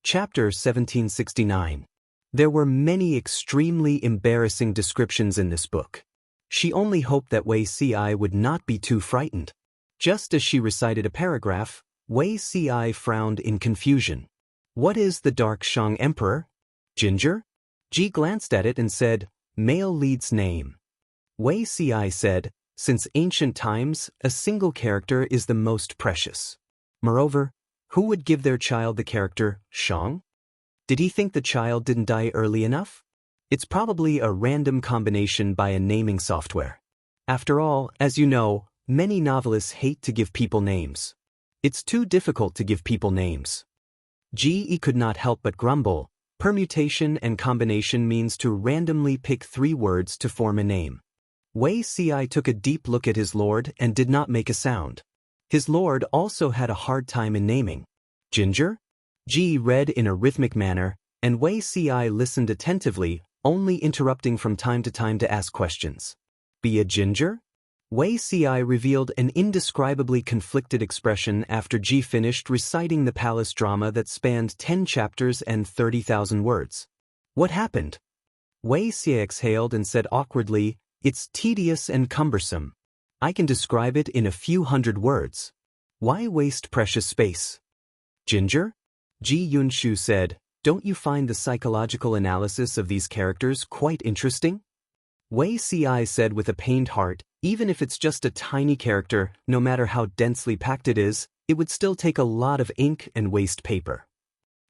Chapter 1769. There were many extremely embarrassing descriptions in this book. She only hoped that Wei Ci would not be too frightened. Just as she recited a paragraph, Wei Ci frowned in confusion. What is the Dark Shang Emperor? Ginger? Ji glanced at it and said, male lead's name. Wei Ci said, since ancient times, a single character is the most precious. Moreover, who would give their child the character Shang? Did he think the child didn't die early enough? It's probably a random combination by a naming software. After all, as you know, many novelists hate to give people names. It's too difficult to give people names. Ji could not help but grumble. Permutation and combination means to randomly pick 3 words to form a name. Wei Ci took a deep look at his lord and did not make a sound. His lord also had a hard time in naming. Ginger? Ji read in a rhythmic manner, and Wei Ci listened attentively, only interrupting from time to time to ask questions. Be a ginger? Wei Ci revealed an indescribably conflicted expression after Ji finished reciting the palace drama that spanned 10 chapters and 30,000 words. What happened? Wei Ci exhaled and said awkwardly, it's tedious and cumbersome. I can describe it in a few hundred words. Why waste precious space? Ginger? Ji Yunshu said, don't you find the psychological analysis of these characters quite interesting? Wei Ci said with a pained heart, even if it's just a tiny character, no matter how densely packed it is, it would still take a lot of ink and waste paper.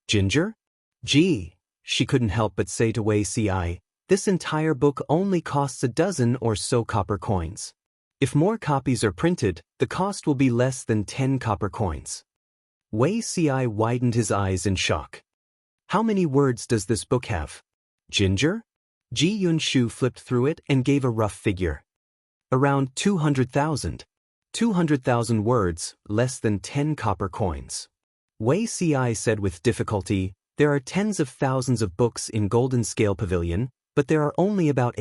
Ginger? Ji, she couldn't help but say to Wei Ci, this entire book only costs a dozen or so copper coins. If more copies are printed, the cost will be less than 10 copper coins. Wei Ci widened his eyes in shock. How many words does this book have? Ginger? Ji Yunshu flipped through it and gave a rough figure. Around 200,000. 200,000 words, less than 10 copper coins. Wei Ci said with difficulty, there are tens of thousands of books in Golden Scale Pavilion, but there are only about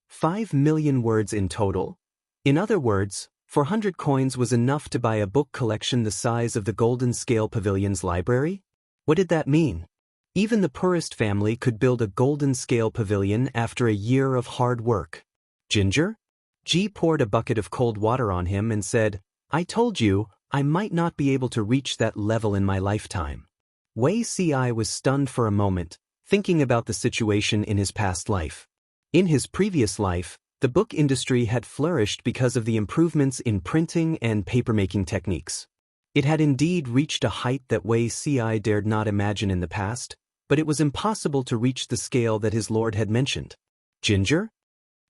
5 million words in total. In other words, 400 coins was enough to buy a book collection the size of the Golden Scale Pavilion's library? What did that mean? Even the poorest family could build a Golden Scale Pavilion after a year of hard work. Ginger? Ji poured a bucket of cold water on him and said, I told you, I might not be able to reach that level in my lifetime. Wei Ci was stunned for a moment, thinking about the situation in his past life. In his previous life, the book industry had flourished because of the improvements in printing and papermaking techniques. It had indeed reached a height that Wei Ci dared not imagine in the past, but it was impossible to reach the scale that his lord had mentioned. Ginger?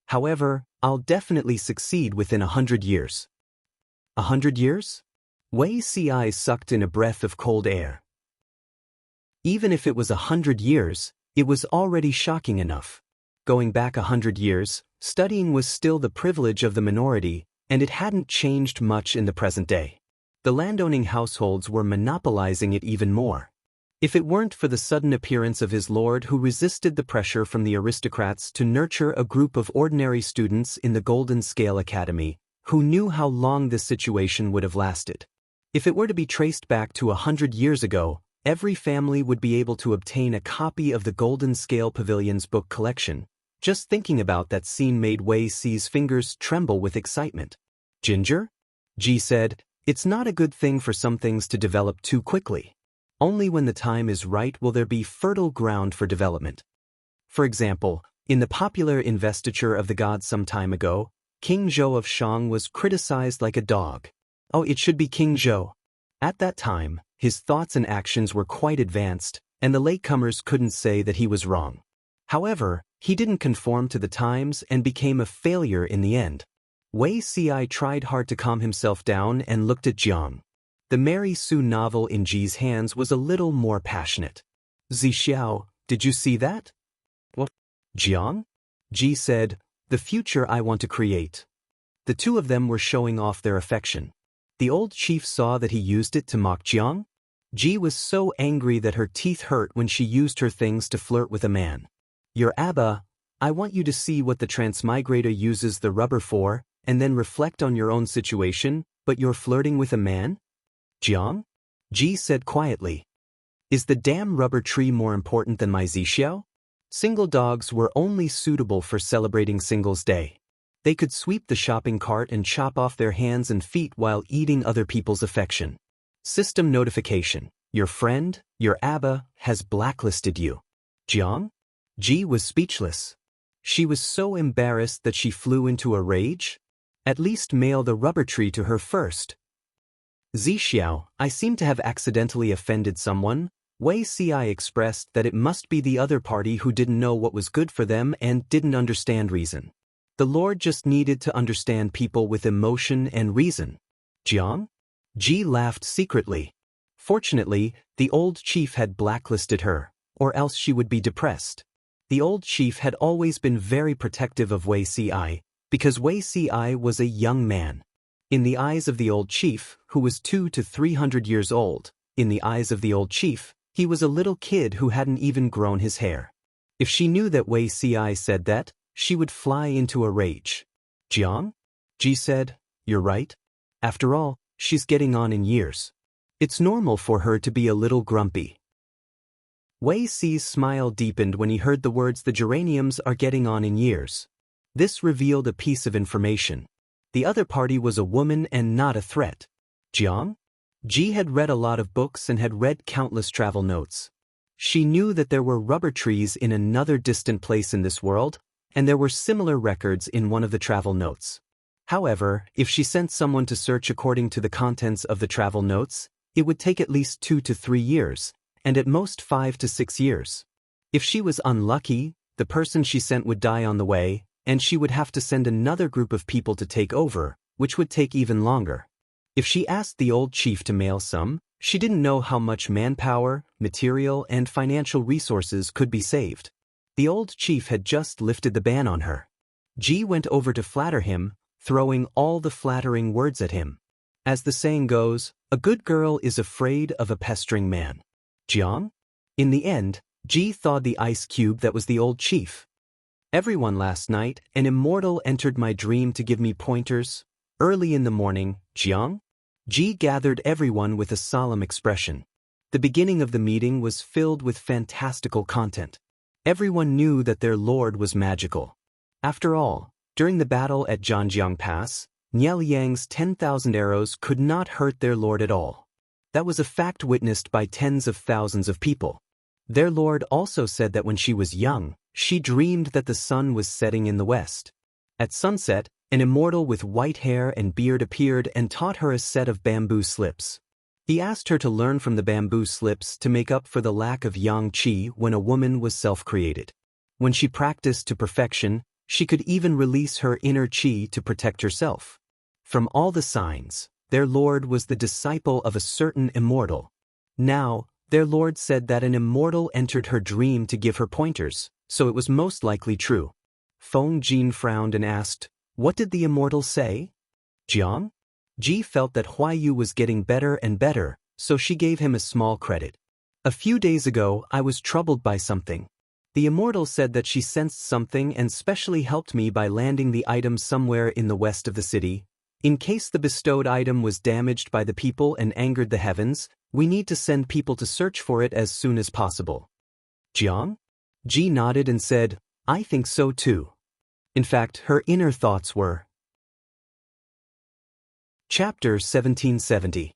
However, I'll definitely succeed within 100 years. 100 years? Wei Ci sucked in a breath of cold air. Even if it was 100 years, it was already shocking enough. Going back 100 years, studying was still the privilege of the minority, and it hadn't changed much in the present day. The landowning households were monopolizing it even more. If it weren't for the sudden appearance of his lord who resisted the pressure from the aristocrats to nurture a group of ordinary students in the Golden Scale Academy, who knew how long this situation would have lasted. If it were to be traced back to 100 years ago, every family would be able to obtain a copy of the Golden Scale Pavilion's book collection. Just thinking about that scene made Wei Ci's fingers tremble with excitement. Ginger? Ji said, it's not a good thing for some things to develop too quickly. Only when the time is right will there be fertile ground for development. For example, in the popular investiture of the gods some time ago, King Zhou of Shang was criticized like a dog. Oh, it should be King Zhou. At that time, his thoughts and actions were quite advanced, and the latecomers couldn't say that he was wrong. However, he didn't conform to the times and became a failure in the end. Wei Ci tried hard to calm himself down and looked at Jiang. The Mary Sue novel in Ji's hands was a little more passionate. Zixiao, did you see that? What? Jiang? Ji said, the future I want to create. The two of them were showing off their affection. The old chief saw that he used it to mock Jiang. Ji was so angry that her teeth hurt when she used her things to flirt with a man. Your Abba, I want you to see what the transmigrator uses the rubber for, and then reflect on your own situation, but you're flirting with a man? Jiang? Ji said quietly. Is the damn rubber tree more important than my Zixiao? Single dogs were only suitable for celebrating Singles' Day. They could sweep the shopping cart and chop off their hands and feet while eating other people's affection. System notification. Your friend, your Abba, has blacklisted you. Jiang? Ji was speechless. She was so embarrassed that she flew into a rage. At least mail the rubber tree to her first. Zixiao, I seem to have accidentally offended someone. Wei Ci expressed that it must be the other party who didn't know what was good for them and didn't understand reason. The Lord just needed to understand people with emotion and reason. Jiang? Ji laughed secretly. Fortunately, the old chief had blacklisted her, or else she would be depressed. The old chief had always been very protective of Wei Ci, because Wei Ci was a young man. In the eyes of the old chief, who was 200 to 300 years old, in the eyes of the old chief, he was a little kid who hadn't even grown his hair. If she knew that Wei Ci said that, she would fly into a rage. Jiang? Ji said, you're right. After all, she's getting on in years. It's normal for her to be a little grumpy. Wei Ci's smile deepened when he heard the words the geraniums are getting on in years. This revealed a piece of information. The other party was a woman and not a threat. Jiang? Ji had read a lot of books and had read countless travel notes. She knew that there were rubber trees in another distant place in this world, and there were similar records in one of the travel notes. However, if she sent someone to search according to the contents of the travel notes, it would take at least 2 to 3 years, and at most 5 to 6 years. If she was unlucky, the person she sent would die on the way, and she would have to send another group of people to take over, which would take even longer. If she asked the old chief to mail some, she didn't know how much manpower, material, and financial resources could be saved. The old chief had just lifted the ban on her. Ji went over to flatter him, throwing all the flattering words at him. As the saying goes, a good girl is afraid of a pestering man. Jiang? In the end, Ji thawed the ice cube that was the old chief. Everyone, last night, an immortal entered my dream to give me pointers. Early in the morning, Jiang? Ji gathered everyone with a solemn expression. The beginning of the meeting was filled with fantastical content. Everyone knew that their lord was magical. After all, during the battle at Zhanjiang Pass, Niao Yang's 10,000 arrows could not hurt their lord at all. That was a fact witnessed by tens of thousands of people. Their lord also said that when she was young, she dreamed that the sun was setting in the west. At sunset, an immortal with white hair and beard appeared and taught her a set of bamboo slips. He asked her to learn from the bamboo slips to make up for the lack of yang qi when a woman was self-created. When she practiced to perfection, she could even release her inner qi to protect herself. From all the signs, their lord was the disciple of a certain immortal. Now, their lord said that an immortal entered her dream to give her pointers, so it was most likely true. Feng Jin frowned and asked, what did the immortal say? Jiang? Ji felt that Huaiyu was getting better and better, so she gave him a small credit. A few days ago, I was troubled by something. The immortal said that she sensed something and specially helped me by landing the item somewhere in the west of the city. In case the bestowed item was damaged by the people and angered the heavens, we need to send people to search for it as soon as possible. Jiang? Ji nodded and said, I think so too. In fact, her inner thoughts were. Chapter 1770.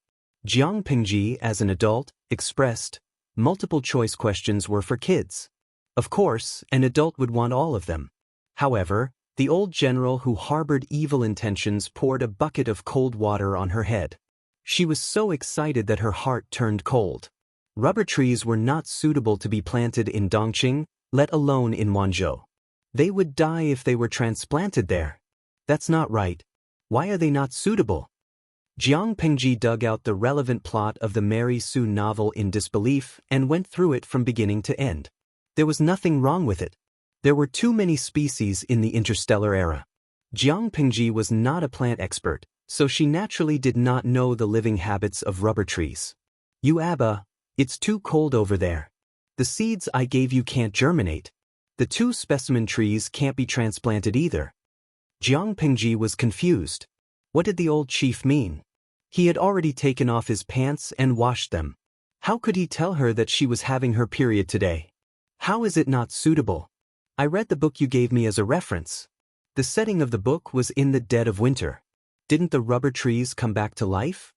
Jiang Pingji, as an adult, expressed, multiple choice questions were for kids. Of course, an adult would want all of them. However, the old general who harbored evil intentions poured a bucket of cold water on her head. She was so excited that her heart turned cold. Rubber trees were not suitable to be planted in Dongqing, let alone in Wanzhou. They would die if they were transplanted there. That's not right. Why are they not suitable? Jiang Pingji dug out the relevant plot of the Mary Sue novel in disbelief and went through it from beginning to end. There was nothing wrong with it. There were too many species in the interstellar era. Jiang Pingji was not a plant expert, so she naturally did not know the living habits of rubber trees. You Abba, it's too cold over there. The seeds I gave you can't germinate. The 2 specimen trees can't be transplanted either. Jiang Pingji was confused. What did the old chief mean? He had already taken off his pants and washed them. How could he tell her that she was having her period today? How is it not suitable? I read the book you gave me as a reference. The setting of the book was in the dead of winter. Didn't the rubber trees come back to life?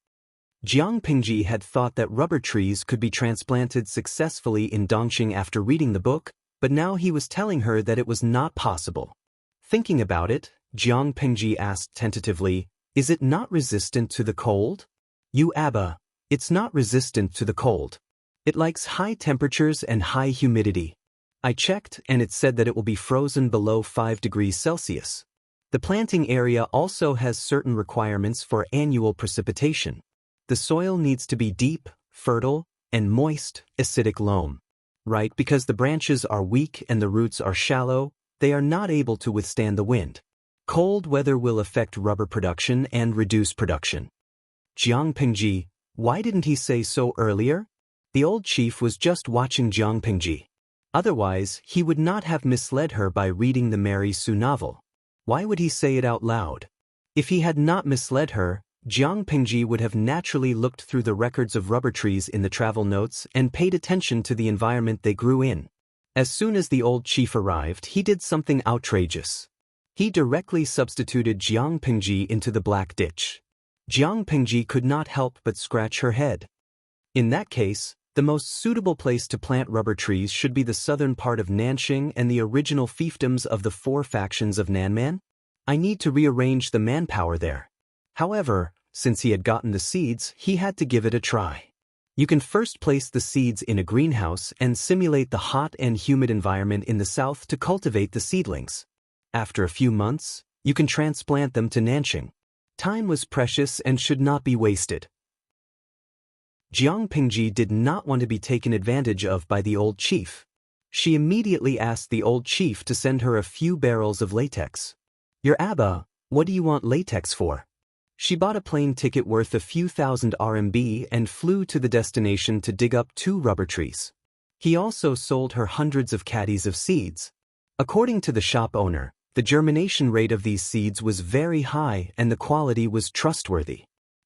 Jiang Pingji had thought that rubber trees could be transplanted successfully in Dongqing after reading the book, but now he was telling her that it was not possible. Thinking about it, Jiang Pingji asked tentatively, "Is it not resistant to the cold?" "You Abba, it's not resistant to the cold. It likes high temperatures and high humidity. I checked and it said that it will be frozen below 5 degrees Celsius. The planting area also has certain requirements for annual precipitation. The soil needs to be deep, fertile, and moist, acidic loam. Right, because the branches are weak and the roots are shallow, they are not able to withstand the wind. Cold weather will affect rubber production and reduce production." Jiang Pingji, why didn't he say so earlier? The old chief was just watching Jiang Pingji. Otherwise, he would not have misled her by reading the Mary Sue novel. Why would he say it out loud? If he had not misled her, Jiang Pingji would have naturally looked through the records of rubber trees in the travel notes and paid attention to the environment they grew in. As soon as the old chief arrived, he did something outrageous. He directly substituted Jiang Pingji into the black ditch. Jiang Pingji could not help but scratch her head. In that case, the most suitable place to plant rubber trees should be the southern part of Nanxing and the original fiefdoms of the 4 factions of Nanman. I need to rearrange the manpower there. However, since he had gotten the seeds, he had to give it a try. You can first place the seeds in a greenhouse and simulate the hot and humid environment in the south to cultivate the seedlings. After a few months, you can transplant them to Nanxing. Time was precious and should not be wasted. Jiang Pingji did not want to be taken advantage of by the old chief. She immediately asked the old chief to send her a few barrels of latex. "Your Abba, what do you want latex for?" She bought a plane ticket worth a few thousand RMB and flew to the destination to dig up 2 rubber trees. He also sold her hundreds of caddies of seeds. According to the shop owner, the germination rate of these seeds was very high and the quality was trustworthy.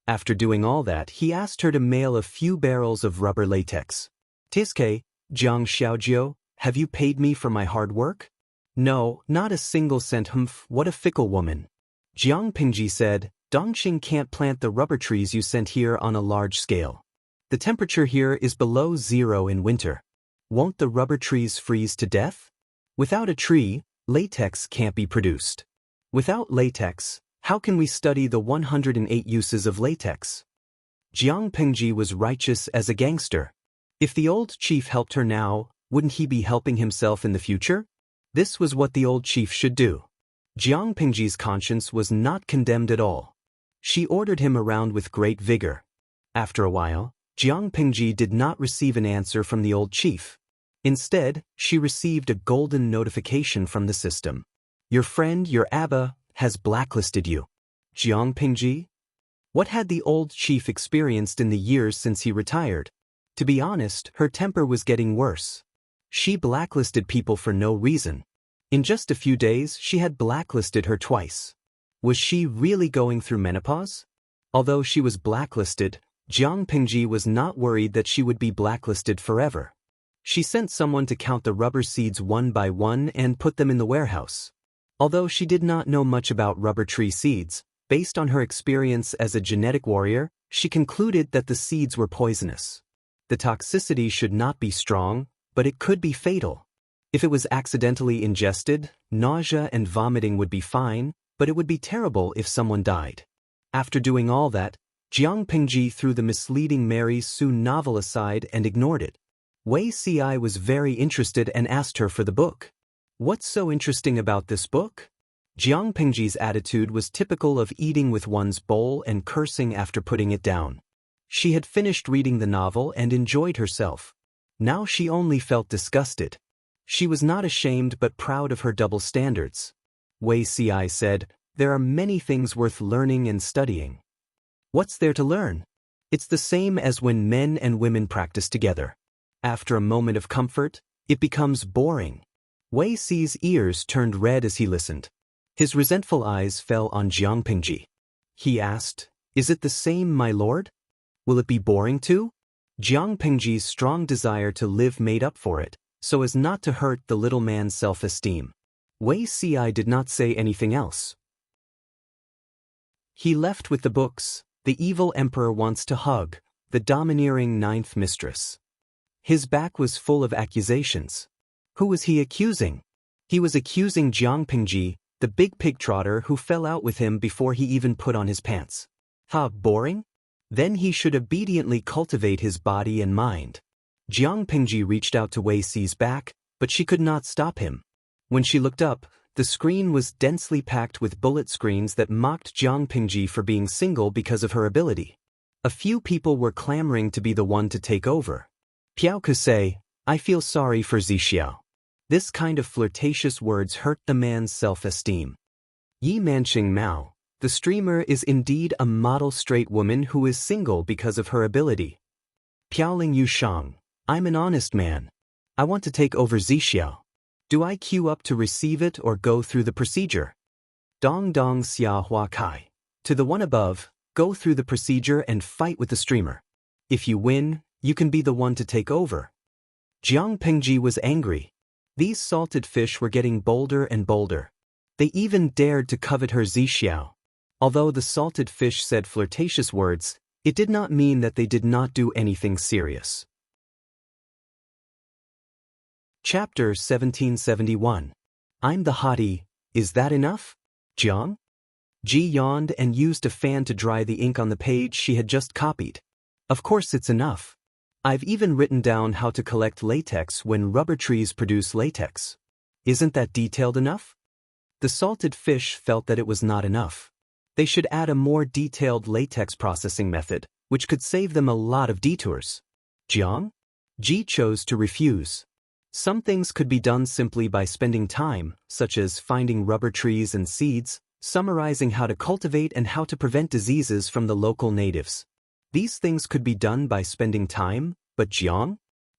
After doing all that, he asked her to mail a few barrels of rubber latex. "Tiske, Jiang Xiaojiu, have you paid me for my hard work?" "No, not a single cent." "Humph, what a fickle woman." Jiang Pingji said, "Dongqing can't plant the rubber trees you sent here on a large scale. The temperature here is below 0 in winter. Won't the rubber trees freeze to death? Without a tree, latex can't be produced. Without latex, how can we study the 108 uses of latex?" Jiang Pingji was righteous as a gangster. If the old chief helped her now, wouldn't he be helping himself in the future? This was what the old chief should do. Jiang Pingji's conscience was not condemned at all. She ordered him around with great vigor. After a while, Jiang Pingji did not receive an answer from the old chief. Instead, she received a golden notification from the system. "Your friend, your Abba, has blacklisted you." Jiang Pingji? What had the old chief experienced in the years since he retired? To be honest, her temper was getting worse. She blacklisted people for no reason. In just a few days, she had blacklisted her twice. Was she really going through menopause? Although she was blacklisted, Jiang Pingji was not worried that she would be blacklisted forever. She sent someone to count the rubber seeds one by one and put them in the warehouse. Although she did not know much about rubber tree seeds, based on her experience as a genetic warrior, she concluded that the seeds were poisonous. The toxicity should not be strong, but it could be fatal. If it was accidentally ingested, nausea and vomiting would be fine, but it would be terrible if someone died. After doing all that, Jiang Pingji threw the misleading Mary Sue novel aside and ignored it. Wei Si was very interested and asked her for the book. "What's so interesting about this book?" Jiang Pingji's attitude was typical of eating with one's bowl and cursing after putting it down. She had finished reading the novel and enjoyed herself. Now she only felt disgusted. She was not ashamed but proud of her double standards. Wei Si said, "There are many things worth learning and studying." What's there to learn? It's the same as when men and women practice together. After a moment of comfort, it becomes boring. Wei Si's ears turned red as he listened. His resentful eyes fell on Jiang Pingji. He asked, "Is it the same, my lord? Will it be boring too?" Jiang Pengji's strong desire to live made up for it, so as not to hurt the little man's self-esteem. Wei Si did not say anything else. He left with the books. The evil emperor wants to hug the domineering ninth mistress. His back was full of accusations. Who was he accusing? He was accusing Jiang Pengji, the big pig trotter who fell out with him before he even put on his pants. Ha, boring? Then he should obediently cultivate his body and mind. Jiang Pengji reached out to Wei Si's back, but she could not stop him. When she looked up, the screen was densely packed with bullet screens that mocked Jiang Pengji for being single because of her ability. A few people were clamoring to be the one to take over. Piao could say, "I feel sorry for Zixiao." This kind of flirtatious words hurt the man's self-esteem. Yi Manqing Mao, the streamer, is indeed a model straight woman who is single because of her ability. Piaoling Yu Shang, I'm an honest man. I want to take over Zixiao. Do I queue up to receive it or go through the procedure? Dong Dong Xia Hua Kai. To the one above, go through the procedure and fight with the streamer. If you win, you can be the one to take over. Jiang Pengji was angry. These salted fish were getting bolder and bolder. They even dared to covet her Zixiao. Although the salted fish said flirtatious words, it did not mean that they did not do anything serious. Chapter 1771. I'm the hottie, is that enough? Jiang? Ji yawned and used a fan to dry the ink on the page she had just copied. Of course it's enough. I've even written down how to collect latex when rubber trees produce latex. Isn't that detailed enough? The salted fish felt that it was not enough. They should add a more detailed latex processing method, which could save them a lot of detours. Jiang? Ji chose to refuse. Some things could be done simply by spending time, such as finding rubber trees and seeds, summarizing how to cultivate and how to prevent diseases from the local natives. These things could be done by spending time, but Jiang?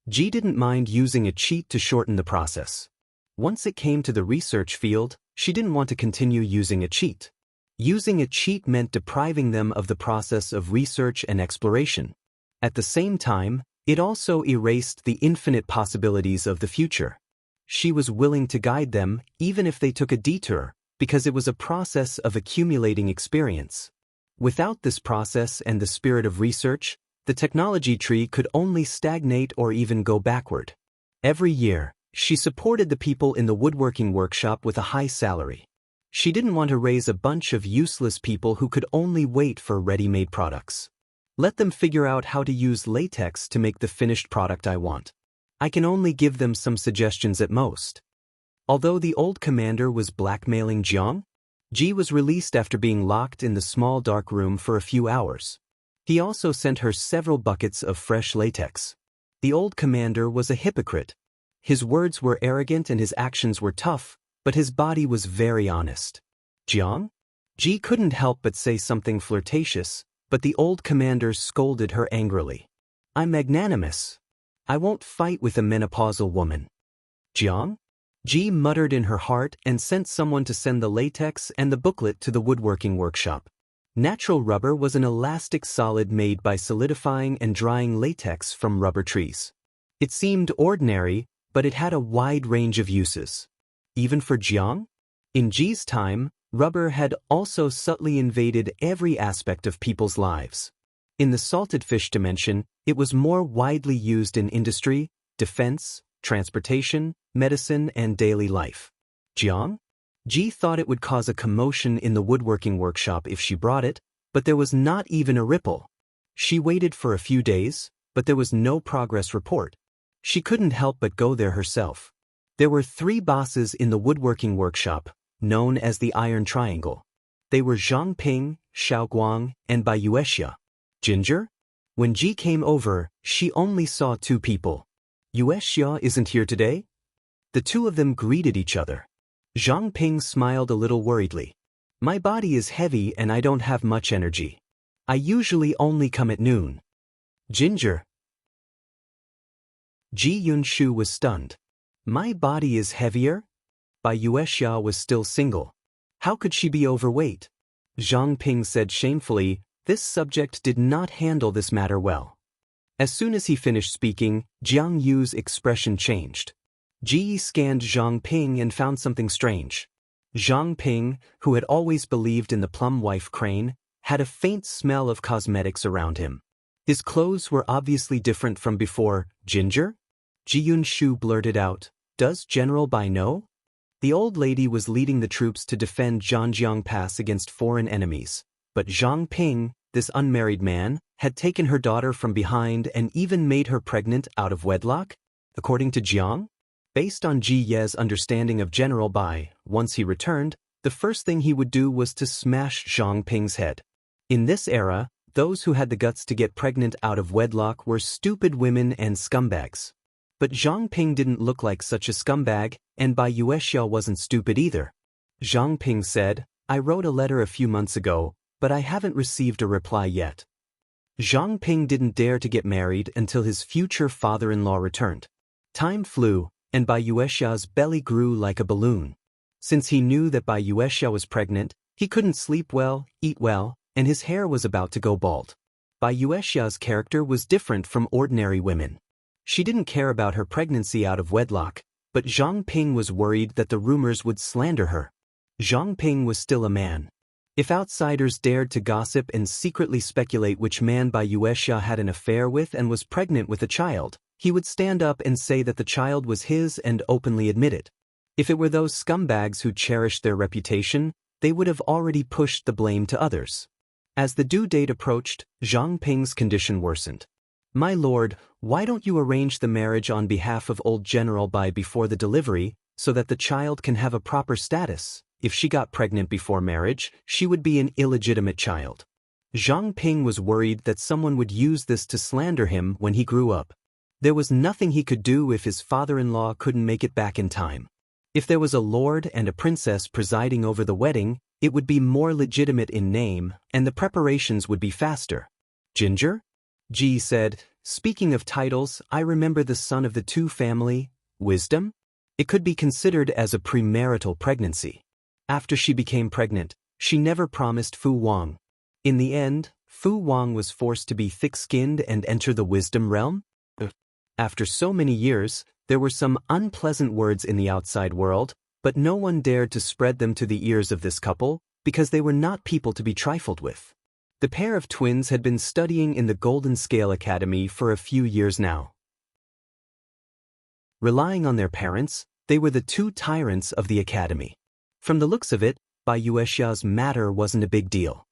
Ji didn't mind using a cheat to shorten the process. Once it came to the research field, she didn't want to continue using a cheat. Using a cheat meant depriving them of the process of research and exploration. At the same time, it also erased the infinite possibilities of the future. She was willing to guide them, even if they took a detour, because it was a process of accumulating experience. Without this process and the spirit of research, the technology tree could only stagnate or even go backward. Every year, she supported the people in the woodworking workshop with a high salary. She didn't want to raise a bunch of useless people who could only wait for ready-made products. Let them figure out how to use latex to make the finished product I want. I can only give them some suggestions at most. Although the old commander was blackmailing Jiang, Ji was released after being locked in the small dark room for a few hours. He also sent her several buckets of fresh latex. The old commander was a hypocrite. His words were arrogant and his actions were tough, but his body was very honest. Jiang? Ji couldn't help but say something flirtatious, but the old commander scolded her angrily. I'm magnanimous. I won't fight with a menopausal woman. Jiang? Ji muttered in her heart and sent someone to send the latex and the booklet to the woodworking workshop. Natural rubber was an elastic solid made by solidifying and drying latex from rubber trees. It seemed ordinary, but it had a wide range of uses. Even for Jiang? In Ji's time, rubber had also subtly invaded every aspect of people's lives. In the salted fish dimension, it was more widely used in industry, defense, transportation, medicine, and daily life. Jiang? Ji thought it would cause a commotion in the woodworking workshop if she brought it, but there was not even a ripple. She waited for a few days, but there was no progress report. She couldn't help but go there herself. There were 3 bosses in the woodworking workshop, known as the Iron Triangle. They were Zhang Ping, Xiao Guang, and Bai Yuexia. Ginger? When Ji came over, she only saw 2 people. Yuexia isn't here today? The 2 of them greeted each other. Zhang Ping smiled a little worriedly. My body is heavy and I don't have much energy. I usually only come at noon. Ginger? Ji Yunshu was stunned. My body is heavier? Bai Yuexia was still single. How could she be overweight? Zhang Ping said shamefully, this subject did not handle this matter well. As soon as he finished speaking, Jiang Yu's expression changed. Ji scanned Zhang Ping and found something strange. Zhang Ping, who had always believed in the plum wife crane, had a faint smell of cosmetics around him. His clothes were obviously different from before. Ginger? Ji Yunshu blurted out, "Does General Bai know?" The old lady was leading the troops to defend Zhanjiang Pass against foreign enemies, but Zhang Ping, this unmarried man, had taken her daughter from behind and even made her pregnant out of wedlock, according to Jiang. Based on Ji Ye's understanding of General Bai, once he returned, the first thing he would do was to smash Zhang Ping's head. In this era, those who had the guts to get pregnant out of wedlock were stupid women and scumbags. But Zhang Ping didn't look like such a scumbag, and Bai Yuexia wasn't stupid either. Zhang Ping said, "I wrote a letter a few months ago, but I haven't received a reply yet." Zhang Ping didn't dare to get married until his future father-in-law returned. Time flew, and Bai Yuexia's belly grew like a balloon. Since he knew that Bai Yuexia was pregnant, he couldn't sleep well, eat well, and his hair was about to go bald. Bai Yuexia's character was different from ordinary women. She didn't care about her pregnancy out of wedlock, but Zhang Ping was worried that the rumors would slander her. Zhang Ping was still a man. If outsiders dared to gossip and secretly speculate which man Bai Yuexia had an affair with and was pregnant with a child, he would stand up and say that the child was his and openly admit it. If it were those scumbags who cherished their reputation, they would have already pushed the blame to others. As the due date approached, Zhang Ping's condition worsened. "My lord, why don't you arrange the marriage on behalf of old General Bai before the delivery, so that the child can have a proper status? If she got pregnant before marriage, she would be an illegitimate child." Zhang Ping was worried that someone would use this to slander him when he grew up. There was nothing he could do if his father-in-law couldn't make it back in time. If there was a lord and a princess presiding over the wedding, it would be more legitimate in name, and the preparations would be faster. "Ginger?" Ji said, "Speaking of titles, I remember the son of the two family, Wisdom? It could be considered as a premarital pregnancy. After she became pregnant, she never promised Fu Wang. In the end, Fu Wang was forced to be thick-skinned and enter the wisdom realm? After so many years, there were some unpleasant words in the outside world, but no one dared to spread them to the ears of this couple, because they were not people to be trifled with. The pair of twins had been studying in the Golden Scale Academy for a few years now. Relying on their parents, they were the two tyrants of the academy. From the looks of it, Bai Yuexia's matter wasn't a big deal.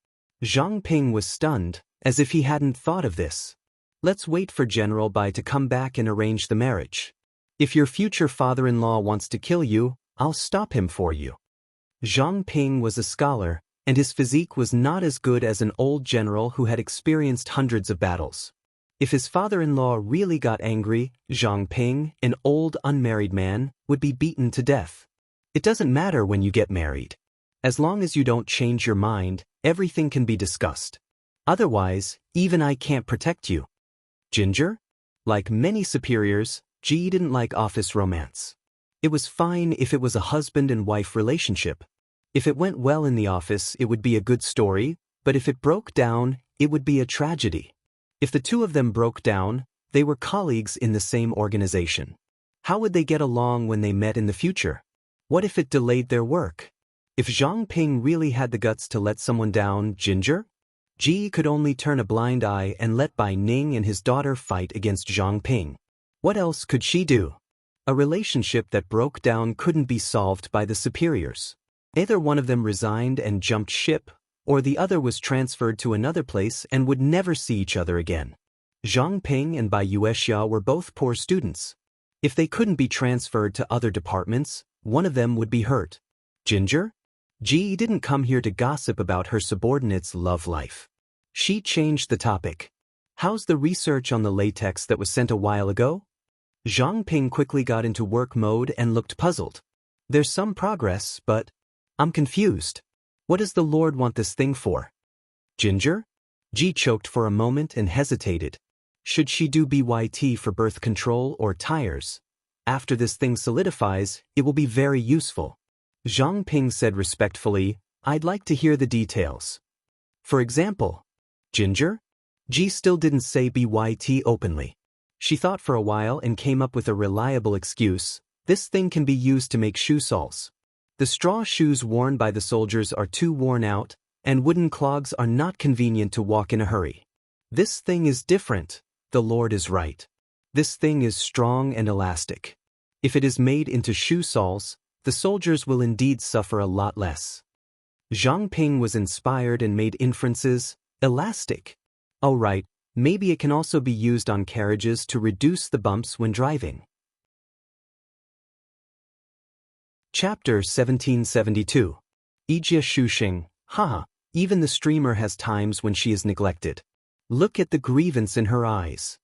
Zhang Ping was stunned, as if he hadn't thought of this. "Let's wait for General Bai to come back and arrange the marriage. If your future father-in-law wants to kill you, I'll stop him for you." Zhang Ping was a scholar, and his physique was not as good as an old general who had experienced hundreds of battles. If his father-in-law really got angry, Zhang Ping, an old unmarried man, would be beaten to death. It doesn't matter when you get married. As long as you don't change your mind, everything can be discussed. Otherwise, even I can't protect you. Ginger? Like many superiors, Ji didn't like office romance. It was fine if it was a husband and wife relationship. If it went well in the office, it would be a good story, but if it broke down, it would be a tragedy. If the two of them broke down, they were colleagues in the same organization. How would they get along when they met in the future? What if it delayed their work? If Zhang Ping really had the guts to let someone down, Ginger? Ji could only turn a blind eye and let Bai Ning and his daughter fight against Zhang Ping. What else could she do? A relationship that broke down couldn't be solved by the superiors. Either one of them resigned and jumped ship, or the other was transferred to another place and would never see each other again. Zhang Ping and Bai Yuexia were both poor students. If they couldn't be transferred to other departments, one of them would be hurt. Ginger? Ji didn't come here to gossip about her subordinate's love life. She changed the topic. "How's the research on the latex that was sent a while ago?" Zhang Ping quickly got into work mode and looked puzzled. "There's some progress, but I'm confused. What does the Lord want this thing for?" Ginger? Ji choked for a moment and hesitated. Should she do BYT for birth control or tires? After this thing solidifies, it will be very useful. Zhang Ping said respectfully, "I'd like to hear the details." "For example?" "Ginger?" Ji still didn't say BYT openly. She thought for a while and came up with a reliable excuse. This thing can be used to make shoe soles. The straw shoes worn by the soldiers are too worn out, and wooden clogs are not convenient to walk in a hurry. This thing is different, the Lord is right. This thing is strong and elastic. If it is made into shoe soles, the soldiers will indeed suffer a lot less. Zhang Ping was inspired and made inferences. Elastic. Oh right, maybe it can also be used on carriages to reduce the bumps when driving. Chapter 1772. Ijia Shuxing. Haha, even the streamer has times when she is neglected. Look at the grievance in her eyes.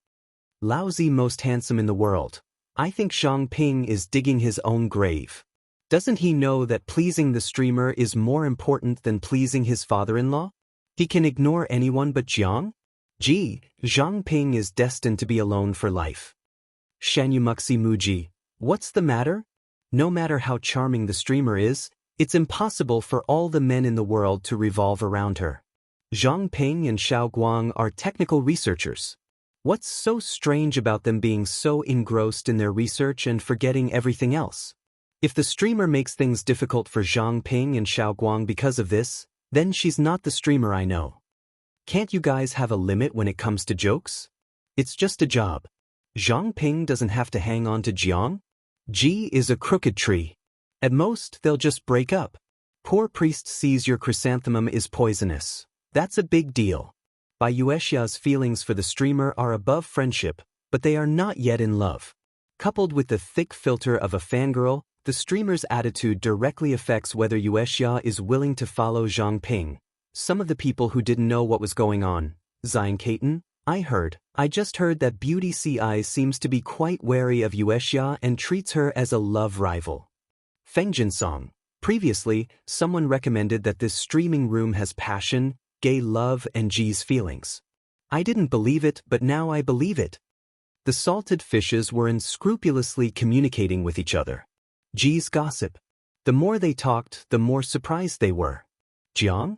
Laozi most handsome in the world. I think Zhang Ping is digging his own grave. Doesn't he know that pleasing the streamer is more important than pleasing his father-in-law? He can ignore anyone but Jiang? Gee, Zhang Ping is destined to be alone for life. Shanyumuxi Muji, what's the matter? No matter how charming the streamer is, it's impossible for all the men in the world to revolve around her. Zhang Ping and Xiao Guang are technical researchers. What's so strange about them being so engrossed in their research and forgetting everything else? If the streamer makes things difficult for Zhang Ping and Xiao Guang because of this, then she's not the streamer I know. Can't you guys have a limit when it comes to jokes? It's just a job. Zhang Ping doesn't have to hang on to Jiang. Ji is a crooked tree. At most, they'll just break up. Poor priest sees your chrysanthemum is poisonous. That's a big deal. Bai Yuexia's feelings for the streamer are above friendship, but they are not yet in love. Coupled with the thick filter of a fangirl, the streamer's attitude directly affects whether Yuexia is willing to follow Zhang Ping. Some of the people who didn't know what was going on. Zion Kaiten, I just heard that Beauty CI seems to be quite wary of Yuexia and treats her as a love rival. Feng Jinsong, previously, someone recommended that this streaming room has passion, gay love and Ji's feelings. I didn't believe it, but now I believe it. The salted fishes were unscrupulously communicating with each other. Ji's gossip. The more they talked, the more surprised they were. Jiang?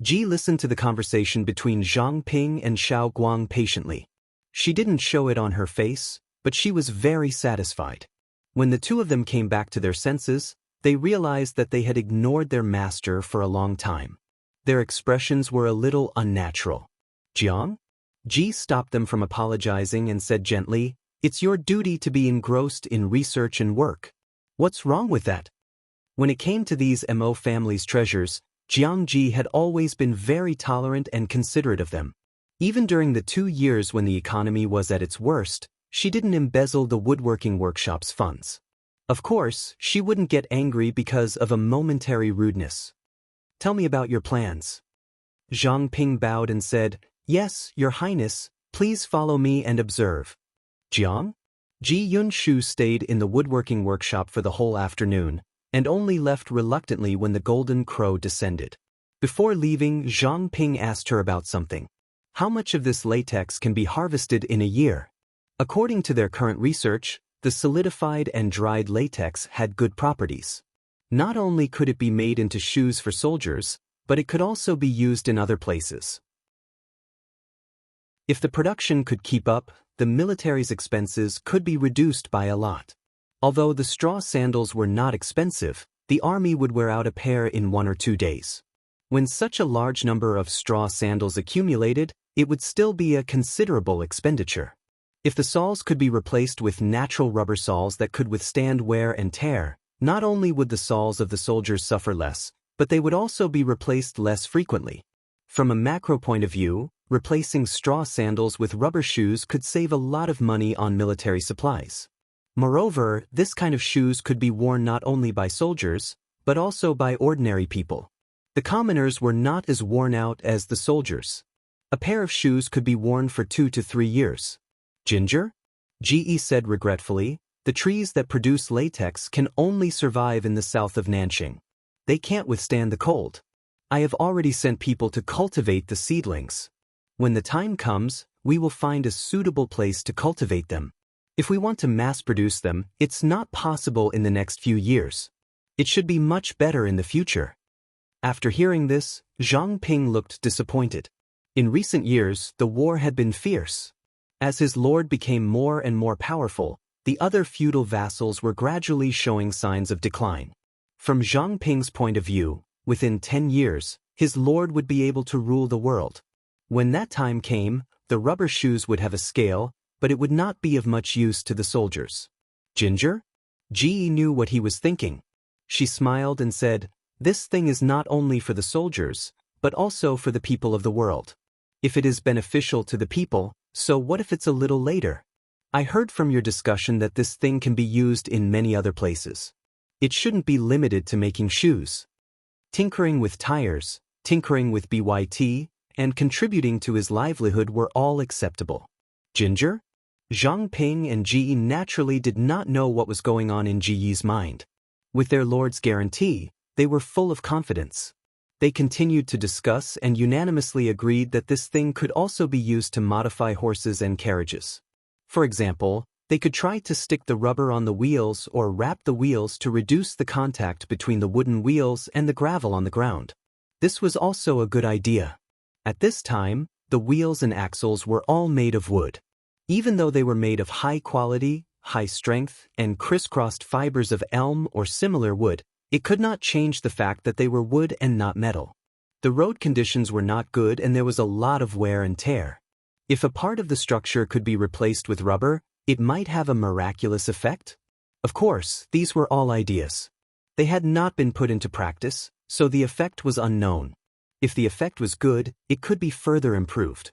Ji listened to the conversation between Zhang Ping and Xiao Guang patiently. She didn't show it on her face, but she was very satisfied. When the two of them came back to their senses, they realized that they had ignored their master for a long time. Their expressions were a little unnatural. Jiang? Ji stopped them from apologizing and said gently, "It's your duty to be engrossed in research and work. What's wrong with that?" When it came to these Mo family's treasures, Jiang Ji had always been very tolerant and considerate of them. Even during the 2 years when the economy was at its worst, she didn't embezzle the woodworking workshop's funds. Of course, she wouldn't get angry because of a momentary rudeness. "Tell me about your plans." Zhang Ping bowed and said, "Yes, Your Highness, please follow me and observe." Jiang? Ji Yunshu stayed in the woodworking workshop for the whole afternoon, and only left reluctantly when the golden crow descended. Before leaving, Zhang Ping asked her about something. How much of this latex can be harvested in a year? According to their current research, the solidified and dried latex had good properties. Not only could it be made into shoes for soldiers, but it could also be used in other places. If the production could keep up, the military's expenses could be reduced by a lot. Although the straw sandals were not expensive, the army would wear out a pair in 1 or 2 days. When such a large number of straw sandals accumulated, it would still be a considerable expenditure. If the soles could be replaced with natural rubber soles that could withstand wear and tear, not only would the soles of the soldiers suffer less, but they would also be replaced less frequently. From a macro point of view, replacing straw sandals with rubber shoes could save a lot of money on military supplies. Moreover, this kind of shoes could be worn not only by soldiers, but also by ordinary people. The commoners were not as worn out as the soldiers. A pair of shoes could be worn for 2 to 3 years. Ginger? Ge said regretfully, the trees that produce latex can only survive in the south of Nanxing. They can't withstand the cold. I have already sent people to cultivate the seedlings. When the time comes, we will find a suitable place to cultivate them. If we want to mass-produce them, it's not possible in the next few years. It should be much better in the future. After hearing this, Zhang Ping looked disappointed. In recent years, the war had been fierce. As his lord became more and more powerful, the other feudal vassals were gradually showing signs of decline. From Zhang Ping's point of view, within 10 years, his lord would be able to rule the world. When that time came, the rubber shoes would have a scale, but it would not be of much use to the soldiers. Ginger? Ji knew what he was thinking. She smiled and said, "This thing is not only for the soldiers, but also for the people of the world. If it is beneficial to the people, so what if it's a little later? I heard from your discussion that this thing can be used in many other places. It shouldn't be limited to making shoes. Tinkering with tires, tinkering with BYT, and contributing to his livelihood were all acceptable." Ginger? Zhang Ping and Ji naturally did not know what was going on in Ji Yi's mind. With their lord's guarantee, they were full of confidence. They continued to discuss and unanimously agreed that this thing could also be used to modify horses and carriages. For example, they could try to stick the rubber on the wheels or wrap the wheels to reduce the contact between the wooden wheels and the gravel on the ground. This was also a good idea. At this time, the wheels and axles were all made of wood. Even though they were made of high quality, high strength, and crisscrossed fibers of elm or similar wood, it could not change the fact that they were wood and not metal. The road conditions were not good and there was a lot of wear and tear. If a part of the structure could be replaced with rubber, it might have a miraculous effect. Of course, these were all ideas. They had not been put into practice, so the effect was unknown. If the effect was good, it could be further improved.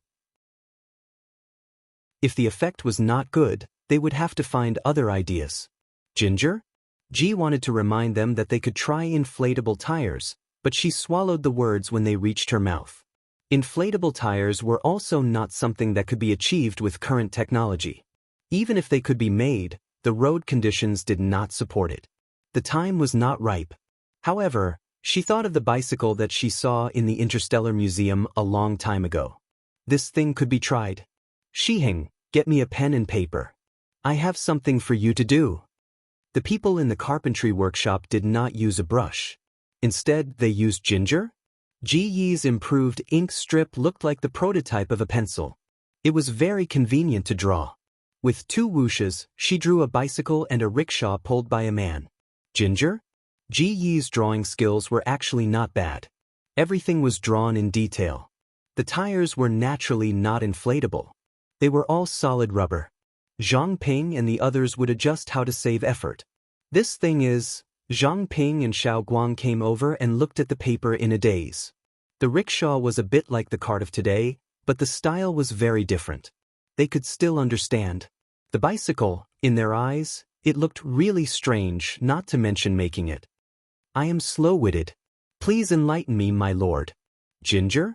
If the effect was not good, they would have to find other ideas. Ginger? Ji wanted to remind them that they could try inflatable tires, but she swallowed the words when they reached her mouth. Inflatable tires were also not something that could be achieved with current technology. Even if they could be made, the road conditions did not support it. The time was not ripe. However, she thought of the bicycle that she saw in the Interstellar Museum a long time ago. This thing could be tried. Shiheng, get me a pen and paper. I have something for you to do. The people in the carpentry workshop did not use a brush. Instead, they used ginger? Ji Yi's improved ink strip looked like the prototype of a pencil. It was very convenient to draw. With 2 whooshes, she drew a bicycle and a rickshaw pulled by a man. Ginger? Ji Yi's drawing skills were actually not bad. Everything was drawn in detail. The tires were naturally not inflatable. They were all solid rubber. Zhang Ping and the others would adjust how to save effort. This thing is... Zhang Ping and Xiao Guang came over and looked at the paper in a daze. The rickshaw was a bit like the cart of today, but the style was very different. They could still understand. The bicycle, in their eyes, it looked really strange, not to mention making it. I am slow-witted. Please enlighten me, my lord. Ginger?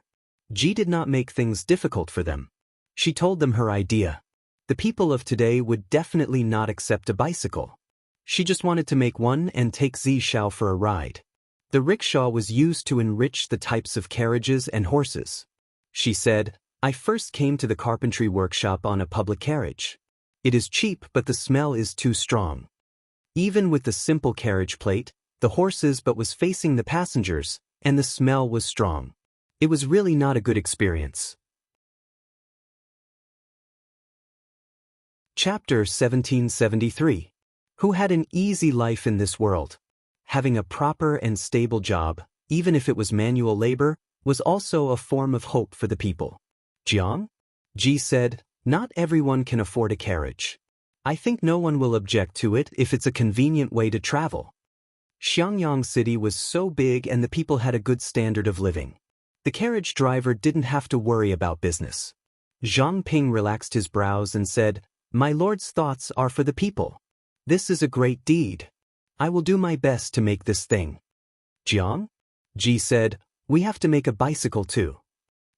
Ji did not make things difficult for them. She told them her idea. The people of today would definitely not accept a bicycle. She just wanted to make one and take Zi Xiao for a ride. The rickshaw was used to enrich the types of carriages and horses. She said, I first came to the carpentry workshop on a public carriage. It is cheap, but the smell is too strong. Even with the simple carriage plate, the horses but was facing the passengers, and the smell was strong. It was really not a good experience. Chapter 1773. Who had an easy life in this world? Having a proper and stable job, even if it was manual labor, was also a form of hope for the people. Jiang? Ji said, not everyone can afford a carriage. I think no one will object to it if it's a convenient way to travel. Xiangyang City was so big and the people had a good standard of living. The carriage driver didn't have to worry about business. Zhang Ping relaxed his brows and said, My lord's thoughts are for the people. This is a great deed. I will do my best to make this thing. Jiang? Ji said, we have to make a bicycle too.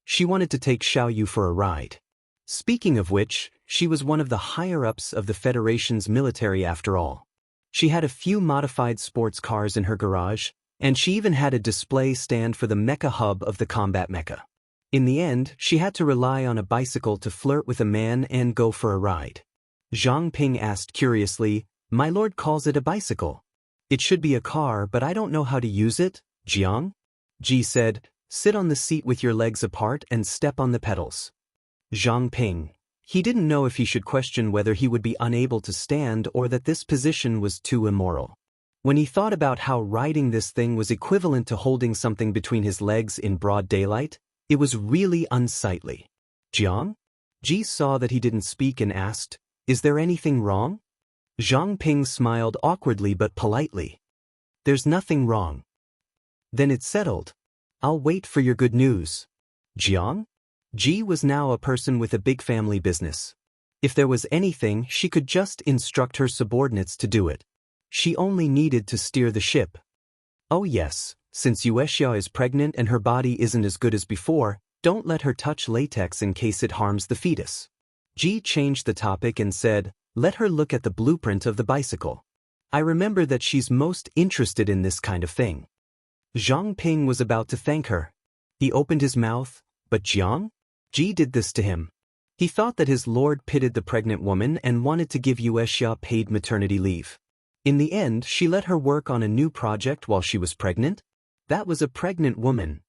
She wanted to take Xiao Yu for a ride. Speaking of which, she was one of the higher-ups of the Federation's military after all. She had a few modified sports cars in her garage, and she even had a display stand for the mecha hub of the combat mecha. In the end, she had to rely on a bicycle to flirt with a man and go for a ride. Zhang Ping asked curiously, My lord calls it a bicycle. It should be a car, but I don't know how to use it, Jiang? Ji said, Sit on the seat with your legs apart and step on the pedals. Zhang Ping. He didn't know if he should question whether he would be unable to stand or that this position was too immoral. When he thought about how riding this thing was equivalent to holding something between his legs in broad daylight, it was really unsightly. Jiang? Ji saw that he didn't speak and asked, "Is there anything wrong?" Zhang Ping smiled awkwardly but politely. "There's nothing wrong." "Then it's settled. I'll wait for your good news." Jiang? Ji was now a person with a big family business. If there was anything, she could just instruct her subordinates to do it. She only needed to steer the ship. "Oh yes, since Wuxia is pregnant and her body isn't as good as before, don't let her touch latex in case it harms the fetus." Ji changed the topic and said, "Let her look at the blueprint of the bicycle. I remember that she's most interested in this kind of thing." Zhang Ping was about to thank her. He opened his mouth, but Jiang? Ji did this to him. He thought that his lord pitied the pregnant woman and wanted to give Wuxia paid maternity leave. In the end, she let her work on a new project while she was pregnant? That was a pregnant woman.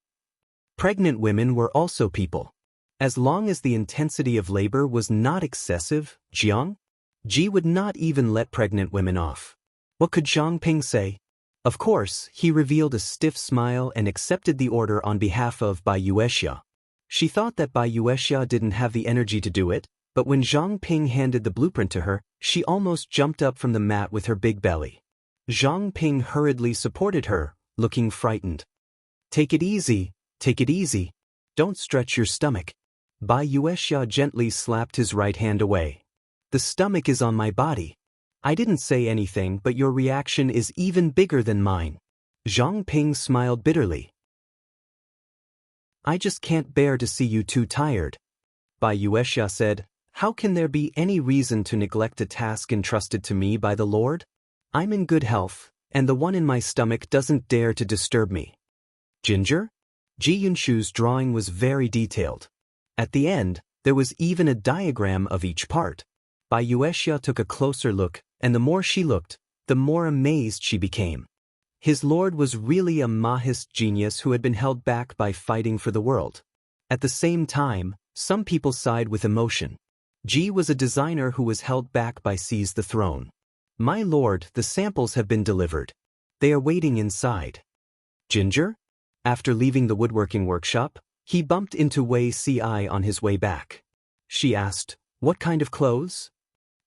Pregnant women were also people. As long as the intensity of labor was not excessive, Jiang? Ji would not even let pregnant women off. What could Zhang Ping say? Of course, he revealed a stiff smile and accepted the order on behalf of Bai Wuxia. She thought that Bai Wuxia didn't have the energy to do it, but when Zhang Ping handed the blueprint to her, she almost jumped up from the mat with her big belly. Zhang Ping hurriedly supported her, looking frightened. "Take it easy, take it easy. Don't stretch your stomach." Bai Wuxia gently slapped his right hand away. "The stomach is on my body. I didn't say anything, but your reaction is even bigger than mine." Zhang Ping smiled bitterly. "I just can't bear to see you too tired." Bai Wuxia said, "How can there be any reason to neglect a task entrusted to me by the Lord? I'm in good health, and the one in my stomach doesn't dare to disturb me." Ginger? Ji Yunshu's drawing was very detailed. At the end, there was even a diagram of each part. Bai Wuxia took a closer look, and the more she looked, the more amazed she became. His lord was really a Mahist genius who had been held back by fighting for the world. At the same time, some people sighed with emotion. Ji was a designer who was held back by seize the throne. "My lord, the samples have been delivered. They are waiting inside." Ginger? After leaving the woodworking workshop, he bumped into Wei Ci on his way back. She asked, "What kind of clothes?"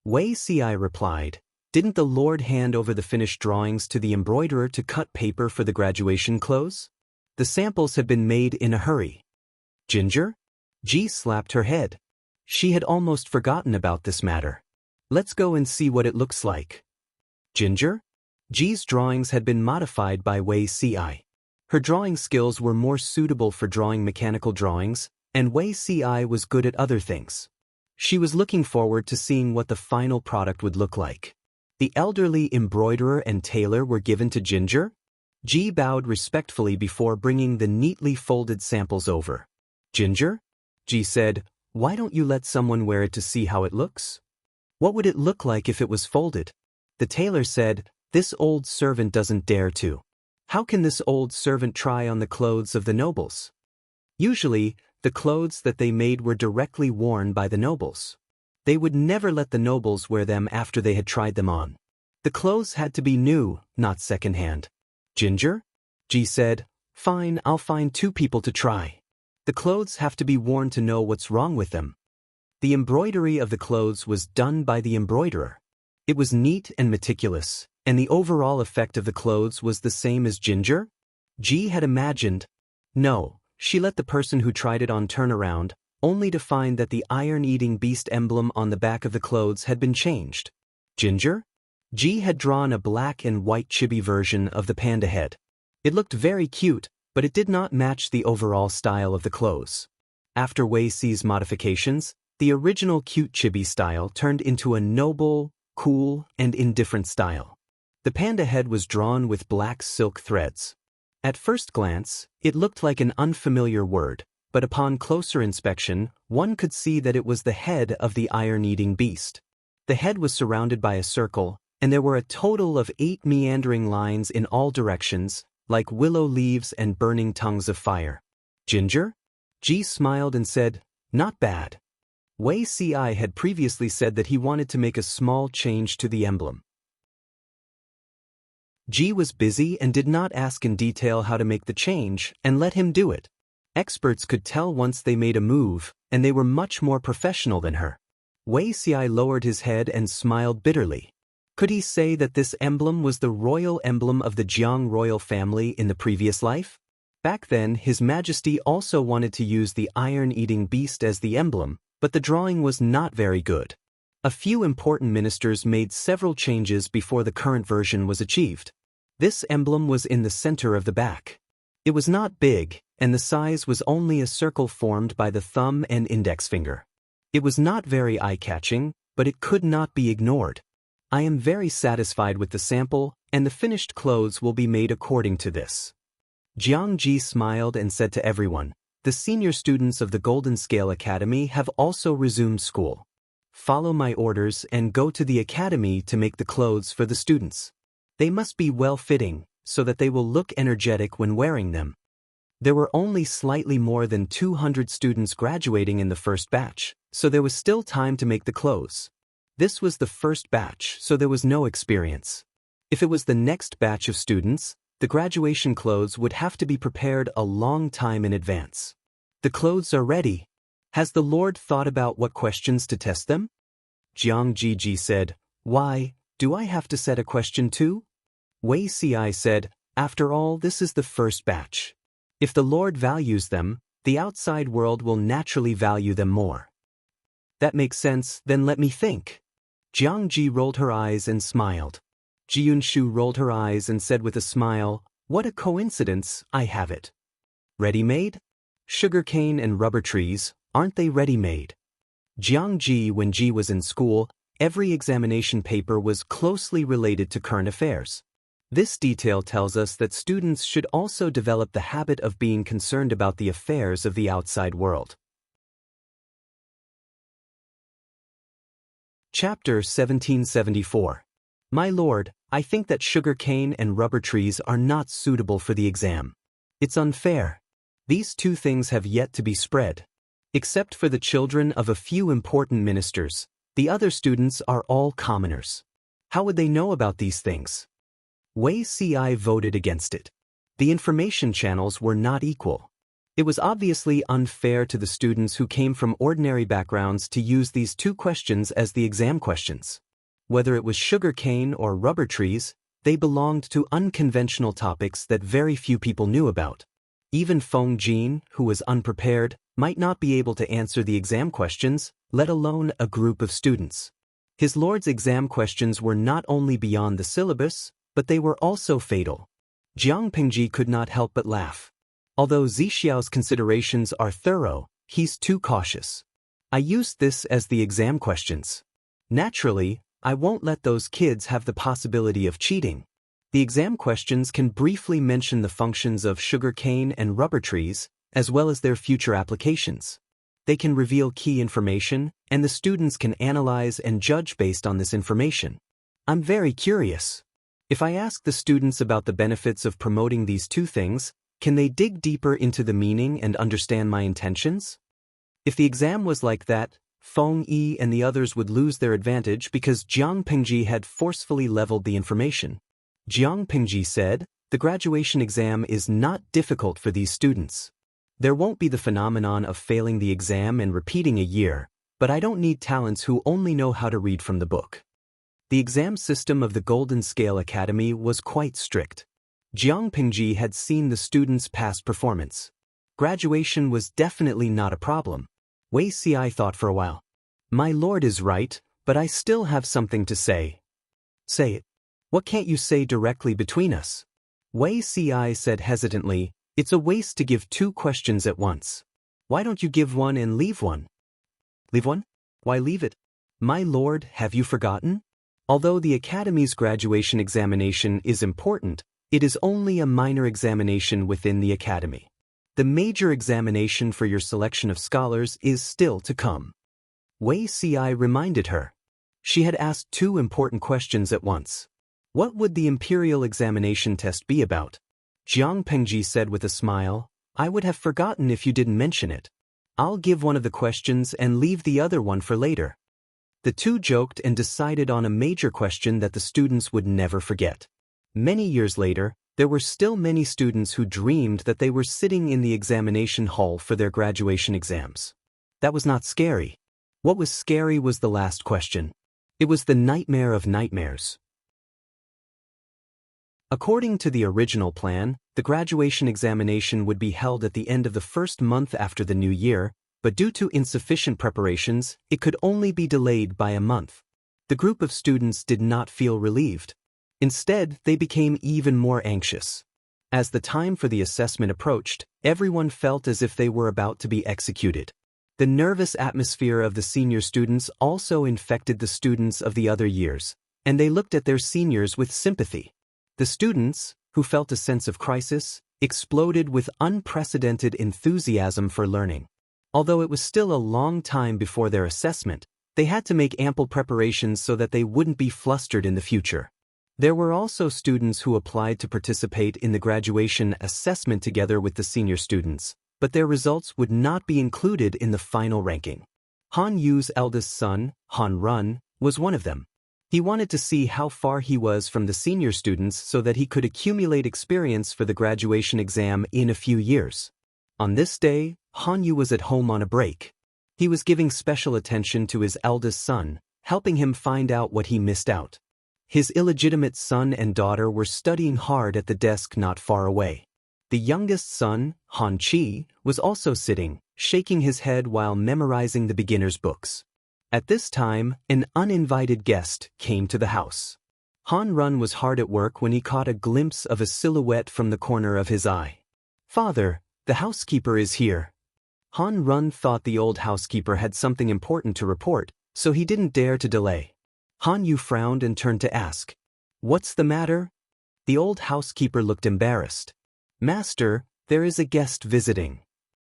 Wei Ci replied, "Didn't the Lord hand over the finished drawings to the embroiderer to cut paper for the graduation clothes? The samples have been made in a hurry." Ginger? Ji slapped her head. She had almost forgotten about this matter. "Let's go and see what it looks like." Ginger? Ji's drawings had been modified by Wei Ci. Her drawing skills were more suitable for drawing mechanical drawings, and Wei Ci was good at other things. She was looking forward to seeing what the final product would look like. The elderly embroiderer and tailor were given to Ginger. Ji bowed respectfully before bringing the neatly folded samples over. "Ginger?" Ji said, "Why don't you let someone wear it to see how it looks? What would it look like if it was folded?" The tailor said, "This old servant doesn't dare to. How can this old servant try on the clothes of the nobles?" Usually, the clothes that they made were directly worn by the nobles. They would never let the nobles wear them after they had tried them on. The clothes had to be new, not secondhand. "Ginger?" Ji said, "Fine, I'll find 2 people to try. The clothes have to be worn to know what's wrong with them." The embroidery of the clothes was done by the embroiderer. It was neat and meticulous, and the overall effect of the clothes was the same as Ginger? Ji had imagined. No, she let the person who tried it on turn around, only to find that the iron-eating beast emblem on the back of the clothes had been changed. Ginger? Ji had drawn a black and white chibi version of the panda head. It looked very cute, but it did not match the overall style of the clothes. After Wei Ci's modifications, the original cute chibi style turned into a noble, cool, and indifferent style. The panda head was drawn with black silk threads. At first glance, it looked like an unfamiliar word, but upon closer inspection, one could see that it was the head of the iron-eating beast. The head was surrounded by a circle, and there were a total of 8 meandering lines in all directions, like willow leaves and burning tongues of fire. Ginger? Ji smiled and said, "Not bad." Wei Si had previously said that he wanted to make a small change to the emblem. Ji was busy and did not ask in detail how to make the change and let him do it. Experts could tell once they made a move, and they were much more professional than her. Wei Si lowered his head and smiled bitterly. Could he say that this emblem was the royal emblem of the Jiang royal family in the previous life? Back then, His Majesty also wanted to use the iron-eating beast as the emblem, but the drawing was not very good. A few important ministers made several changes before the current version was achieved. This emblem was in the center of the back. It was not big, and the size was only a circle formed by the thumb and index finger. It was not very eye-catching, but it could not be ignored. I am very satisfied with the sample, and the finished clothes will be made according to this. Jiang Ji smiled and said to everyone, "The senior students of the Golden Scale Academy have also resumed school. Follow my orders and go to the academy to make the clothes for the students. They must be well-fitting, so that they will look energetic when wearing them." There were only slightly more than 200 students graduating in the first batch, so there was still time to make the clothes. This was the first batch, so there was no experience. If it was the next batch of students, the graduation clothes would have to be prepared a long time in advance. The clothes are ready. Has the Lord thought about what questions to test them? Jiang Ji said, "Why, do I have to set a question too?" Wei Si said, "After all, this is the first batch. If the Lord values them, the outside world will naturally value them more." That makes sense, then let me think. Jiang Ji rolled her eyes and smiled. Ji Yunshu rolled her eyes and said with a smile, "What a coincidence, I have it." Ready-made? Sugarcane and rubber trees, aren't they ready-made? Jiang Ji, when Ji was in school, every examination paper was closely related to current affairs. This detail tells us that students should also develop the habit of being concerned about the affairs of the outside world. Chapter 1774. My lord, I think that sugarcane and rubber trees are not suitable for the exam. It's unfair. These two things have yet to be spread. Except for the children of a few important ministers, the other students are all commoners. How would they know about these things? Wei Si voted against it. The information channels were not equal. It was obviously unfair to the students who came from ordinary backgrounds to use these two questions as the exam questions. Whether it was sugarcane or rubber trees, they belonged to unconventional topics that very few people knew about. Even Feng Jin, who was unprepared, might not be able to answer the exam questions, let alone a group of students. His lord's exam questions were not only beyond the syllabus, but they were also fatal. Jiang Pingji could not help but laugh. Although Zixiao's considerations are thorough, he's too cautious. I used this as the exam questions. Naturally, I won't let those kids have the possibility of cheating. The exam questions can briefly mention the functions of sugarcane and rubber trees, as well as their future applications. They can reveal key information, and the students can analyze and judge based on this information. I'm very curious. If I ask the students about the benefits of promoting these two things, can they dig deeper into the meaning and understand my intentions? If the exam was like that, Feng Yi and the others would lose their advantage because Jiang Pingji had forcefully leveled the information. Jiang Pingji said, "The graduation exam is not difficult for these students. There won't be the phenomenon of failing the exam and repeating a year, but I don't need talents who only know how to read from the book." The exam system of the Golden Scale Academy was quite strict. Jiang Pingji had seen the students' past performance. Graduation was definitely not a problem. Wei Si thought for a while. My lord is right, but I still have something to say. Say it. What can't you say directly between us? Wei Si said hesitantly, "It's a waste to give two questions at once. Why don't you give one and leave one?" Leave one? Why leave it? My lord, have you forgotten? Although the Academy's graduation examination is important, it is only a minor examination within the Academy. The major examination for your selection of scholars is still to come. Wei Si reminded her. She had asked two important questions at once. What would the imperial examination test be about? Jiang Pingji said with a smile, I would have forgotten if you didn't mention it. I'll give one of the questions and leave the other one for later. The two joked and decided on a major question that the students would never forget. Many years later, there were still many students who dreamed that they were sitting in the examination hall for their graduation exams. That was not scary. What was scary was the last question. It was the nightmare of nightmares. According to the original plan, the graduation examination would be held at the end of the first month after the new year, but due to insufficient preparations, it could only be delayed by a month. The group of students did not feel relieved. Instead, they became even more anxious. As the time for the assessment approached, everyone felt as if they were about to be executed. The nervous atmosphere of the senior students also infected the students of the other years, and they looked at their seniors with sympathy. The students, who felt a sense of crisis, exploded with unprecedented enthusiasm for learning. Although it was still a long time before their assessment, they had to make ample preparations so that they wouldn't be flustered in the future. There were also students who applied to participate in the graduation assessment together with the senior students, but their results would not be included in the final ranking. Han Yu's eldest son, Han Run, was one of them. He wanted to see how far he was from the senior students so that he could accumulate experience for the graduation exam in a few years. On this day, Han Yu was at home on a break. He was giving special attention to his eldest son, helping him find out what he missed out. His illegitimate son and daughter were studying hard at the desk not far away. The youngest son, Han Chi, was also sitting, shaking his head while memorizing the beginner's books. At this time, an uninvited guest came to the house. Han Run was hard at work when he caught a glimpse of a silhouette from the corner of his eye. "Father, the housekeeper is here." Han Run thought the old housekeeper had something important to report, so he didn't dare to delay. Han Yu frowned and turned to ask, "What's the matter?" The old housekeeper looked embarrassed. "Master, there is a guest visiting."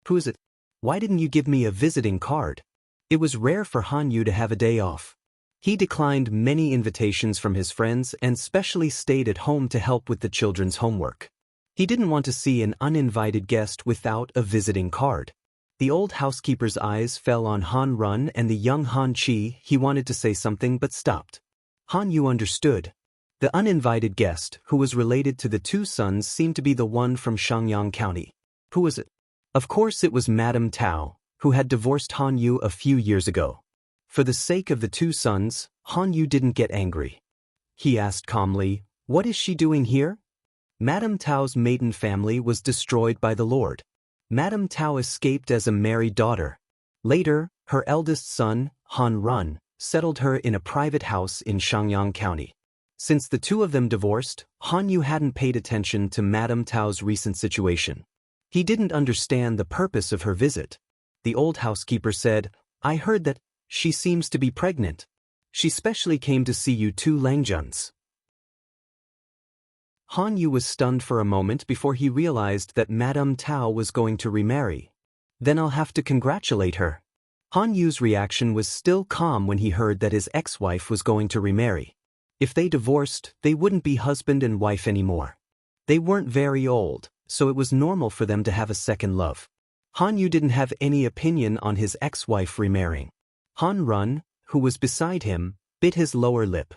"Who is it? Why didn't you give me a visiting card?" It was rare for Han Yu to have a day off. He declined many invitations from his friends and specially stayed at home to help with the children's homework. He didn't want to see an uninvited guest without a visiting card. The old housekeeper's eyes fell on Han Run and the young Han Chi. He wanted to say something but stopped. Han Yu understood. The uninvited guest, who was related to the two sons, seemed to be the one from Xiangyang County. Who was it? Of course it was Madame Tao, who had divorced Han Yu a few years ago. For the sake of the two sons, Han Yu didn't get angry. He asked calmly, "What is she doing here?" Madame Tao's maiden family was destroyed by the Lord. Madame Tao escaped as a married daughter. Later, her eldest son, Han Run, settled her in a private house in Xiangyang County. Since the two of them divorced, Han Yu hadn't paid attention to Madame Tao's recent situation. He didn't understand the purpose of her visit. The old housekeeper said, "I heard that she seems to be pregnant. She specially came to see you two Langjuns." Han Yu was stunned for a moment before he realized that Madame Tao was going to remarry. "Then I'll have to congratulate her." Han Yu's reaction was still calm when he heard that his ex-wife was going to remarry. If they divorced, they wouldn't be husband and wife anymore. They weren't very old, so it was normal for them to have a second love. Han Yu didn't have any opinion on his ex-wife remarrying. Han Run, who was beside him, bit his lower lip.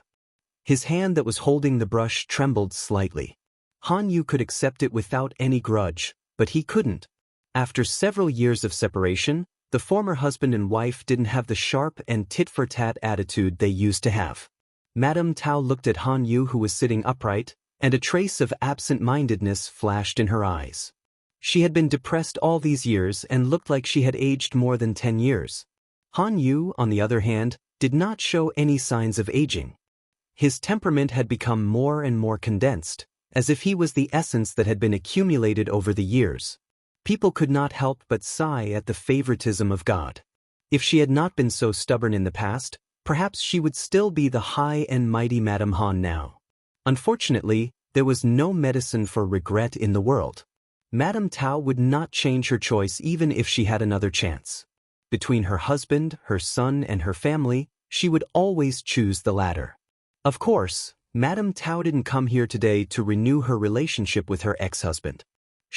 His hand that was holding the brush trembled slightly. Han Yu could accept it without any grudge, but he couldn't. After several years of separation, the former husband and wife didn't have the sharp and tit-for-tat attitude they used to have. Madame Tao looked at Han Yu, who was sitting upright, and a trace of absent-mindedness flashed in her eyes. She had been depressed all these years and looked like she had aged more than 10 years. Han Yu, on the other hand, did not show any signs of aging. His temperament had become more and more condensed, as if he was the essence that had been accumulated over the years. People could not help but sigh at the favoritism of God. If she had not been so stubborn in the past, perhaps she would still be the high and mighty Madame Han now. Unfortunately, there was no medicine for regret in the world. Madame Tao would not change her choice even if she had another chance. Between her husband, her son, and her family, she would always choose the latter. Of course, Madame Tao didn't come here today to renew her relationship with her ex-husband.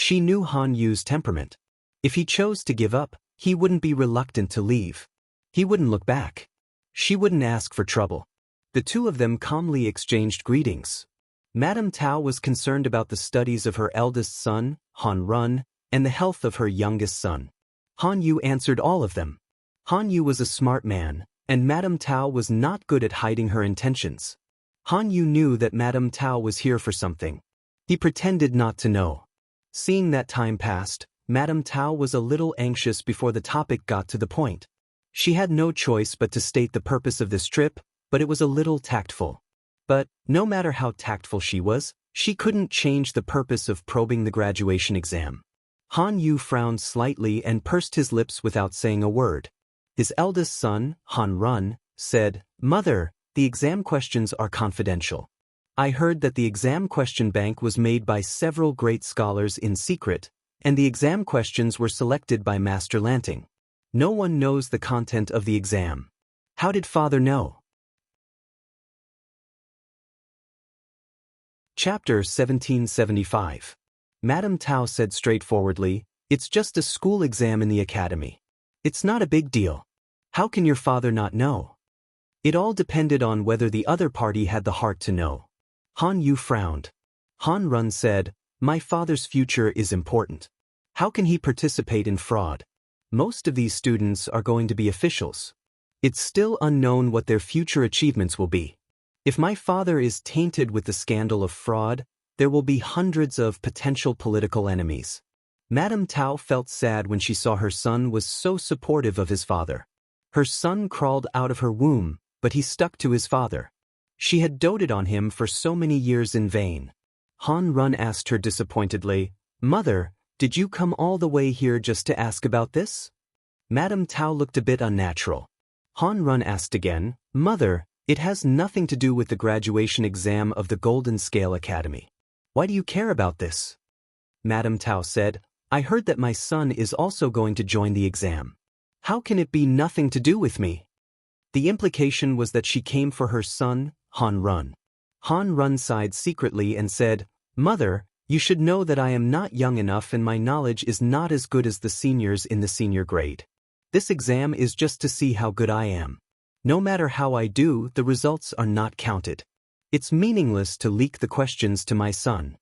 She knew Han Yu's temperament. If he chose to give up, he wouldn't be reluctant to leave. He wouldn't look back. She wouldn't ask for trouble. The two of them calmly exchanged greetings. Madame Tao was concerned about the studies of her eldest son, Han Run, and the health of her youngest son. Han Yu answered all of them. Han Yu was a smart man, and Madame Tao was not good at hiding her intentions. Han Yu knew that Madame Tao was here for something. He pretended not to know. Seeing that time passed, Madame Tao was a little anxious before the topic got to the point. She had no choice but to state the purpose of this trip, but it was a little tactful. But, no matter how tactful she was, she couldn't change the purpose of probing the graduation exam. Han Yu frowned slightly and pursed his lips without saying a word. His eldest son, Han Run, said, "Mother, the exam questions are confidential. I heard that the exam question bank was made by several great scholars in secret, and the exam questions were selected by Master Lanting. No one knows the content of the exam. How did father know?" Chapter 1775. Madame Tao said straightforwardly, "It's just a school exam in the academy. It's not a big deal. How can your father not know?" It all depended on whether the other party had the heart to know. Han Yu frowned. Han Run said, "My father's future is important. How can he participate in fraud? Most of these students are going to be officials. It's still unknown what their future achievements will be. If my father is tainted with the scandal of fraud, there will be hundreds of potential political enemies." Madame Tao felt sad when she saw her son was so supportive of his father. Her son crawled out of her womb, but he stuck to his father. She had doted on him for so many years in vain. Han Run asked her disappointedly, "Mother, did you come all the way here just to ask about this?" Madame Tao looked a bit unnatural. Han Run asked again, "Mother, it has nothing to do with the graduation exam of the Golden Scale Academy. Why do you care about this?" Madame Tao said, "I heard that my son is also going to join the exam. How can it be nothing to do with me?" The implication was that she came for her son, Han Run. Han Run sighed secretly and said, "Mother, you should know that I am not young enough and my knowledge is not as good as the seniors in the senior grade. This exam is just to see how good I am. No matter how I do, the results are not counted. It's meaningless to leak the questions to my son."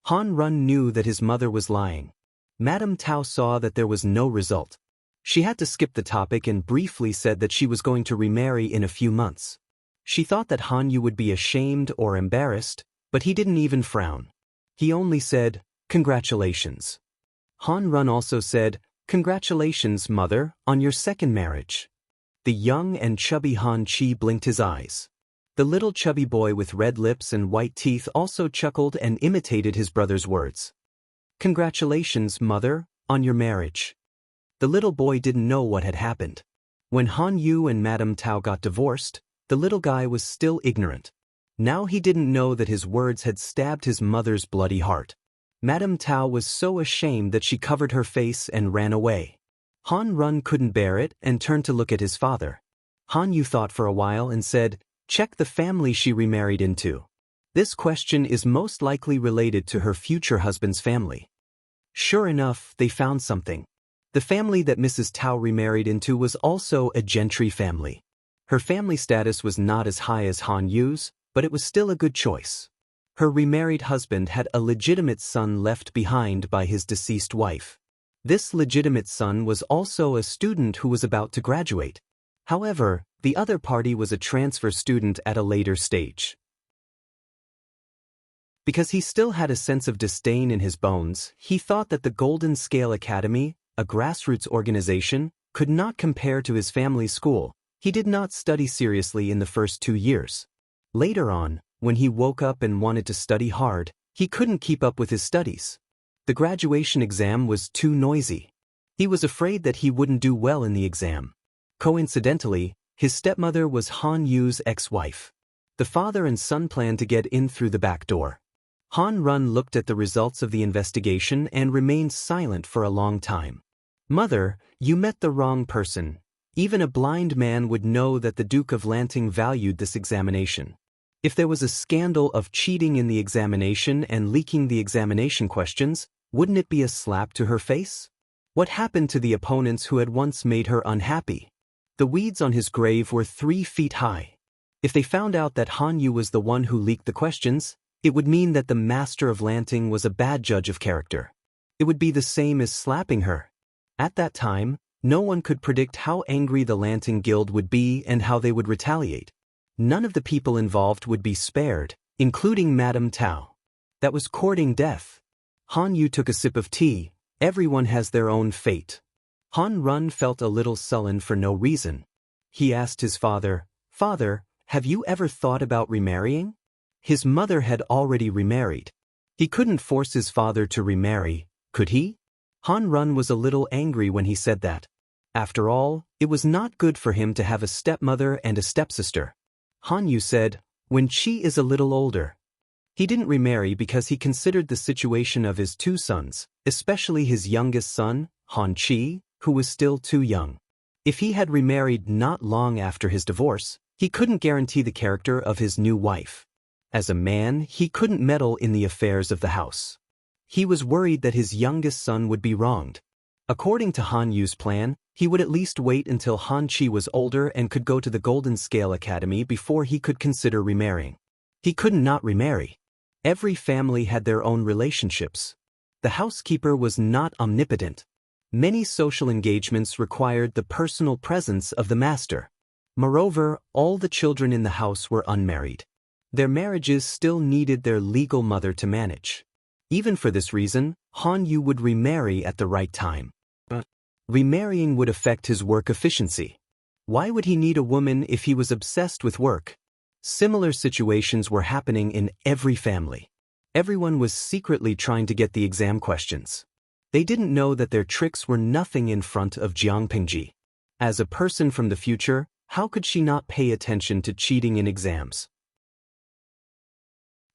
Han Run knew that his mother was lying. Madame Tao saw that there was no result. She had to skip the topic and briefly said that she was going to remarry in a few months. She thought that Han Yu would be ashamed or embarrassed, but he didn't even frown. He only said, "Congratulations." Han Run also said, "Congratulations, mother, on your second marriage." The young and chubby Han Chi blinked his eyes. The little chubby boy with red lips and white teeth also chuckled and imitated his brother's words. "Congratulations, mother, on your marriage." The little boy didn't know what had happened. When Han Yu and Madame Tao got divorced, the little guy was still ignorant. Now he didn't know that his words had stabbed his mother's bloody heart. Madame Tao was so ashamed that she covered her face and ran away. Han Run couldn't bear it and turned to look at his father. Han Yu thought for a while and said, "Check the family she remarried into. This question is most likely related to her future husband's family." Sure enough, they found something. The family that Mrs. Tao remarried into was also a gentry family. Her family status was not as high as Han Yu's, but it was still a good choice. Her remarried husband had a legitimate son left behind by his deceased wife. This legitimate son was also a student who was about to graduate. However, the other party was a transfer student at a later stage. Because he still had a sense of disdain in his bones, he thought that the Golden Scale Academy, a grassroots organization, could not compare to his family's school. He did not study seriously in the first 2 years. Later on, when he woke up and wanted to study hard, he couldn't keep up with his studies. The graduation exam was too noisy. He was afraid that he wouldn't do well in the exam. Coincidentally, his stepmother was Han Yu's ex-wife. The father and son planned to get in through the back door. Han Run looked at the results of the investigation and remained silent for a long time. "Mother, you met the wrong person. Even a blind man would know that the Duke of Lanting valued this examination. If there was a scandal of cheating in the examination and leaking the examination questions, Wouldn't it be a slap to her face? What happened to the opponents who had once made her unhappy? The weeds on his grave were 3 feet high. If they found out that Han Yu was the one who leaked the questions, it would mean that the master of Lanting was a bad judge of character. It would be the same as slapping her. At that time, no one could predict how angry the Lanting Guild would be and how they would retaliate. None of the people involved would be spared, including Madame Tao. That was courting death. Han Yu took a sip of tea. Everyone has their own fate. Han Run felt a little sullen for no reason. He asked his father, "Father, have you ever thought about remarrying?" His mother had already remarried. He couldn't force his father to remarry, could he? Han Run was a little angry when he said that. After all, it was not good for him to have a stepmother and a stepsister. Han Yu said, "When Chi is a little older." He didn't remarry because he considered the situation of his 2 sons, especially his youngest son, Han Chi, who was still too young. If he had remarried not long after his divorce, he couldn't guarantee the character of his new wife. As a man, he couldn't meddle in the affairs of the house. He was worried that his youngest son would be wronged. According to Han Yu's plan, he would at least wait until Han Chi was older and could go to the Golden Scale Academy before he could consider remarrying. He couldn't not remarry. Every family had their own relationships. The housekeeper was not omnipotent. Many social engagements required the personal presence of the master. Moreover, all the children in the house were unmarried. Their marriages still needed their legal mother to manage. Even for this reason, Han Yu would remarry at the right time. But remarrying would affect his work efficiency. Why would he need a woman if he was obsessed with work? Similar situations were happening in every family. Everyone was secretly trying to get the exam questions. They didn't know that their tricks were nothing in front of Jiang Pingji. As a person from the future, how could she not pay attention to cheating in exams?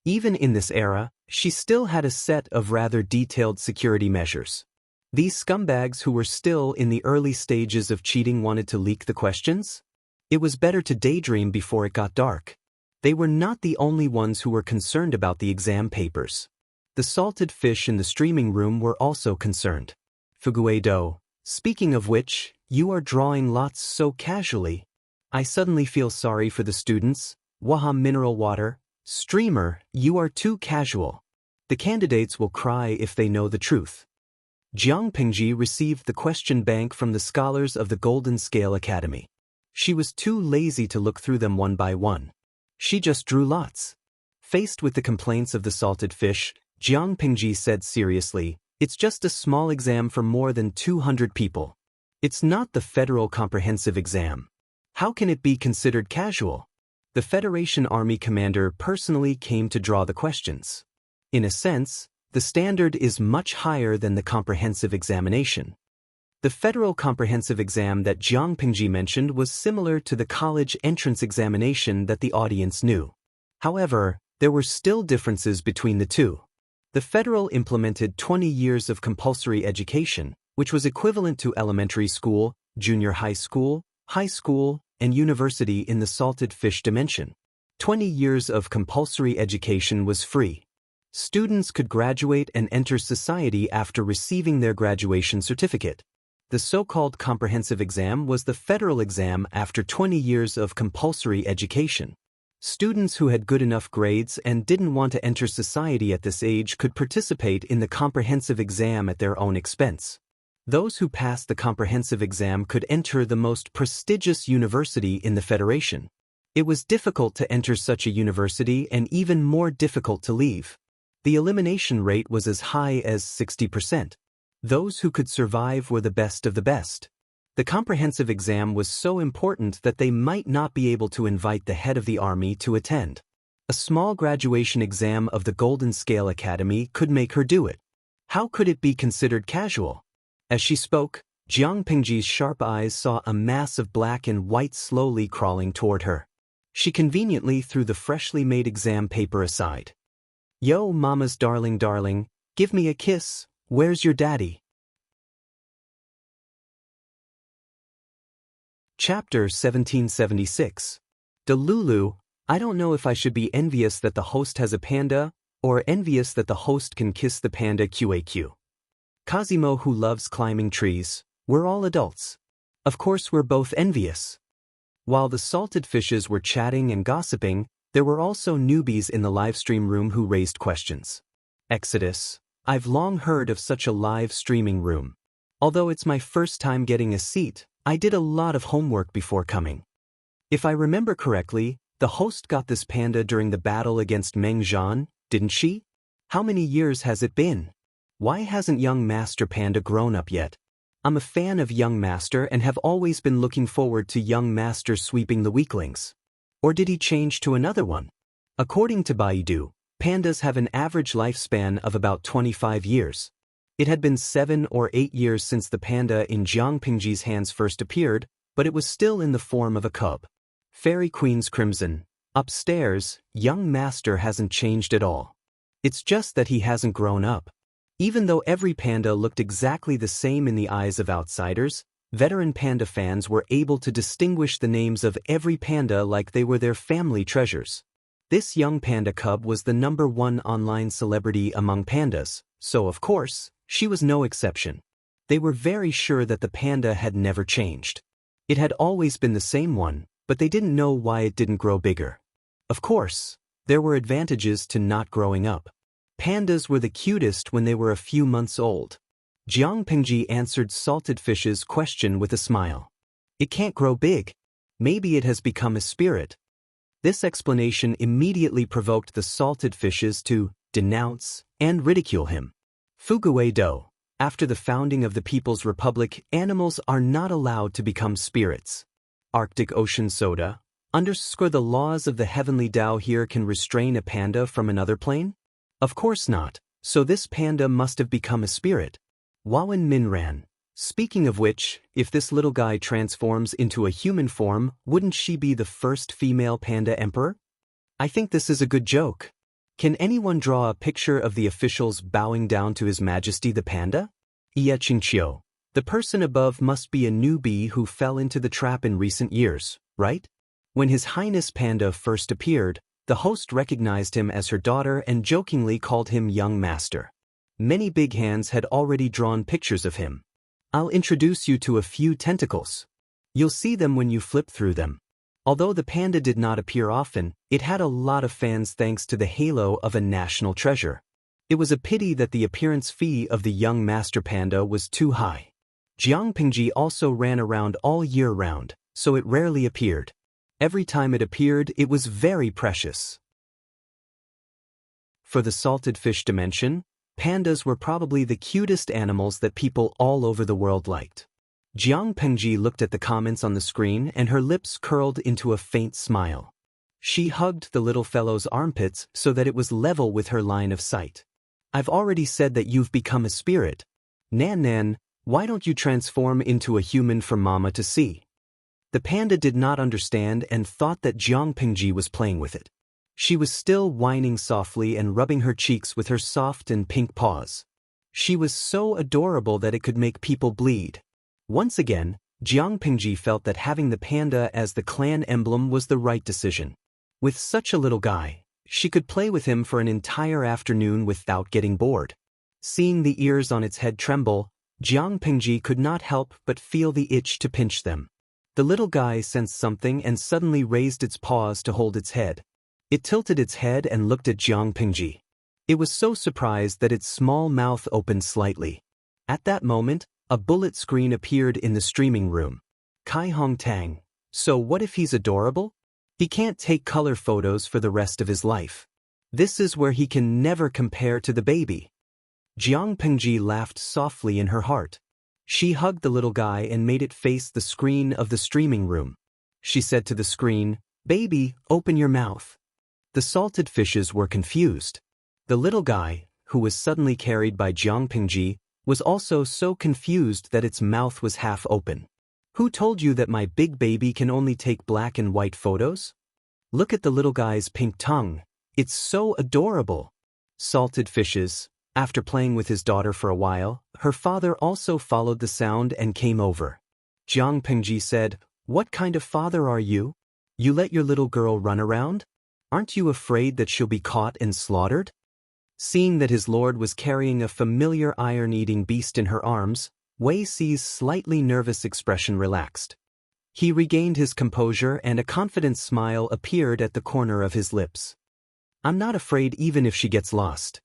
Even in this era, she still had a set of rather detailed security measures. These scumbags who were still in the early stages of cheating wanted to leak the questions? It was better to daydream before it got dark. They were not the only ones who were concerned about the exam papers. The salted fish in the streaming room were also concerned. Fuguedo, speaking of which, you are drawing lots so casually. I suddenly feel sorry for the students. Waha mineral water. Streamer, you are too casual. The candidates will cry if they know the truth. Jiang Pingji received the question bank from the scholars of the Golden Scale Academy. She was too lazy to look through them one by one. She just drew lots. Faced with the complaints of the salted fish, Jiang Pingji said seriously, "It's just a small exam for more than 200 people. It's not the federal comprehensive exam. How can it be considered casual?" The Federation Army commander personally came to draw the questions. In a sense, the standard is much higher than the comprehensive examination. The federal comprehensive exam that Jiang Pingji mentioned was similar to the college entrance examination that the audience knew. However, there were still differences between the two. The federal implemented 20 years of compulsory education, which was equivalent to elementary school, junior high school, and university in the salted fish dimension. 20 years of compulsory education was free. Students could graduate and enter society after receiving their graduation certificate. The so-called comprehensive exam was the federal exam after 20 years of compulsory education. Students who had good enough grades and didn't want to enter society at this age could participate in the comprehensive exam at their own expense. Those who passed the comprehensive exam could enter the most prestigious university in the Federation. It was difficult to enter such a university and even more difficult to leave. The elimination rate was as high as 60%. Those who could survive were the best of the best. The comprehensive exam was so important that they might not be able to invite the head of the army to attend. A small graduation exam of the Golden Scale Academy could make her do it. How could it be considered casual? As she spoke, Jiang Pingji's sharp eyes saw a mass of black and white slowly crawling toward her. She conveniently threw the freshly made exam paper aside. "Yo, mama's darling, give me a kiss, where's your daddy?" Chapter 1776. Delulu, I don't know if I should be envious that the host has a panda, or envious that the host can kiss the panda QAQ. Cosimo, who loves climbing trees, we're all adults. Of course we're both envious. While the salted fishes were chatting and gossiping, there were also newbies in the livestream room who raised questions. Exodus, I've long heard of such a live streaming room. Although it's my first time getting a seat, I did a lot of homework before coming. If I remember correctly, the host got this panda during the battle against Meng Zhan, didn't she? How many years has it been? Why hasn't young Master Panda grown up yet? I'm a fan of young Master and have always been looking forward to young Master sweeping the weaklings. Or did he change to another one? According to Baidu, pandas have an average lifespan of about 25 years. It had been 7 or 8 years since the panda in Jiang Pingji's hands first appeared, but it was still in the form of a cub. Fairy Queen's Crimson. Upstairs, young Master hasn't changed at all. It's just that he hasn't grown up. Even though every panda looked exactly the same in the eyes of outsiders, veteran panda fans were able to distinguish the names of every panda like they were their family treasures. This young panda cub was the #1 online celebrity among pandas, so of course, she was no exception. They were very sure that the panda had never changed. It had always been the same one, but they didn't know why it didn't grow bigger. Of course, there were advantages to not growing up. Pandas were the cutest when they were a few months old. Jiang Pingji answered Salted Fish's question with a smile. It can't grow big. Maybe it has become a spirit. This explanation immediately provoked the Salted Fishes to denounce and ridicule him. Fugui Do. After the founding of the People's Republic, animals are not allowed to become spirits. Arctic Ocean Soda. Underscore the laws of the heavenly Tao here can restrain a panda from another plane? Of course not, so this panda must have become a spirit. Wawan Minran. Speaking of which, if this little guy transforms into a human form, wouldn't she be the first female panda emperor? I think this is a good joke. Can anyone draw a picture of the officials bowing down to His Majesty the panda? Xianxia. The person above must be a newbie who fell into the trap in recent years, right? When His Highness Panda first appeared, the host recognized him as her daughter and jokingly called him young master. Many big hands had already drawn pictures of him. I'll introduce you to a few tentacles. You'll see them when you flip through them. Although the panda did not appear often, it had a lot of fans thanks to the halo of a national treasure. It was a pity that the appearance fee of the young master panda was too high. Jiang Pingji also ran around all year round, so it rarely appeared. Every time it appeared, it was very precious. For the salted fish dimension, pandas were probably the cutest animals that people all over the world liked. Jiang Pengji looked at the comments on the screen and her lips curled into a faint smile. She hugged the little fellow's armpits so that it was level with her line of sight. I've already said that you've become a spirit. Nan, why don't you transform into a human for Mama to see? The panda did not understand and thought that Jiang Pingji was playing with it. She was still whining softly and rubbing her cheeks with her soft and pink paws. She was so adorable that it could make people bleed. Once again, Jiang Pingji felt that having the panda as the clan emblem was the right decision. With such a little guy, she could play with him for an entire afternoon without getting bored. Seeing the ears on its head tremble, Jiang Pingji could not help but feel the itch to pinch them. The little guy sensed something and suddenly raised its paws to hold its head. It tilted its head and looked at Jiang Pingji. It was so surprised that its small mouth opened slightly. At that moment, a bullet screen appeared in the streaming room. Kai Hong Tang. So what if he's adorable? He can't take color photos for the rest of his life. This is where he can never compare to the baby. Jiang Pingji laughed softly in her heart. She hugged the little guy and made it face the screen of the streaming room. She said to the screen, "Baby, open your mouth." The salted fishes were confused. The little guy, who was suddenly carried by Jiang Pingji, was also so confused that its mouth was half open. Who told you that my big baby can only take black and white photos? Look at the little guy's pink tongue. It's so adorable. Salted fishes. After playing with his daughter for a while, her father also followed the sound and came over. Jiang Pingji said, "What kind of father are you? You let your little girl run around? Aren't you afraid that she'll be caught and slaughtered?" Seeing that his lord was carrying a familiar iron-eating beast in her arms, Wei Xi's slightly nervous expression relaxed. He regained his composure and a confident smile appeared at the corner of his lips. I'm not afraid even if she gets lost.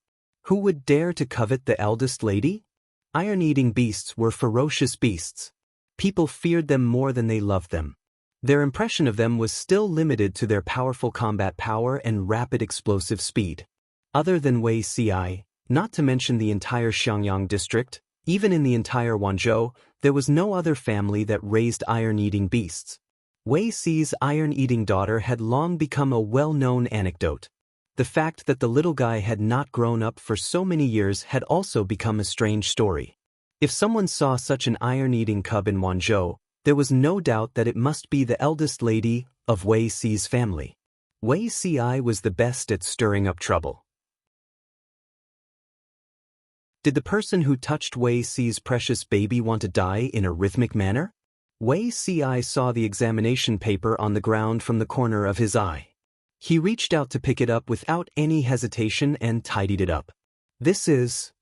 Who would dare to covet the eldest lady? Iron-eating beasts were ferocious beasts. People feared them more than they loved them. Their impression of them was still limited to their powerful combat power and rapid explosive speed. Other than Wei Xi, not to mention the entire Xiangyang district, even in the entire Wanzhou, there was no other family that raised iron-eating beasts. Wei Xi's iron-eating daughter had long become a well-known anecdote. The fact that the little guy had not grown up for so many years had also become a strange story. If someone saw such an iron-eating cub in Wanzhou, there was no doubt that it must be the eldest lady of Wei Xi's family. Wei Xi was the best at stirring up trouble. Did the person who touched Wei Xi's precious baby want to die in a rhythmic manner? Wei Xi saw the examination paper on the ground from the corner of his eye. He reached out to pick it up without any hesitation and tidied it up. This is,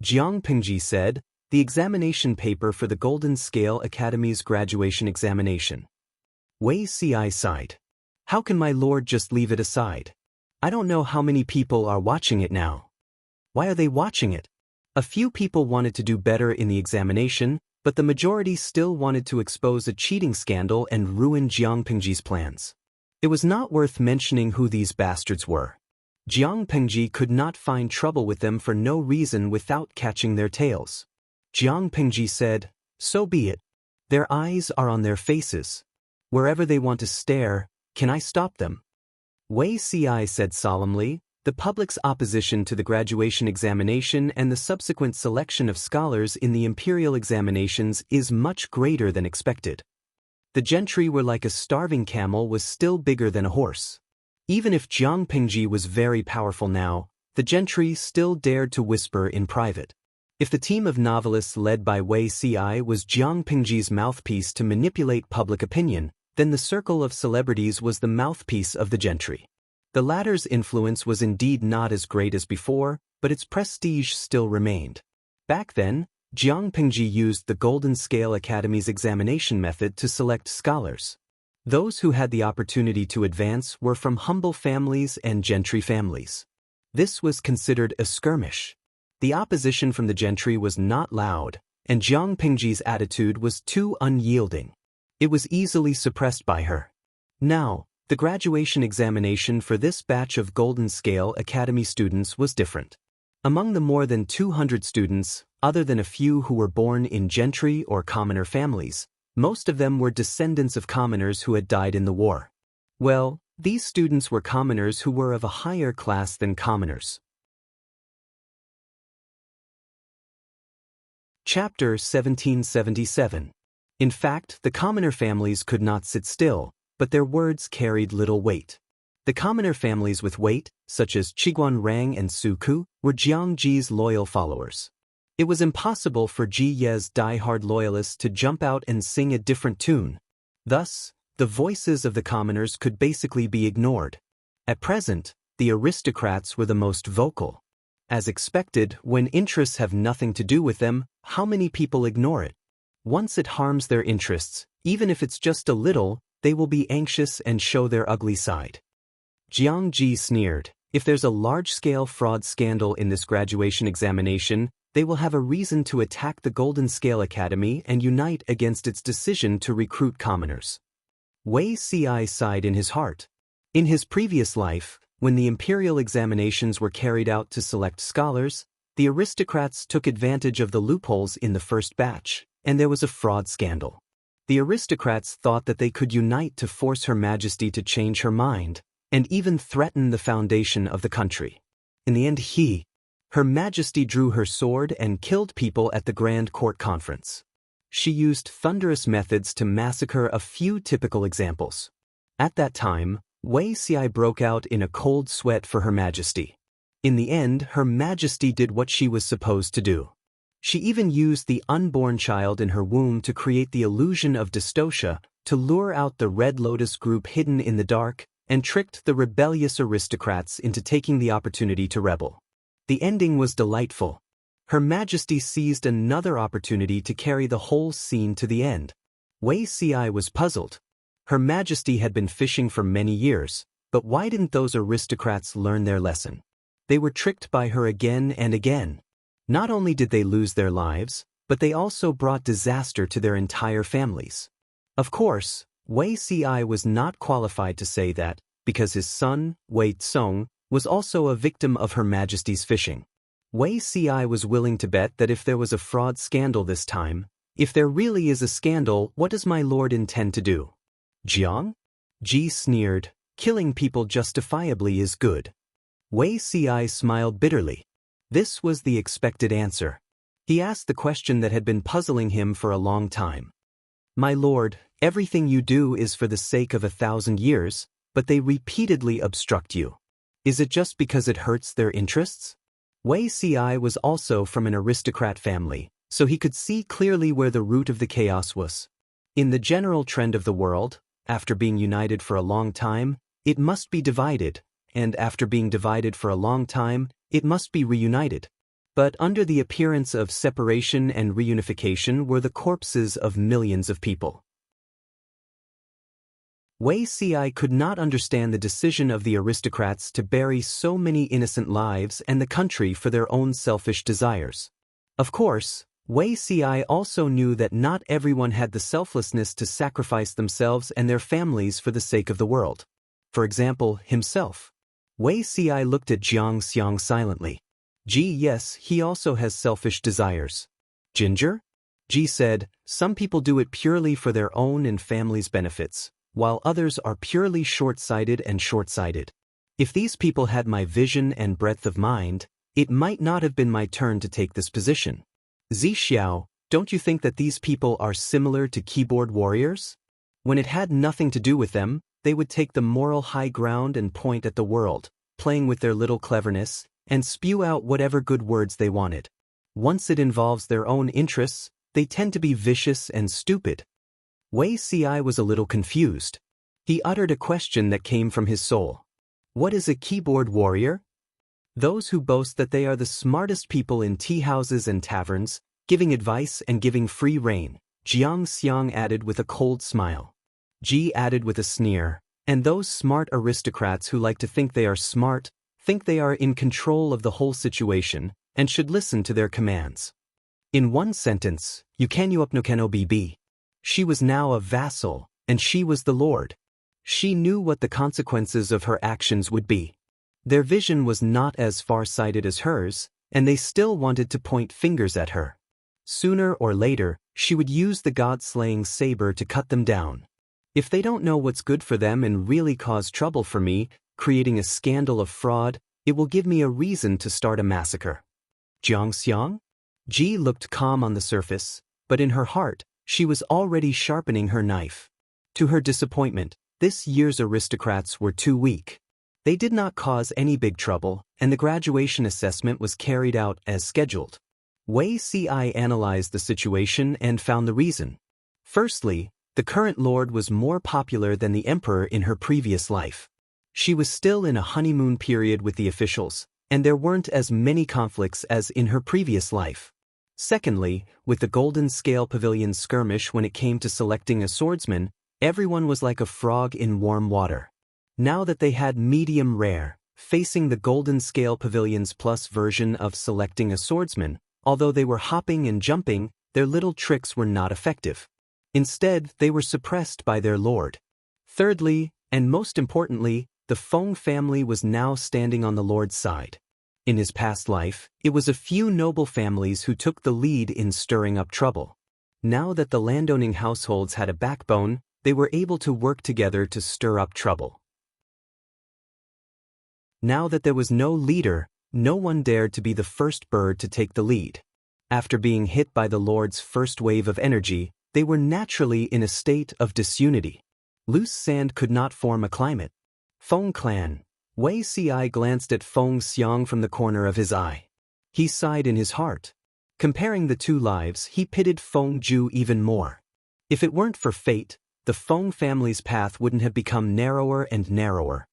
Jiang Pingji said, the examination paper for the Golden Scale Academy's graduation examination. Wei Xi sighed. How can my lord just leave it aside? I don't know how many people are watching it now. Why are they watching it? A few people wanted to do better in the examination, but the majority still wanted to expose a cheating scandal and ruin Jiang Pingji's plans. It was not worth mentioning who these bastards were. Jiang Pingji could not find trouble with them for no reason without catching their tails. Jiang Pingji said, so be it. Their eyes are on their faces. Wherever they want to stare, can I stop them? Wei Xi said solemnly, the public's opposition to the graduation examination and the subsequent selection of scholars in the imperial examinations is much greater than expected. The gentry were like a starving camel was still bigger than a horse. Even if Jiang Pingji was very powerful now, the gentry still dared to whisper in private. If the team of novelists led by Wei Xi was Jiang Pingji's mouthpiece to manipulate public opinion, then the circle of celebrities was the mouthpiece of the gentry. The latter's influence was indeed not as great as before, but its prestige still remained. Back then, Jiang Pingji used the Golden Scale Academy's examination method to select scholars. Those who had the opportunity to advance were from humble families and gentry families. This was considered a skirmish. The opposition from the gentry was not loud, and Jiang Pingji's attitude was too unyielding. It was easily suppressed by her. Now, the graduation examination for this batch of Golden Scale Academy students was different. Among the more than 200 students, other than a few who were born in gentry or commoner families, most of them were descendants of commoners who had died in the war. Well, these students were commoners who were of a higher class than commoners. Chapter 1777. In fact, the commoner families could not sit still, but their words carried little weight. The commoner families with weight, such as Qiguan Rang and Su Ku, were Jiang Ji's loyal followers. It was impossible for Ji Ye's die-hard loyalists to jump out and sing a different tune. Thus, the voices of the commoners could basically be ignored. At present, the aristocrats were the most vocal. As expected, when interests have nothing to do with them, how many people ignore it? Once it harms their interests, even if it's just a little, they will be anxious and show their ugly side. Jiang Ji sneered, if there's a large-scale fraud scandal in this graduation examination, they will have a reason to attack the Golden Scale Academy and unite against its decision to recruit commoners. Wei Xi sighed in his heart. In his previous life, when the imperial examinations were carried out to select scholars, the aristocrats took advantage of the loopholes in the first batch, and there was a fraud scandal. The aristocrats thought that they could unite to force Her Majesty to change her mind, and even threaten the foundation of the country. In the end, Her Majesty drew her sword and killed people at the Grand Court Conference. She used thunderous methods to massacre a few typical examples. At that time, Wei Xi broke out in a cold sweat for Her Majesty. In the end, Her Majesty did what she was supposed to do. She even used the unborn child in her womb to create the illusion of dystocia, to lure out the Red Lotus group hidden in the dark, and tricked the rebellious aristocrats into taking the opportunity to rebel. The ending was delightful. Her Majesty seized another opportunity to carry the whole scene to the end. Wei Ci was puzzled. Her Majesty had been fishing for many years, but why didn't those aristocrats learn their lesson? They were tricked by her again and again. Not only did they lose their lives, but they also brought disaster to their entire families. Of course, Wei Ci was not qualified to say that, because his son, Wei Tsong, was also a victim of Her Majesty's fishing. Wei Ci was willing to bet that if there was a fraud scandal this time, if there really is a scandal, what does my lord intend to do? Jiang? Ji sneered, killing people justifiably is good. Wei Ci smiled bitterly. This was the expected answer. He asked the question that had been puzzling him for a long time. My lord, everything you do is for the sake of 1,000 years, but they repeatedly obstruct you. Is it just because it hurts their interests? Wei Ci was also from an aristocrat family, so he could see clearly where the root of the chaos was. In the general trend of the world, after being united for a long time, it must be divided, and after being divided for a long time, it must be reunited. But under the appearance of separation and reunification were the corpses of millions of people. Wei Ci could not understand the decision of the aristocrats to bury so many innocent lives and the country for their own selfish desires. Of course, Wei Ci also knew that not everyone had the selflessness to sacrifice themselves and their families for the sake of the world. For example, himself. Wei Ci looked at Jiang Xiang silently. Ji, yes, he also has selfish desires. Ginger? Ji said, some people do it purely for their own and family's benefits, while others are purely short-sighted and short-sighted. If these people had my vision and breadth of mind, it might not have been my turn to take this position. Zixiao, don't you think that these people are similar to keyboard warriors? When it had nothing to do with them, they would take the moral high ground and point at the world, playing with their little cleverness, and spew out whatever good words they wanted. Once it involves their own interests, they tend to be vicious and stupid. Wei Ci was a little confused. He uttered a question that came from his soul. What is a keyboard warrior? Those who boast that they are the smartest people in tea houses and taverns, giving advice and giving free rein, Jiang Xiang added with a cold smile. Ji added with a sneer, and those smart aristocrats who like to think they are smart, think they are in control of the whole situation, and should listen to their commands. In one sentence, Yukanyu BB. She was now a vassal, and she was the lord. She knew what the consequences of her actions would be. Their vision was not as far-sighted as hers, and they still wanted to point fingers at her. Sooner or later, she would use the god-slaying saber to cut them down. If they don't know what's good for them and really cause trouble for me, creating a scandal of fraud, it will give me a reason to start a massacre. Jiang Xiang? Ji looked calm on the surface, but in her heart, she was already sharpening her knife. To her disappointment, this year's aristocrats were too weak. They did not cause any big trouble, and the graduation assessment was carried out as scheduled. Wei Ci analyzed the situation and found the reason. Firstly, the current lord was more popular than the emperor in her previous life. She was still in a honeymoon period with the officials, and there weren't as many conflicts as in her previous life. Secondly, with the Golden Scale Pavilion skirmish when it came to selecting a swordsman, everyone was like a frog in warm water. Now that they had medium rare, facing the Golden Scale Pavilion's plus version of selecting a swordsman, although they were hopping and jumping, their little tricks were not effective. Instead, they were suppressed by their lord. Thirdly, and most importantly, the Feng family was now standing on the lord's side. In his past life, it was a few noble families who took the lead in stirring up trouble. Now that the landowning households had a backbone, they were able to work together to stir up trouble. Now that there was no leader, no one dared to be the first bird to take the lead. After being hit by the lord's first wave of energy, they were naturally in a state of disunity. Loose sand could not form a climate. Feng clan. Wei Ci glanced at Feng Xiang from the corner of his eye. He sighed in his heart. Comparing the two lives, he pitied Feng Ju even more. If it weren't for fate, the Feng family's path wouldn't have become narrower and narrower.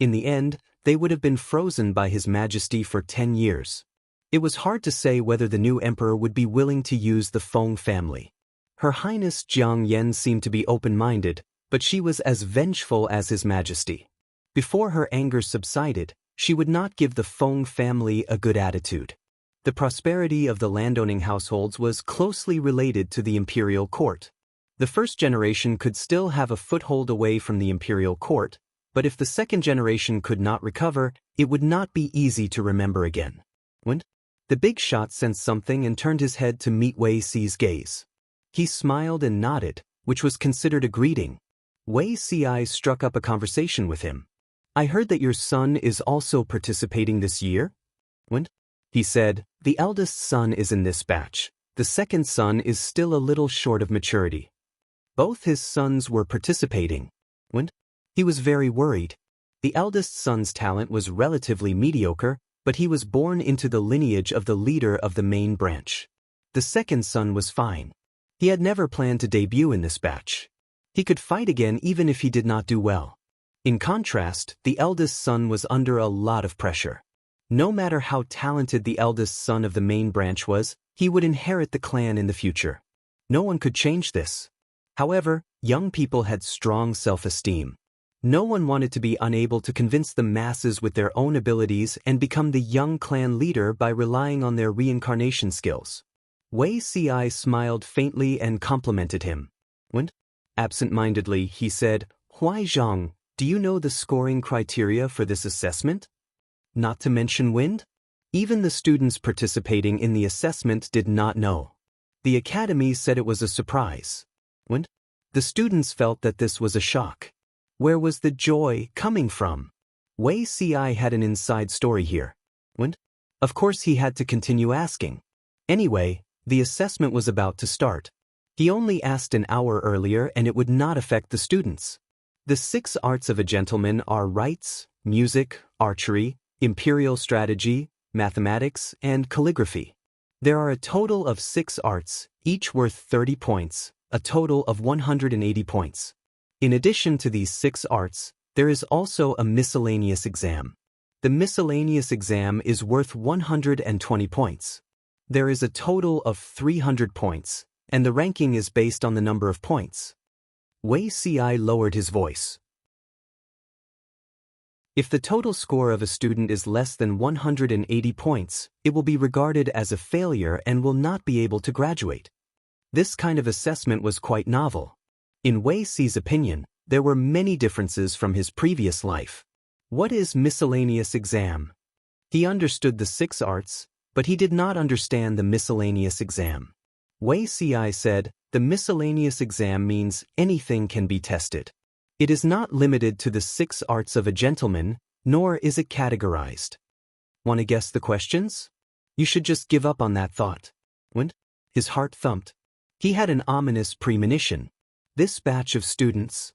In the end, they would have been frozen by His Majesty for 10 years. It was hard to say whether the new emperor would be willing to use the Feng family. Her Highness Jiang Yan seemed to be open-minded, but she was as vengeful as His Majesty. Before her anger subsided, she would not give the Feng family a good attitude. The prosperity of the landowning households was closely related to the imperial court. The first generation could still have a foothold away from the imperial court, but if the second generation could not recover, it would not be easy to remember again. When the big shot sensed something and turned his head to meet Wei Si's gaze. He smiled and nodded, which was considered a greeting. Wei Si struck up a conversation with him. I heard that your son is also participating this year? When? He said, the eldest son is in this batch. The second son is still a little short of maturity. Both his sons were participating. When? He was very worried. The eldest son's talent was relatively mediocre, but he was born into the lineage of the leader of the main branch. The second son was fine. He had never planned to debut in this batch. He could fight again even if he did not do well. In contrast, the eldest son was under a lot of pressure. No matter how talented the eldest son of the main branch was, he would inherit the clan in the future. No one could change this. However, young people had strong self-esteem. No one wanted to be unable to convince the masses with their own abilities and become the young clan leader by relying on their reincarnation skills. Wei Si smiled faintly and complimented him. When? Absent-mindedly, he said, Huai Zhang, do you know the scoring criteria for this assessment? Not to mention wind? Even the students participating in the assessment did not know. The academy said it was a surprise. When? The students felt that this was a shock. Where was the joy coming from? Wei Si had an inside story here. When? Of course he had to continue asking. Anyway, the assessment was about to start. He only asked an hour earlier and it would not affect the students. The 6 arts of a gentleman are rites, music, archery, imperial strategy, mathematics, and calligraphy. There are a total of 6 arts, each worth 30 points, a total of 180 points. In addition to these 6 arts, there is also a miscellaneous exam. The miscellaneous exam is worth 120 points. There is a total of 300 points, and the ranking is based on the number of points. Wei Si lowered his voice. If the total score of a student is less than 180 points, it will be regarded as a failure and will not be able to graduate. This kind of assessment was quite novel. In Wei Si's opinion, there were many differences from his previous life. What is miscellaneous exam? He understood the 6 arts, but he did not understand the miscellaneous exam. Wei Si said, the miscellaneous exam means anything can be tested. It is not limited to the 6 arts of a gentleman, nor is it categorized. Want to guess the questions? You should just give up on that thought. When? His heart thumped. He had an ominous premonition. This batch of students.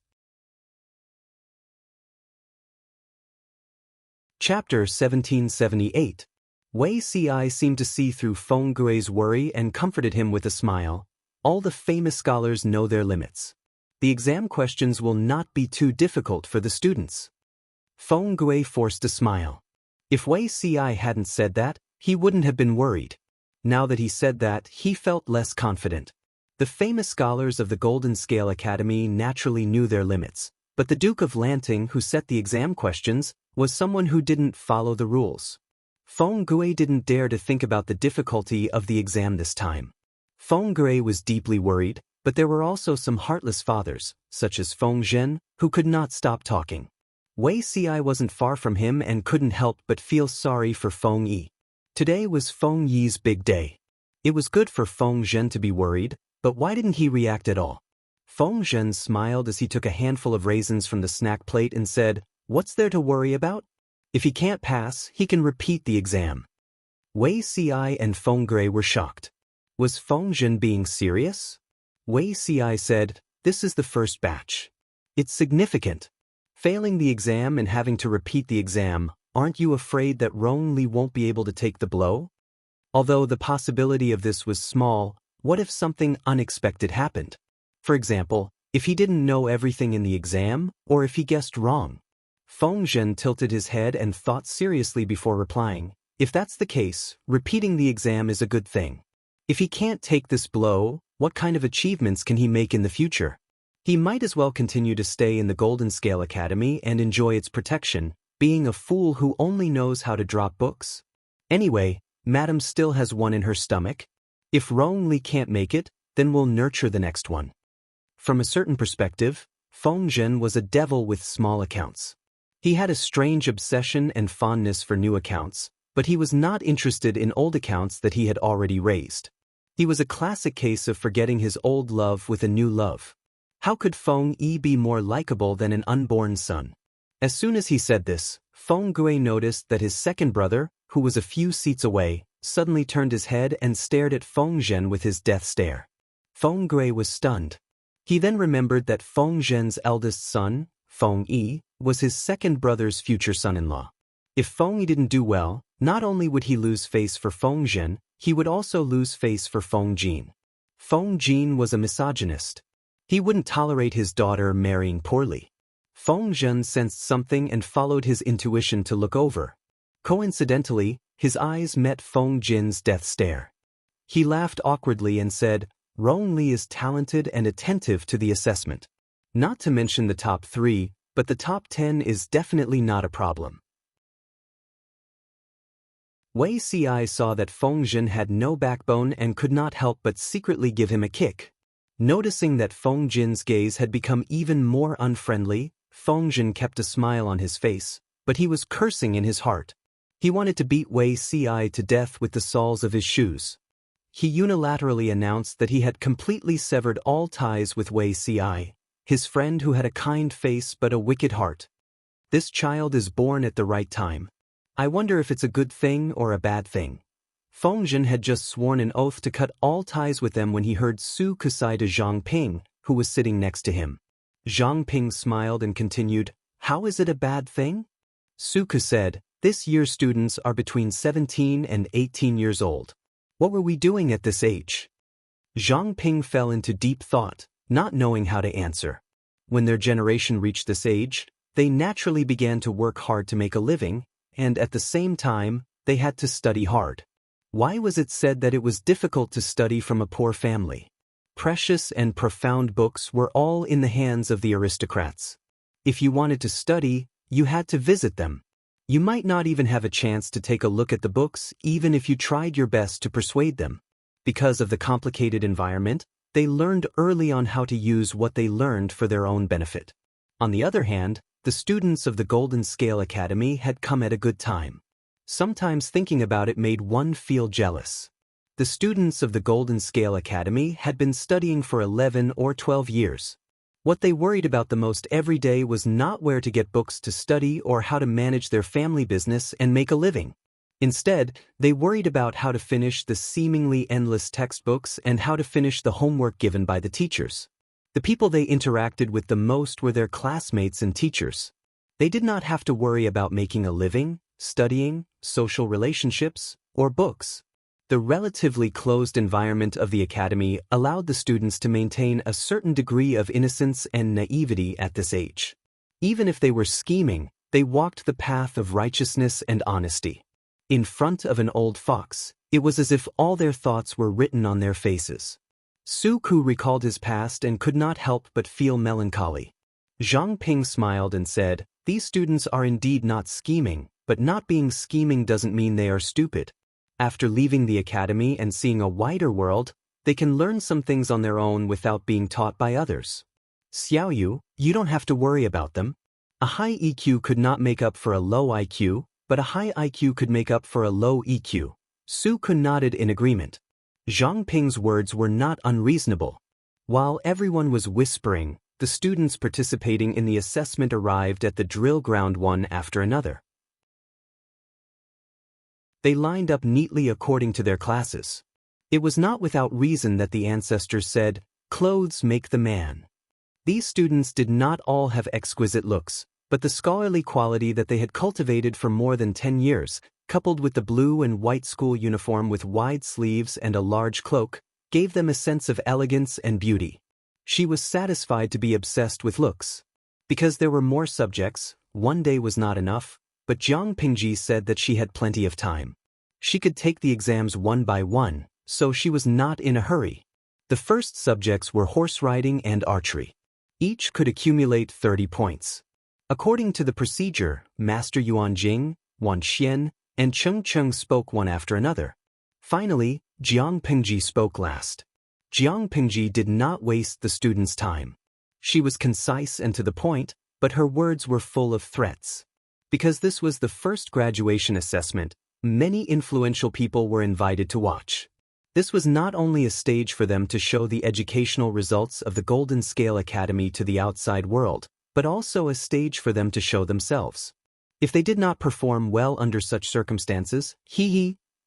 Chapter 1778. Wei Si seemed to see through Feng Gui's worry and comforted him with a smile. All the famous scholars know their limits. The exam questions will not be too difficult for the students. Feng Gui forced a smile. If Wei Si hadn't said that, he wouldn't have been worried. Now that he said that, he felt less confident. The famous scholars of the Golden Scale Academy naturally knew their limits, but the Duke of Lanting, who set the exam questions, was someone who didn't follow the rules. Feng Gui didn't dare to think about the difficulty of the exam this time. Feng Gui was deeply worried, but there were also some heartless fathers, such as Feng Zhen, who could not stop talking. Wei Si wasn't far from him and couldn't help but feel sorry for Feng Yi. Today was Feng Yi's big day. It was good for Feng Zhen to be worried, but why didn't he react at all? Feng Zhen smiled as he took a handful of raisins from the snack plate and said, "What's there to worry about? If he can't pass, he can repeat the exam." Wei Si and Feng Gui were shocked. Was Feng Zhen being serious? Wei Si said, "This is the first batch. It's significant. Failing the exam and having to repeat the exam, aren't you afraid that Rong Li won't be able to take the blow? Although the possibility of this was small, what if something unexpected happened? For example, if he didn't know everything in the exam, or if he guessed wrong?" Feng Zhen tilted his head and thought seriously before replying. If that's the case, repeating the exam is a good thing. If he can't take this blow, what kind of achievements can he make in the future? He might as well continue to stay in the Golden Scale Academy and enjoy its protection, being a fool who only knows how to drop books. Anyway, Madam still has one in her stomach. If Wang Lin can't make it, then we'll nurture the next one. From a certain perspective, Feng Zhen was a devil with small accounts. He had a strange obsession and fondness for new accounts, but he was not interested in old accounts that he had already raised. He was a classic case of forgetting his old love with a new love. How could Feng Yi be more likable than an unborn son? As soon as he said this, Feng Gui noticed that his second brother, who was a few seats away, suddenly turned his head and stared at Feng Zhen with his death stare. Feng Gui was stunned. He then remembered that Feng Zhen's eldest son, Feng Yi, was his second brother's future son-in-law. If Feng Yi didn't do well, not only would he lose face for Feng Zhen, he would also lose face for Feng Jin. Feng Jin was a misogynist. He wouldn't tolerate his daughter marrying poorly. Feng Zhen sensed something and followed his intuition to look over. Coincidentally, his eyes met Feng Jin's death stare. He laughed awkwardly and said, Wang Lin is talented and attentive to the assessment. Not to mention the top 3, but the top 10 is definitely not a problem. Wei Ci saw that Feng Zhen had no backbone and could not help but secretly give him a kick. Noticing that Feng Jin's gaze had become even more unfriendly, Feng Zhen kept a smile on his face, but he was cursing in his heart. He wanted to beat Wei Ci to death with the soles of his shoes. He unilaterally announced that he had completely severed all ties with Wei Ci, his friend who had a kind face but a wicked heart. This child is born at the right time. I wonder if it's a good thing or a bad thing. Feng Zhen had just sworn an oath to cut all ties with them when he heard Su Ke say to Zhang Ping, who was sitting next to him. Zhang Ping smiled and continued, How is it a bad thing? Su Ke said, This year's students are between 17 and 18 years old. What were we doing at this age? Zhang Ping fell into deep thought, not knowing how to answer. When their generation reached this age, they naturally began to work hard to make a living, and at the same time, they had to study hard. Why was it said that it was difficult to study from a poor family? Precious and profound books were all in the hands of the aristocrats. If you wanted to study, you had to visit them. You might not even have a chance to take a look at the books even if you tried your best to persuade them. Because of the complicated environment, they learned early on how to use what they learned for their own benefit. On the other hand, the students of the Golden Scale Academy had come at a good time. Sometimes thinking about it made one feel jealous. The students of the Golden Scale Academy had been studying for 11 or 12 years. What they worried about the most every day was not where to get books to study or how to manage their family business and make a living. Instead, they worried about how to finish the seemingly endless textbooks and how to finish the homework given by the teachers. The people they interacted with the most were their classmates and teachers. They did not have to worry about making a living, studying, social relationships, or books. The relatively closed environment of the academy allowed the students to maintain a certain degree of innocence and naivety at this age. Even if they were scheming, they walked the path of righteousness and honesty. In front of an old fox, it was as if all their thoughts were written on their faces. Su Ku recalled his past and could not help but feel melancholy. Zhang Ping smiled and said, These students are indeed not scheming, but not being scheming doesn't mean they are stupid. After leaving the academy and seeing a wider world, they can learn some things on their own without being taught by others. Xiaoyu, you don't have to worry about them. A high EQ could not make up for a low IQ, but a high IQ could make up for a low EQ. Su Ku nodded in agreement. Zhang Ping's words were not unreasonable. While everyone was whispering, the students participating in the assessment arrived at the drill ground one after another. They lined up neatly according to their classes. It was not without reason that the ancestors said, Clothes make the man. These students did not all have exquisite looks, but the scholarly quality that they had cultivated for more than 10 years, coupled with the blue and white school uniform with wide sleeves and a large cloak, gave them a sense of elegance and beauty. She was satisfied to be obsessed with looks. Because there were more subjects, one day was not enough, but Jiang Pingji said that she had plenty of time. She could take the exams one by one, so she was not in a hurry. The first subjects were horse riding and archery. Each could accumulate 30 points. According to the procedure, Master Yuan Jing, Wan Xian, and Cheng Cheng spoke one after another. Finally, Jiang Pingji spoke last. Jiang Pingji did not waste the students' time. She was concise and to the point, but her words were full of threats. Because this was the first graduation assessment, many influential people were invited to watch. This was not only a stage for them to show the educational results of the Golden Scale Academy to the outside world, but also a stage for them to show themselves. If they did not perform well under such circumstances,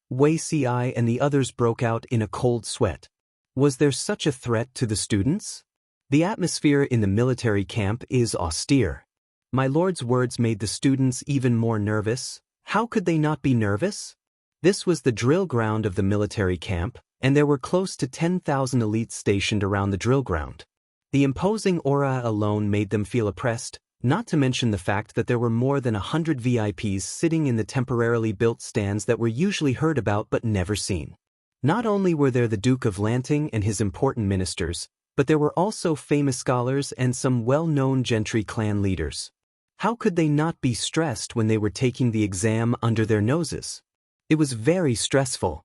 Wei Si and the others broke out in a cold sweat. Was there such a threat to the students? The atmosphere in the military camp is austere. My lord's words made the students even more nervous. How could they not be nervous? This was the drill ground of the military camp, and there were close to 10,000 elites stationed around the drill ground. The imposing aura alone made them feel oppressed, not to mention the fact that there were more than 100 VIPs sitting in the temporarily built stands that were usually heard about but never seen. Not only were there the Duke of Lanting and his important ministers, but there were also famous scholars and some well-known gentry clan leaders. How could they not be stressed when they were taking the exam under their noses? It was very stressful.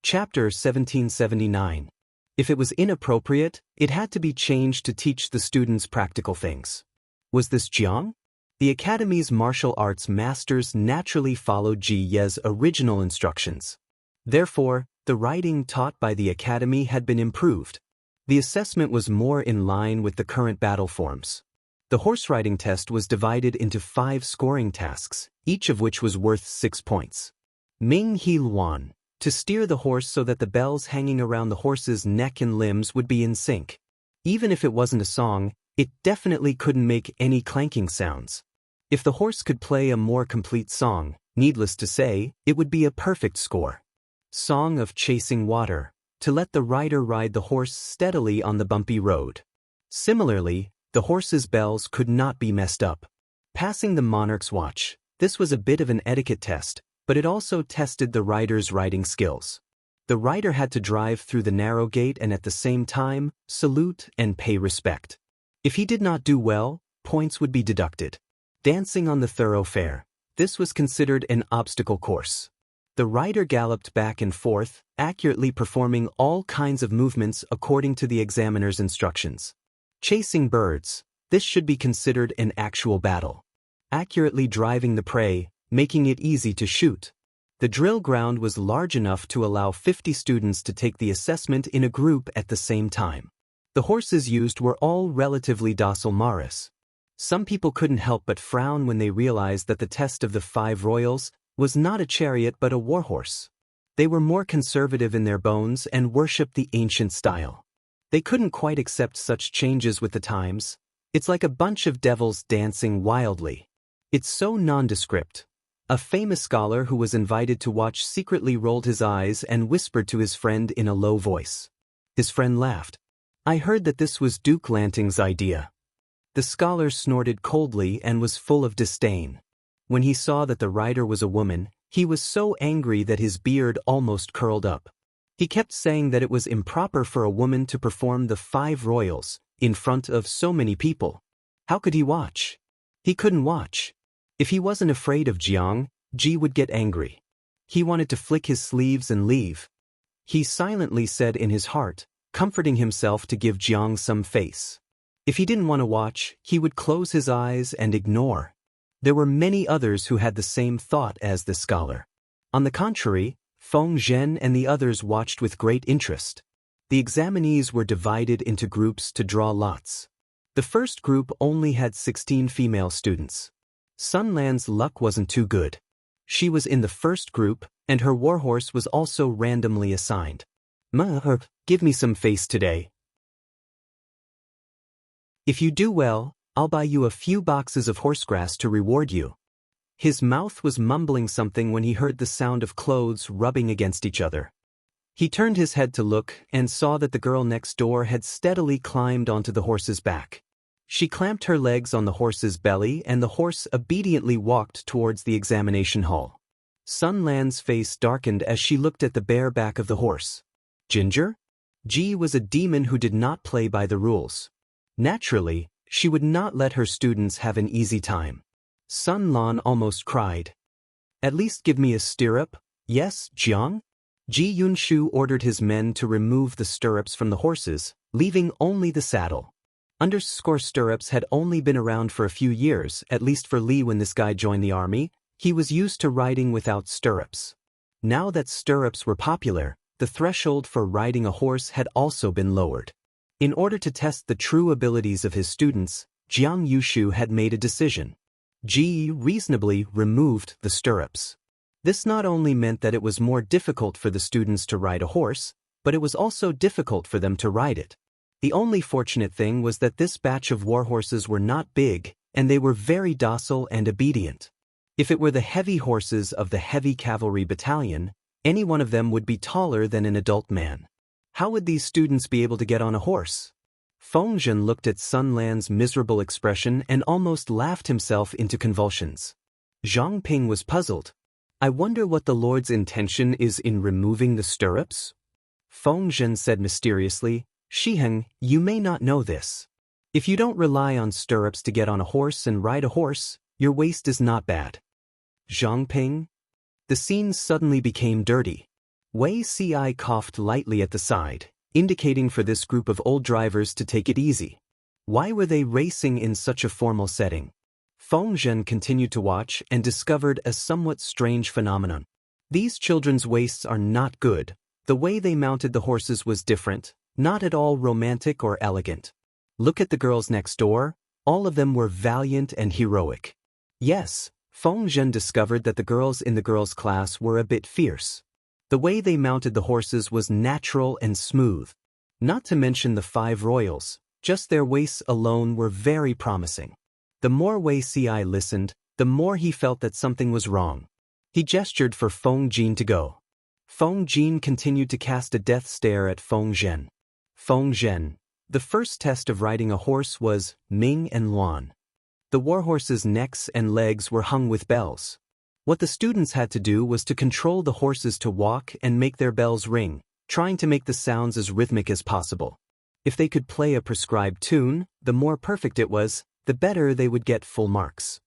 Chapter 1779. If it was inappropriate, it had to be changed to teach the students practical things. Was this Jiang? The Academy's martial arts masters naturally followed Ji Ye's original instructions. Therefore, the writing taught by the Academy had been improved. The assessment was more in line with the current battle forms. The horse riding test was divided into 5 scoring tasks, each of which was worth 6 points. Ming He Luan, to steer the horse so that the bells hanging around the horse's neck and limbs would be in sync. Even if it wasn't a song, it definitely couldn't make any clanking sounds. If the horse could play a more complete song, needless to say, it would be a perfect score. Song of Chasing Water, to let the rider ride the horse steadily on the bumpy road. Similarly, the horse's bells could not be messed up. Passing the monarch's watch, this was a bit of an etiquette test, but it also tested the rider's riding skills. The rider had to drive through the narrow gate and at the same time, salute and pay respect. If he did not do well, points would be deducted. Dancing on the thoroughfare, this was considered an obstacle course. The rider galloped back and forth, accurately performing all kinds of movements according to the examiner's instructions. Chasing birds, this should be considered an actual battle. Accurately driving the prey, making it easy to shoot. The drill ground was large enough to allow 50 students to take the assessment in a group at the same time. The horses used were all relatively docile mares. Some people couldn't help but frown when they realized that the test of the 5 royals was not a chariot but a warhorse. They were more conservative in their bones and worshipped the ancient style. They couldn't quite accept such changes with the times. It's like a bunch of devils dancing wildly. It's so nondescript. A famous scholar who was invited to watch secretly rolled his eyes and whispered to his friend in a low voice. His friend laughed. I heard that this was Duke Lanting's idea. The scholar snorted coldly and was full of disdain. When he saw that the rider was a woman, he was so angry that his beard almost curled up. He kept saying that it was improper for a woman to perform the 5 royals in front of so many people. How could he watch? He couldn't watch. If he wasn't afraid of Jiang, Ji would get angry. He wanted to flick his sleeves and leave. He silently said in his heart, comforting himself to give Jiang some face. If he didn't want to watch, he would close his eyes and ignore. There were many others who had the same thought as the scholar. On the contrary, Feng Zhen and the others watched with great interest. The examinees were divided into groups to draw lots. The first group only had 16 female students. Sun Lan's luck wasn't too good. She was in the first group, and her warhorse was also randomly assigned. Give me some face today. If you do well, I'll buy you a few boxes of horsegrass to reward you. His mouth was mumbling something when he heard the sound of clothes rubbing against each other. He turned his head to look and saw that the girl next door had steadily climbed onto the horse's back. She clamped her legs on the horse's belly and the horse obediently walked towards the examination hall. Sun Lan's face darkened as she looked at the bare back of the horse. Ginger? Ji was a demon who did not play by the rules. Naturally, she would not let her students have an easy time. Sun Lan almost cried. At least give me a stirrup, yes, Jiang? Ji Yunshu ordered his men to remove the stirrups from the horses, leaving only the saddle. Underscore stirrups had only been around for a few years, at least for Li when this guy joined the army. He was used to riding without stirrups. Now that stirrups were popular, the threshold for riding a horse had also been lowered. In order to test the true abilities of his students, Jiang Yushu had made a decision. Ji reasonably removed the stirrups. This not only meant that it was more difficult for the students to ride a horse, but it was also difficult for them to ride it. The only fortunate thing was that this batch of warhorses were not big, and they were very docile and obedient. If it were the heavy horses of the heavy cavalry battalion, any one of them would be taller than an adult man. How would these students be able to get on a horse? Feng Zhen looked at Sun Lan's miserable expression and almost laughed himself into convulsions. Zhang Ping was puzzled. I wonder what the Lord's intention is in removing the stirrups? Feng Zhen said mysteriously, Shiheng, you may not know this. If you don't rely on stirrups to get on a horse and ride a horse, your waist is not bad. Zhang Ping? The scene suddenly became dirty. Wei Ci coughed lightly at the side, indicating for this group of old drivers to take it easy. Why were they racing in such a formal setting? Feng Zhen continued to watch and discovered a somewhat strange phenomenon. These children's waists are not good. The way they mounted the horses was different, not at all romantic or elegant. Look at the girls next door, all of them were valiant and heroic. Yes, Feng Zhen discovered that the girls in the girls' class were a bit fierce. The way they mounted the horses was natural and smooth. Not to mention the 5 royals, just their waists alone were very promising. The more Wei Ci listened, the more he felt that something was wrong. He gestured for Feng Jin to go. Feng Jin continued to cast a death stare at Feng Zhen. Feng Zhen. The first test of riding a horse was Ming and Luan. The warhorses' necks and legs were hung with bells. What the students had to do was to control the horses to walk and make their bells ring, trying to make the sounds as rhythmic as possible. If they could play a prescribed tune, the more perfect it was, the better they would get full marks.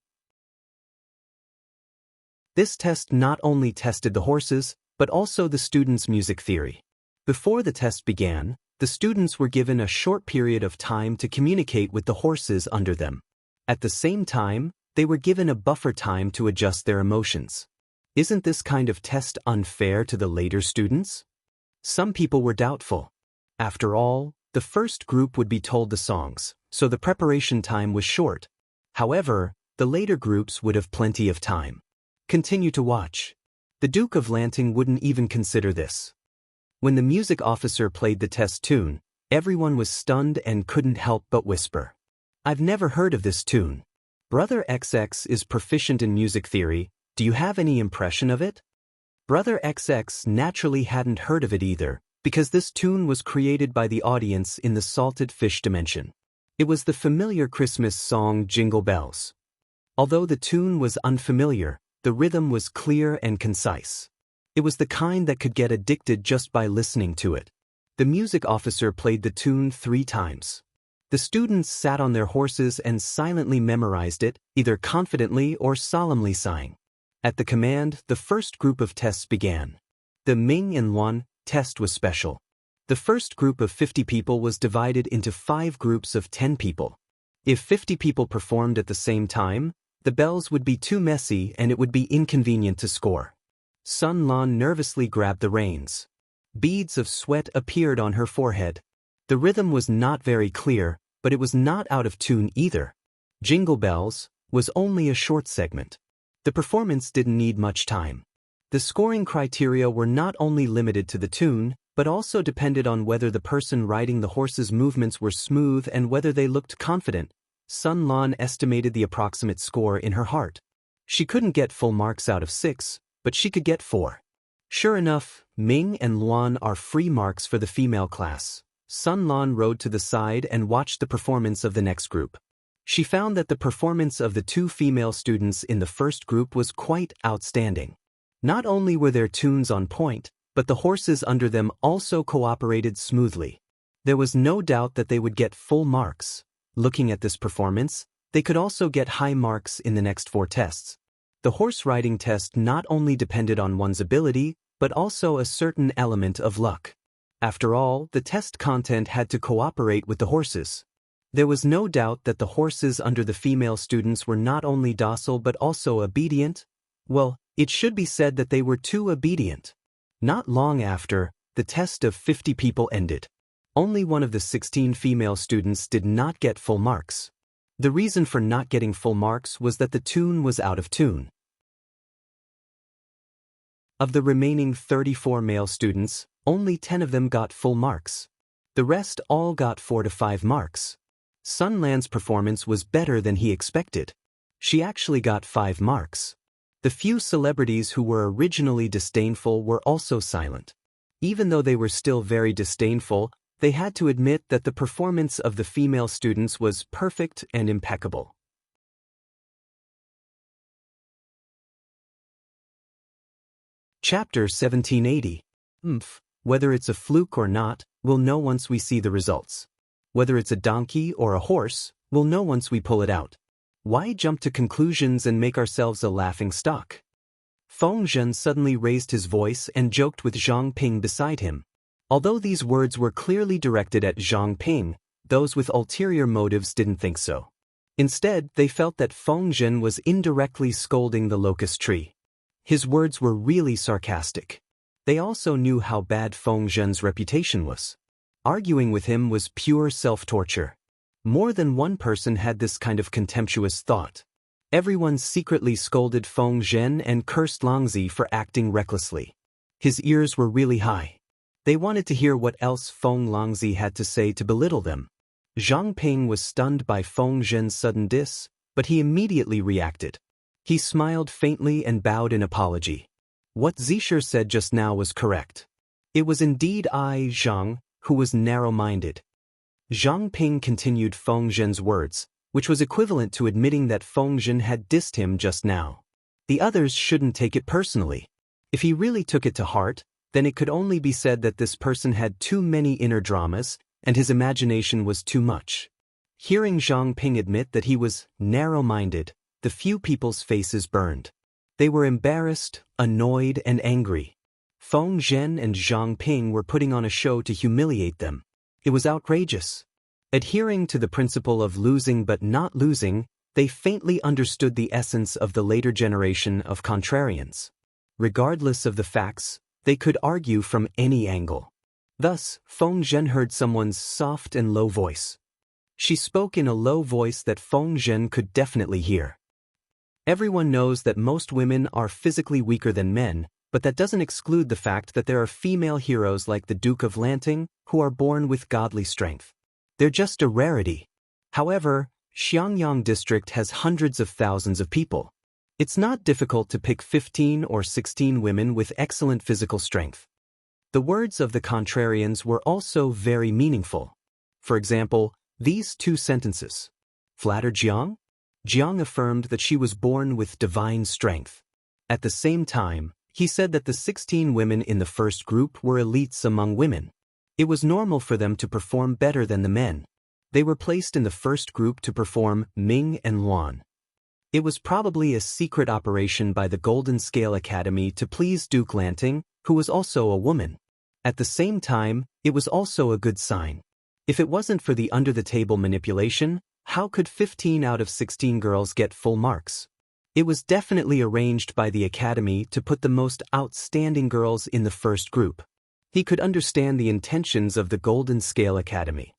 This test not only tested the horses, but also the students' music theory. Before the test began, the students were given a short period of time to communicate with the horses under them. At the same time, they were given a buffer time to adjust their emotions. Isn't this kind of test unfair to the later students? Some people were doubtful. After all, the first group would be told the songs, so the preparation time was short. However, the later groups would have plenty of time. Continue to watch. The Duke of Lanting wouldn't even consider this. When the music officer played the test tune, everyone was stunned and couldn't help but whisper. I've never heard of this tune. Brother XX is proficient in music theory, do you have any impression of it? Brother XX naturally hadn't heard of it either, because this tune was created by the audience in the salted fish dimension. It was the familiar Christmas song Jingle Bells. Although the tune was unfamiliar, the rhythm was clear and concise. It was the kind that could get addicted just by listening to it. The music officer played the tune 3 times. The students sat on their horses and silently memorized it, either confidently or solemnly sighing. At the command, the first group of tests began. The Ming and Luan test was special. The first group of 50 people was divided into 5 groups of 10 people. If 50 people performed at the same time, the bells would be too messy and it would be inconvenient to score. Sun Lan nervously grabbed the reins. Beads of sweat appeared on her forehead. The rhythm was not very clear, but it was not out of tune either. Jingle Bells was only a short segment. The performance didn't need much time. The scoring criteria were not only limited to the tune, but also depended on whether the person riding the horse's movements were smooth and whether they looked confident. Sun Lan estimated the approximate score in her heart. She couldn't get full marks out of 6, but she could get 4. Sure enough, Ming and Luan are free marks for the female class. Sun Lan rode to the side and watched the performance of the next group. She found that the performance of the two female students in the first group was quite outstanding. Not only were their tunes on point, but the horses under them also cooperated smoothly. There was no doubt that they would get full marks. Looking at this performance, they could also get high marks in the next 4 tests. The horse riding test not only depended on one's ability, but also a certain element of luck. After all, the test content had to cooperate with the horses. There was no doubt that the horses under the female students were not only docile but also obedient. Well, it should be said that they were too obedient. Not long after, the test of 50 people ended. Only one of the 16 female students did not get full marks. The reason for not getting full marks was that the tune was out of tune. Of the remaining 34 male students, only 10 of them got full marks. The rest all got 4 to 5 marks. Sun Lan's performance was better than he expected. She actually got 5 marks. The few celebrities who were originally disdainful were also silent. Even though they were still very disdainful, they had to admit that the performance of the female students was perfect and impeccable. Chapter 1780. Whether it's a fluke or not, we'll know once we see the results. Whether it's a donkey or a horse, we'll know once we pull it out. Why jump to conclusions and make ourselves a laughing stock? Feng Zhen suddenly raised his voice and joked with Zhang Ping beside him. Although these words were clearly directed at Zhang Ping, those with ulterior motives didn't think so. Instead, they felt that Feng Zhen was indirectly scolding the locust tree. His words were really sarcastic. They also knew how bad Feng Zhen's reputation was. Arguing with him was pure self-torture. More than one person had this kind of contemptuous thought. Everyone secretly scolded Feng Zhen and cursed Langzi for acting recklessly. His ears were really high. They wanted to hear what else Feng Langzi had to say to belittle them. Zhang Ping was stunned by Feng Zhen's sudden diss, but he immediately reacted. He smiled faintly and bowed in apology. What Zisher said just now was correct. It was indeed I, Zhang, who was narrow-minded. Zhang Ping continued Feng Zhen's words, which was equivalent to admitting that Feng Zhen had dissed him just now. The others shouldn't take it personally. If he really took it to heart, then it could only be said that this person had too many inner dramas, and his imagination was too much. Hearing Zhang Ping admit that he was narrow-minded, the few people's faces burned. They were embarrassed, annoyed, and angry. Feng Zhen and Zhang Ping were putting on a show to humiliate them. It was outrageous. Adhering to the principle of losing but not losing, they faintly understood the essence of the later generation of contrarians. Regardless of the facts, they could argue from any angle. Thus, Feng Zhen heard someone's soft and low voice. She spoke in a low voice that Feng Zhen could definitely hear. Everyone knows that most women are physically weaker than men, but that doesn't exclude the fact that there are female heroes like the Duke of Lanting who are born with godly strength. They're just a rarity. However, Xiangyang district has hundreds of thousands of people. It's not difficult to pick 15 or 16 women with excellent physical strength. The words of the contrarians were also very meaningful. For example, these 2 sentences. Flatter Jiang? Jiang affirmed that she was born with divine strength. At the same time, he said that the 16 women in the first group were elites among women. It was normal for them to perform better than the men. They were placed in the first group to perform Ming and Luan. It was probably a secret operation by the Golden Scale Academy to please Duke Lanting, who was also a woman. At the same time, it was also a good sign. If it wasn't for the under-the-table manipulation, how could 15 out of 16 girls get full marks? It was definitely arranged by the Academy to put the most outstanding girls in the first group. He could understand the intentions of the Golden Scale Academy.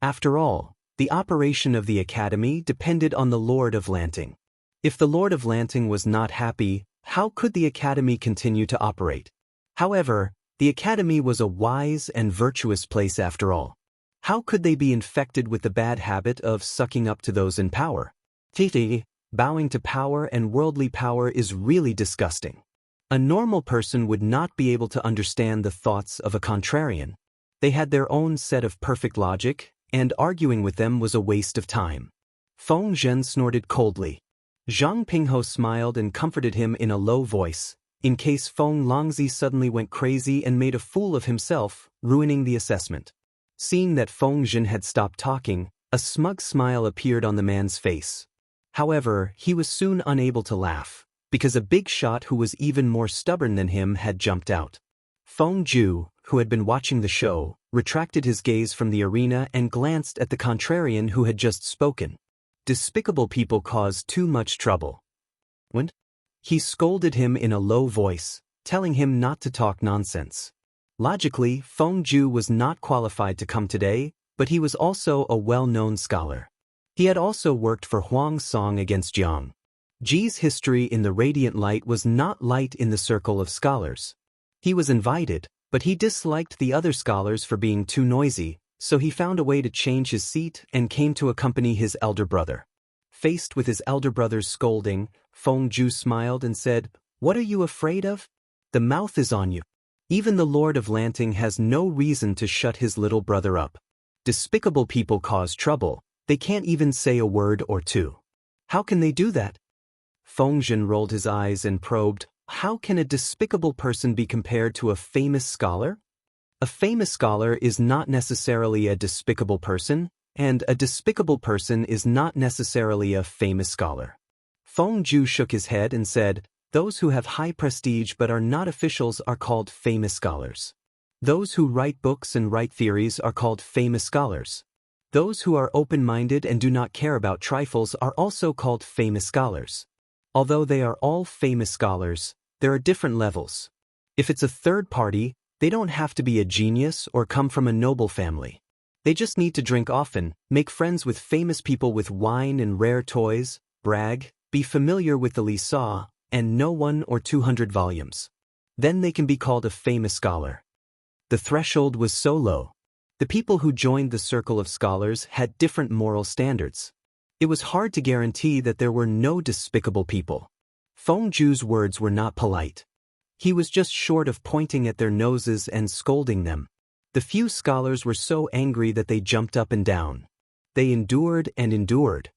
After all, the operation of the Academy depended on the Lord of Lanting. If the Lord of Lanting was not happy, how could the Academy continue to operate? However, the Academy was a wise and virtuous place after all. How could they be infected with the bad habit of sucking up to those in power? Bowing to power and worldly power is really disgusting. A normal person would not be able to understand the thoughts of a contrarian. They had their own set of perfect logic, and arguing with them was a waste of time. Feng Zhen snorted coldly. Zhang Pingho smiled and comforted him in a low voice, in case Feng Longzi suddenly went crazy and made a fool of himself, ruining the assessment. Seeing that Feng Zhen had stopped talking, a smug smile appeared on the man's face. However, he was soon unable to laugh, because a big shot who was even more stubborn than him had jumped out. Feng Zhu, who had been watching the show, retracted his gaze from the arena and glanced at the contrarian who had just spoken. Despicable people cause too much trouble. When? He scolded him in a low voice, telling him not to talk nonsense. Logically, Feng Zhu was not qualified to come today, but he was also a well-known scholar. He had also worked for Huang Song against Jiang. Ji's history in the Radiant Light was not light in the circle of scholars. He was invited, but he disliked the other scholars for being too noisy, so he found a way to change his seat and came to accompany his elder brother. Faced with his elder brother's scolding, Feng Zhu smiled and said, "What are you afraid of? The mouth is on you. Even the Lord of Lanting has no reason to shut his little brother up. Despicable people cause trouble. They can't even say a word or two. How can they do that?" Feng Zhen rolled his eyes and probed, "How can a despicable person be compared to a famous scholar? A famous scholar is not necessarily a despicable person, and a despicable person is not necessarily a famous scholar." Feng Zhu shook his head and said, "Those who have high prestige but are not officials are called famous scholars. Those who write books and write theories are called famous scholars. Those who are open-minded and do not care about trifles are also called famous scholars. Although they are all famous scholars, there are different levels. If it's a third party, they don't have to be a genius or come from a noble family. They just need to drink often, make friends with famous people with wine and rare toys, brag, be familiar with the Lisa, and know 1 or 200 volumes. Then they can be called a famous scholar." The threshold was so low. The people who joined the circle of scholars had different moral standards. It was hard to guarantee that there were no despicable people. Feng Zhu's words were not polite. He was just short of pointing at their noses and scolding them. The few scholars were so angry that they jumped up and down. They endured and endured.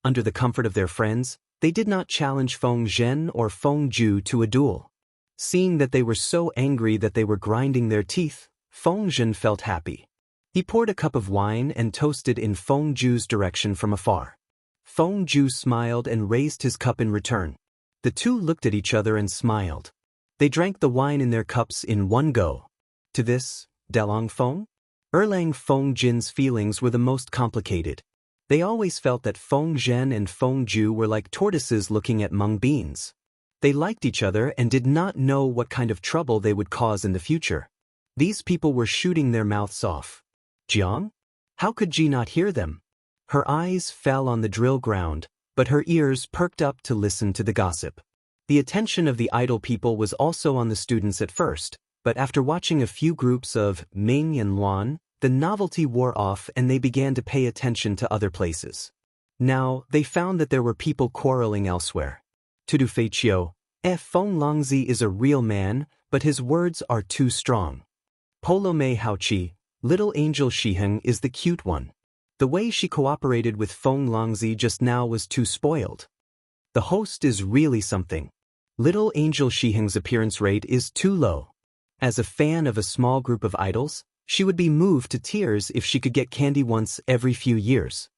Under the comfort of their friends, they did not challenge Feng Zhen or Feng Zhu to a duel. Seeing that they were so angry that they were grinding their teeth, Feng Zhen felt happy. He poured a cup of wine and toasted in Feng Zhu's direction from afar. Feng Zhu smiled and raised his cup in return. The two looked at each other and smiled. They drank the wine in their cups in one go. To this, Delong Feng? Erlang Feng Jin's feelings were the most complicated. They always felt that Feng Zhen and Feng Zhu were like tortoises looking at mung beans. They liked each other and did not know what kind of trouble they would cause in the future. These people were shooting their mouths off. Jiang? How could Ji not hear them? Her eyes fell on the drill ground, but her ears perked up to listen to the gossip. The attention of the idle people was also on the students at first, but after watching a few groups of Ming and Luan, the novelty wore off and they began to pay attention to other places. Now, they found that there were people quarreling elsewhere. Tudu Feiqiu, Feng Longzi is a real man, but his words are too strong. Polo Mei Haoqi, little angel Shiheng is the cute one. The way she cooperated with Feng Longzi just now was too spoiled. The host is really something. Little angel Shiheng's appearance rate is too low. As a fan of a small group of idols, she would be moved to tears if she could get candy once every few years.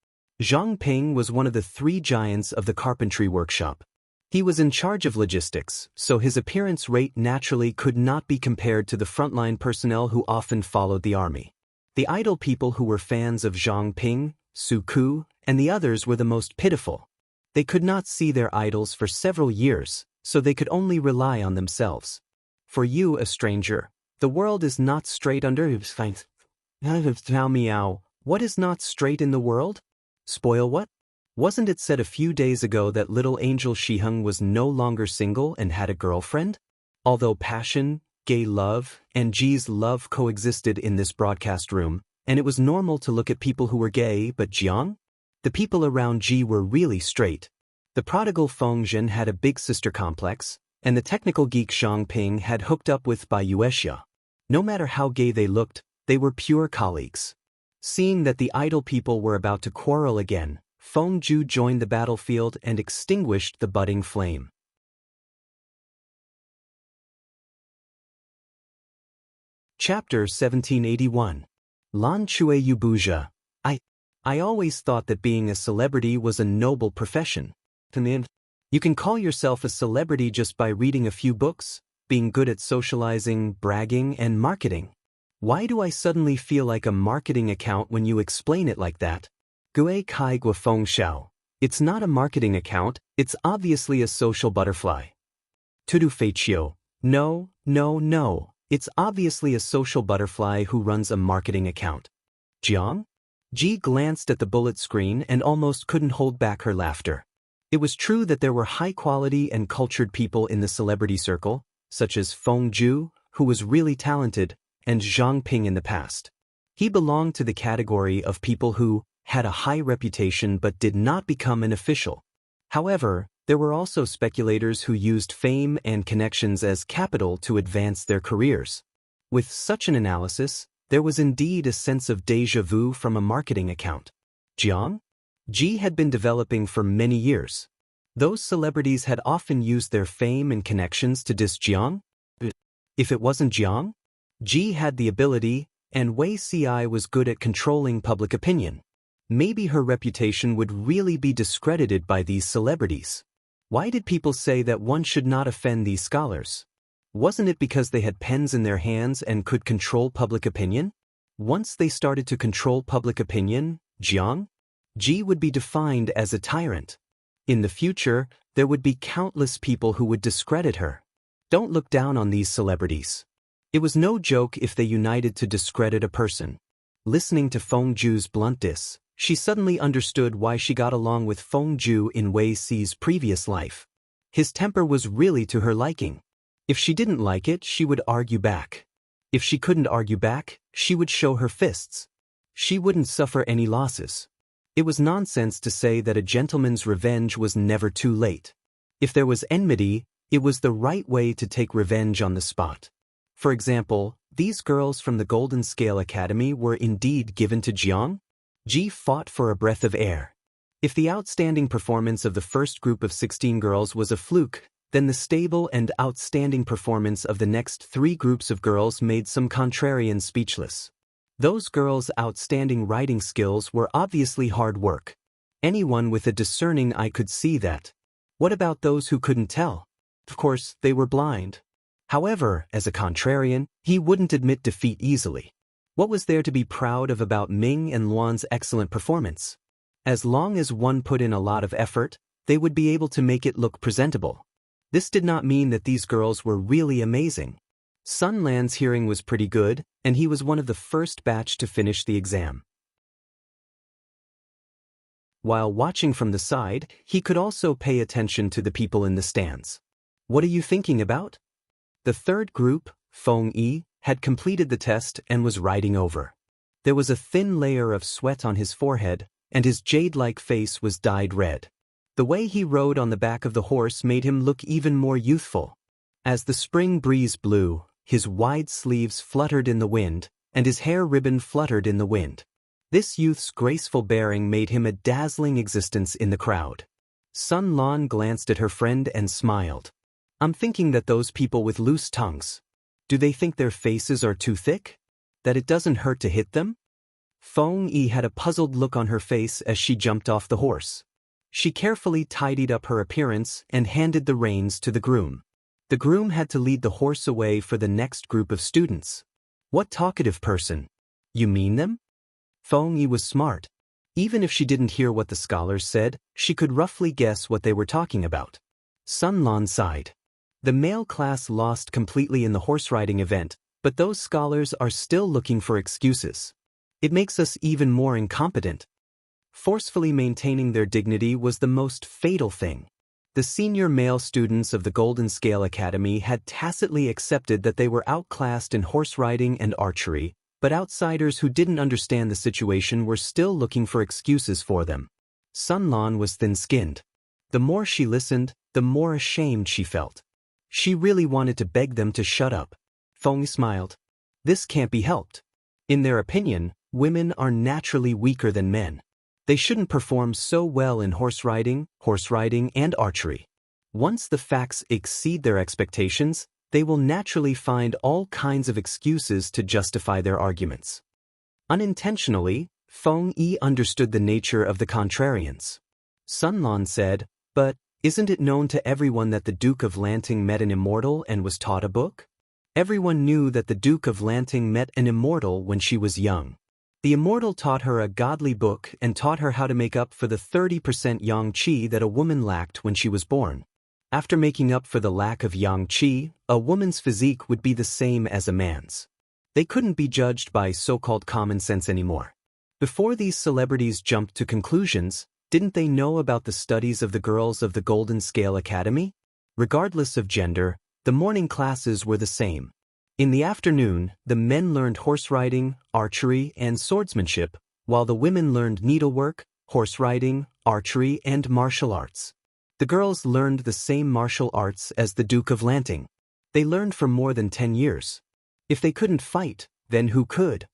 Zhang Ping was one of the 3 giants of the carpentry workshop. He was in charge of logistics, so his appearance rate naturally could not be compared to the frontline personnel who often followed the army. The idle people who were fans of Zhang Ping, Su Ku, and the others were the most pitiful. They could not see their idols for several years, so they could only rely on themselves. For you, a stranger, the world is not straight under his feet. Meow. What is not straight in the world? Spoil what? Wasn't it said a few days ago that little angel Shiheng was no longer single and had a girlfriend? Although passion, gay love, and Ji's love coexisted in this broadcast room, and it was normal to look at people who were gay, but Jiang? The people around Ji were really straight. The prodigal Feng Zhen had a big sister complex, and the technical geek Zhang Ping had hooked up with Bai Yuexia. No matter how gay they looked, they were pure colleagues. Seeing that the idle people were about to quarrel again, Feng Zhu joined the battlefield and extinguished the budding flame. Chapter 1781. Lan Chui Yubuja. I always thought that being a celebrity was a noble profession. You can call yourself a celebrity just by reading a few books, being good at socializing, bragging, and marketing. Why do I suddenly feel like a marketing account when you explain it like that? Gui Kai Gua Feng Xiao. It's not a marketing account, it's obviously a social butterfly. Tudu Fei Chiu. No. It's obviously a social butterfly who runs a marketing account. Jiang? Ji glanced at the bullet screen and almost couldn't hold back her laughter. It was true that there were high-quality and cultured people in the celebrity circle, such as Feng Zhu, who was really talented, and Zhang Ping in the past. He belonged to the category of people who had a high reputation but did not become an official. However, there were also speculators who used fame and connections as capital to advance their careers. With such an analysis, there was indeed a sense of déjà vu from a marketing account. Jiang? Ji had been developing for many years. Those celebrities had often used their fame and connections to diss Jiang. If it wasn't Jiang, Ji had the ability, and Wei Ci was good at controlling public opinion. Maybe her reputation would really be discredited by these celebrities. Why did people say that one should not offend these scholars? Wasn't it because they had pens in their hands and could control public opinion? Once they started to control public opinion, Ji would be defined as a tyrant. In the future, there would be countless people who would discredit her. Don't look down on these celebrities. It was no joke if they united to discredit a person. Listening to Feng Zhu's blunt diss, she suddenly understood why she got along with Feng Zhu in Wei Ci's previous life. His temper was really to her liking. If she didn't like it, she would argue back. If she couldn't argue back, she would show her fists. She wouldn't suffer any losses. It was nonsense to say that a gentleman's revenge was never too late. If there was enmity, it was the right way to take revenge on the spot. For example, these girls from the Golden Scale Academy were indeed given to Jiang. Ji fought for a breath of air. If the outstanding performance of the first group of 16 girls was a fluke, then the stable and outstanding performance of the next 3 groups of girls made some contrarians speechless. Those girls' outstanding writing skills were obviously hard work. Anyone with a discerning eye could see that. What about those who couldn't tell? Of course, they were blind. However, as a contrarian, he wouldn't admit defeat easily. What was there to be proud of about Ming and Luan's excellent performance? As long as one put in a lot of effort, they would be able to make it look presentable. This did not mean that these girls were really amazing. Sun Lan's hearing was pretty good, and he was one of the first batch to finish the exam. While watching from the side, he could also pay attention to the people in the stands. What are you thinking about? The third group, Feng Yi, had completed the test and was riding over. There was a thin layer of sweat on his forehead, and his jade-like face was dyed red. The way he rode on the back of the horse made him look even more youthful. As the spring breeze blew, his wide sleeves fluttered in the wind, and his hair ribbon fluttered in the wind. This youth's graceful bearing made him a dazzling existence in the crowd. Sun Lan glanced at her friend and smiled. I'm thinking that those people with loose tongues. Do they think their faces are too thick? That it doesn't hurt to hit them? Feng Yi had a puzzled look on her face as she jumped off the horse. She carefully tidied up her appearance and handed the reins to the groom. The groom had to lead the horse away for the next group of students. What talkative person? You mean them? Feng Yi was smart. Even if she didn't hear what the scholars said, she could roughly guess what they were talking about. Sun Lan sighed. The male class lost completely in the horse riding event, but those scholars are still looking for excuses. It makes us even more incompetent. Forcefully maintaining their dignity was the most fatal thing. The senior male students of the Golden Scale Academy had tacitly accepted that they were outclassed in horse riding and archery, but outsiders who didn't understand the situation were still looking for excuses for them. Sun Lan was thin-skinned. The more she listened, the more ashamed she felt. She really wanted to beg them to shut up. Feng smiled. This can't be helped. In their opinion, women are naturally weaker than men. They shouldn't perform so well in horse riding, and archery. Once the facts exceed their expectations, they will naturally find all kinds of excuses to justify their arguments. Unintentionally, Feng Yi understood the nature of the contrarians. Sun Lan said, "But isn't it known to everyone that the Duke of Lanting met an immortal and was taught a book?" Everyone knew that the Duke of Lanting met an immortal when she was young. The immortal taught her a godly book and taught her how to make up for the 30% yang qi that a woman lacked when she was born. After making up for the lack of yang qi, a woman's physique would be the same as a man's. They couldn't be judged by so-called common sense anymore. Before these celebrities jumped to conclusions, didn't they know about the studies of the girls of the Golden Scale Academy? Regardless of gender, the morning classes were the same. In the afternoon, the men learned horse riding, archery, and swordsmanship, while the women learned needlework, horse riding, archery, and martial arts. The girls learned the same martial arts as the Duke of Lanting. They learned for more than 10 years. If they couldn't fight, then who could?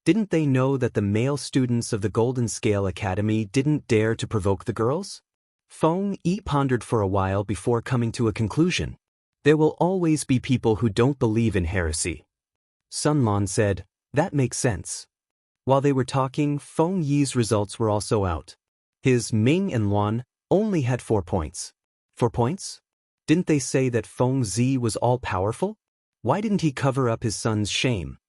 Didn't they know that the male students of the Golden Scale Academy didn't dare to provoke the girls? Feng Yi pondered for a while before coming to a conclusion. There will always be people who don't believe in heresy. Sun Lan said, "That makes sense." While they were talking, Feng Yi's results were also out. His Ming and Luan only had 4 points. 4 points? Didn't they say that Feng Zi was all-powerful? Why didn't he cover up his son's shame?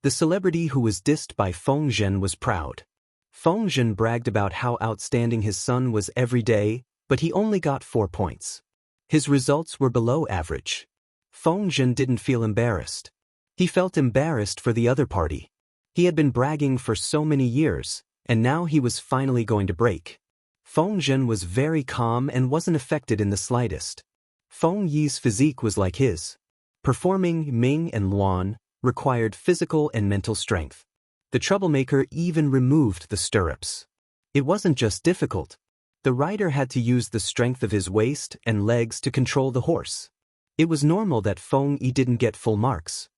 The celebrity who was dissed by Feng Zhen was proud. Feng Zhen bragged about how outstanding his son was every day, but he only got 4 points. His results were below average. Feng Zhen didn't feel embarrassed. He felt embarrassed for the other party. He had been bragging for so many years, and now he was finally going to break. Feng Zhen was very calm and wasn't affected in the slightest. Feng Yi's physique was like his. Performing Ming and Luan required physical and mental strength. The troublemaker even removed the stirrups. It wasn't just difficult. The rider had to use the strength of his waist and legs to control the horse. It was normal that Feng Yi didn't get full marks.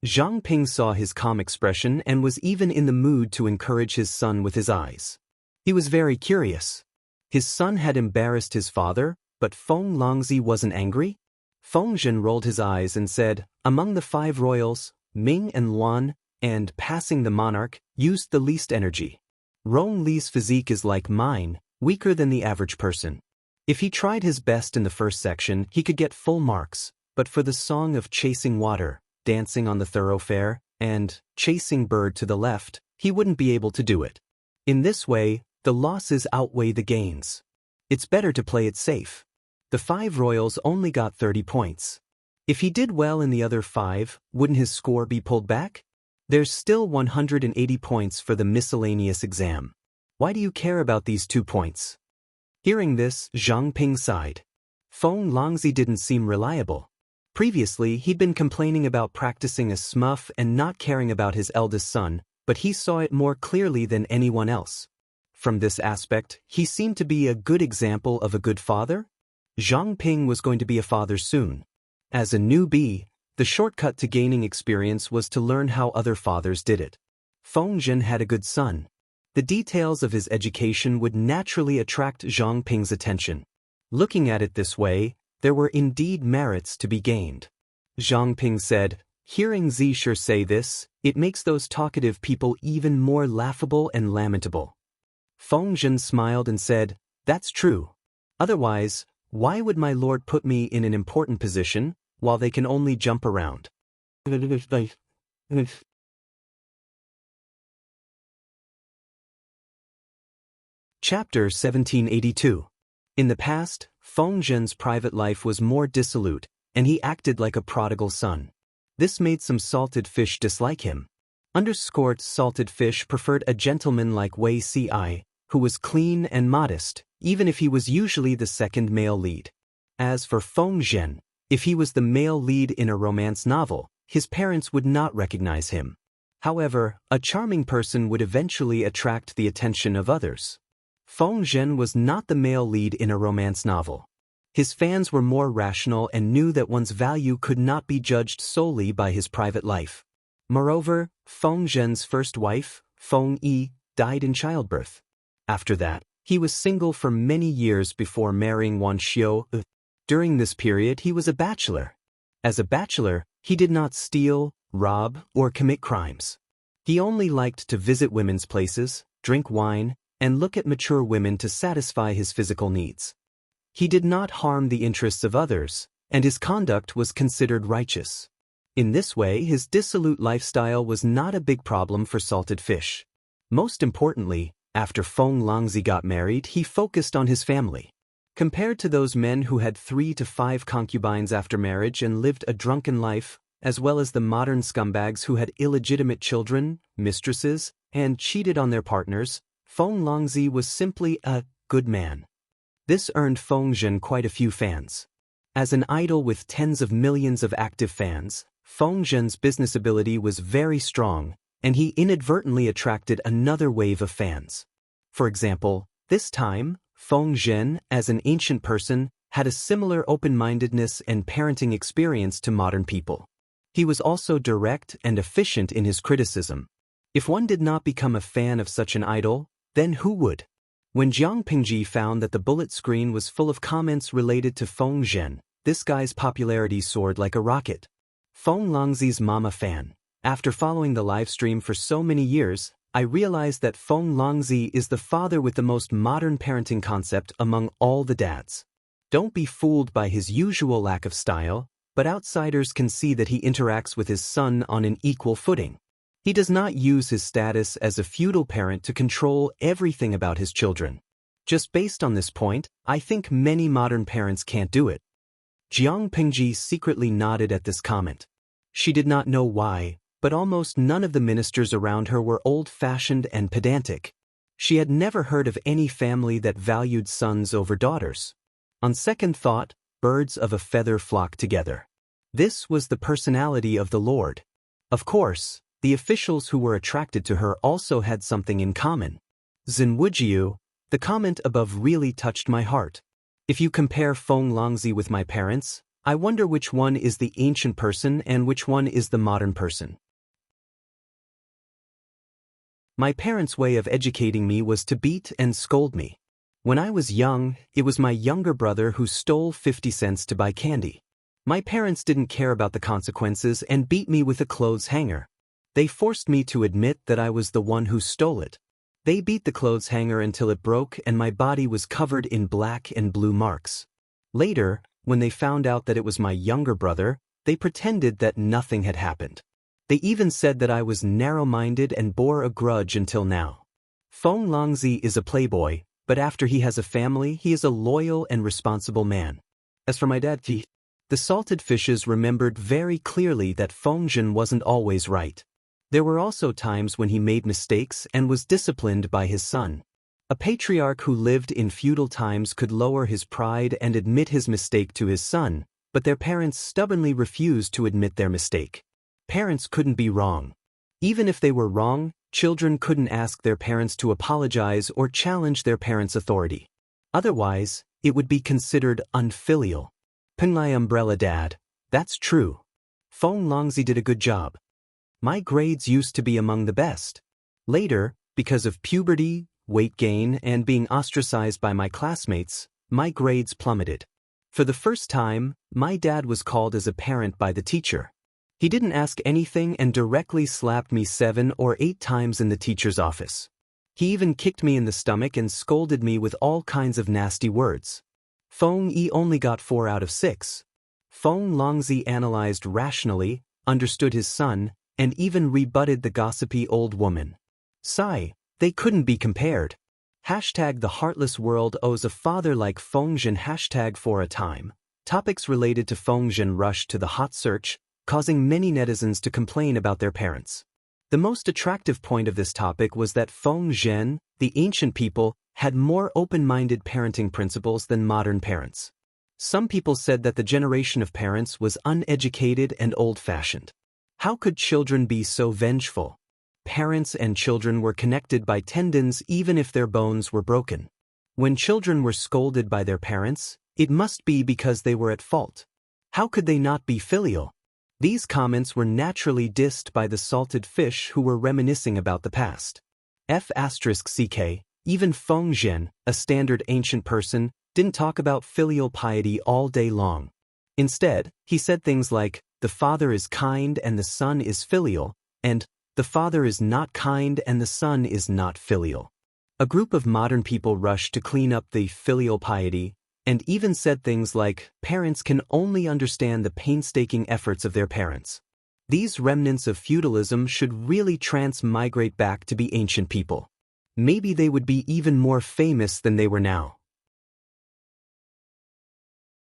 Zhang Ping saw his calm expression and was even in the mood to encourage his son with his eyes. He was very curious. His son had embarrassed his father, but Feng Longzi wasn't angry? Feng Zhen rolled his eyes and said, "Among the 5 royals, Ming and Luan, and passing the monarch, used the least energy. Rong Li's physique is like mine, weaker than the average person. If he tried his best in the first section, he could get full marks, but for the song of chasing water, dancing on the thoroughfare, and chasing bird to the left, he wouldn't be able to do it. In this way, the losses outweigh the gains. It's better to play it safe." The 5 royals only got 30 points. If he did well in the other 5, wouldn't his score be pulled back? There's still 180 points for the miscellaneous exam. Why do you care about these 2 points? Hearing this, Zhang Ping sighed. Feng Longzi didn't seem reliable. Previously, he'd been complaining about practicing a smuff and not caring about his eldest son, but he saw it more clearly than anyone else. From this aspect, he seemed to be a good example of a good father. Zhang Ping was going to be a father soon. As a newbie, the shortcut to gaining experience was to learn how other fathers did it. Feng Zhen had a good son. The details of his education would naturally attract Zhang Ping's attention. Looking at it this way, there were indeed merits to be gained. Zhang Ping said, "Hearing Zisher say this, it makes those talkative people even more laughable and lamentable." Feng Zhen smiled and said, "That's true. Otherwise, why would my lord put me in an important position, while they can only jump around?" Chapter 1782. In the past, Feng Zhen's private life was more dissolute, and he acted like a prodigal son. This made some salted fish dislike him. Underscored salted fish preferred a gentleman like Wei Ci, who was clean and modest, even if he was usually the second male lead. As for Feng Zhen, if he was the male lead in a romance novel, his parents would not recognize him. However, a charming person would eventually attract the attention of others. Feng Zhen was not the male lead in a romance novel. His fans were more rational and knew that one's value could not be judged solely by his private life. Moreover, Feng Zhen's first wife, Feng Yi, died in childbirth. After that, he was single for many years before marrying Wan Xiu. During this period he was a bachelor. As a bachelor, he did not steal, rob, or commit crimes. He only liked to visit women's places, drink wine, and look at mature women to satisfy his physical needs. He did not harm the interests of others, and his conduct was considered righteous. In this way, his dissolute lifestyle was not a big problem for salted fish. Most importantly, after Feng Longzi got married, he focused on his family. Compared to those men who had 3 to 5 concubines after marriage and lived a drunken life, as well as the modern scumbags who had illegitimate children, mistresses, and cheated on their partners, Feng Longzi was simply a good man. This earned Feng Zhen quite a few fans. As an idol with tens of millions of active fans, Feng Zhen's business ability was very strong, and he inadvertently attracted another wave of fans. For example, this time, Feng Zhen, as an ancient person, had a similar open-mindedness and parenting experience to modern people. He was also direct and efficient in his criticism. If one did not become a fan of such an idol, then who would? When Jiang Pingji found that the bullet screen was full of comments related to Feng Zhen, this guy's popularity soared like a rocket. Feng Longzi's mama fan. After following the live stream for so many years, I realized that Feng Longzi is the father with the most modern parenting concept among all the dads. Don't be fooled by his usual lack of style, but outsiders can see that he interacts with his son on an equal footing. He does not use his status as a feudal parent to control everything about his children. Just based on this point, I think many modern parents can't do it. Jiang Pingji secretly nodded at this comment. She did not know why, but almost none of the ministers around her were old-fashioned and pedantic. She had never heard of any family that valued sons over daughters. On second thought, birds of a feather flock together. This was the personality of the Lord. Of course, the officials who were attracted to her also had something in common. Zinwujiu, the comment above really touched my heart. If you compare Feng Longzi with my parents, I wonder which one is the ancient person and which one is the modern person. My parents' way of educating me was to beat and scold me. When I was young, it was my younger brother who stole 50 cents to buy candy. My parents didn't care about the consequences and beat me with a clothes hanger. They forced me to admit that I was the one who stole it. They beat the clothes hanger until it broke and my body was covered in black and blue marks. Later, when they found out that it was my younger brother, they pretended that nothing had happened. They even said that I was narrow-minded and bore a grudge until now. Feng Longzi is a playboy, but after he has a family, he is a loyal and responsible man. As for my dad, the salted fishes remembered very clearly that Feng Zhen wasn't always right. There were also times when he made mistakes and was disciplined by his son. A patriarch who lived in feudal times could lower his pride and admit his mistake to his son, but their parents stubbornly refused to admit their mistake. Parents couldn't be wrong. Even if they were wrong, children couldn't ask their parents to apologize or challenge their parents' authority. Otherwise, it would be considered unfilial. Penglai umbrella dad, that's true. Feng Longzi did a good job. My grades used to be among the best. Later, because of puberty, weight gain, and being ostracized by my classmates, my grades plummeted. For the first time, my dad was called as a parent by the teacher. He didn't ask anything and directly slapped me 7 or 8 times in the teacher's office. He even kicked me in the stomach and scolded me with all kinds of nasty words. Feng Yi only got 4 out of 6. Feng Longzi analyzed rationally, understood his son, and even rebutted the gossipy old woman. Sigh, they couldn't be compared. Hashtag the heartless world owes a father like Feng Zhen. Hashtag for a time, topics related to Feng Zhen rushed to the hot search, causing many netizens to complain about their parents. The most attractive point of this topic was that Feng Zhen, the ancient people, had more open-minded parenting principles than modern parents. Some people said that the generation of parents was uneducated and old-fashioned. How could children be so vengeful? parents and children were connected by tendons even if their bones were broken. When children were scolded by their parents, it must be because they were at fault. How could they not be filial? These comments were naturally dissed by the salted fish who were reminiscing about the past. F*ck, even Feng Zhen, a standard ancient person, didn't talk about filial piety all day long. Instead, he said things like, "The father is kind and the son is filial," and "The father is not kind and the son is not filial." A group of modern people rushed to clean up the filial piety, and even said things like, "Parents can only understand the painstaking efforts of their parents." These remnants of feudalism should really transmigrate back to be ancient people. Maybe they would be even more famous than they were now.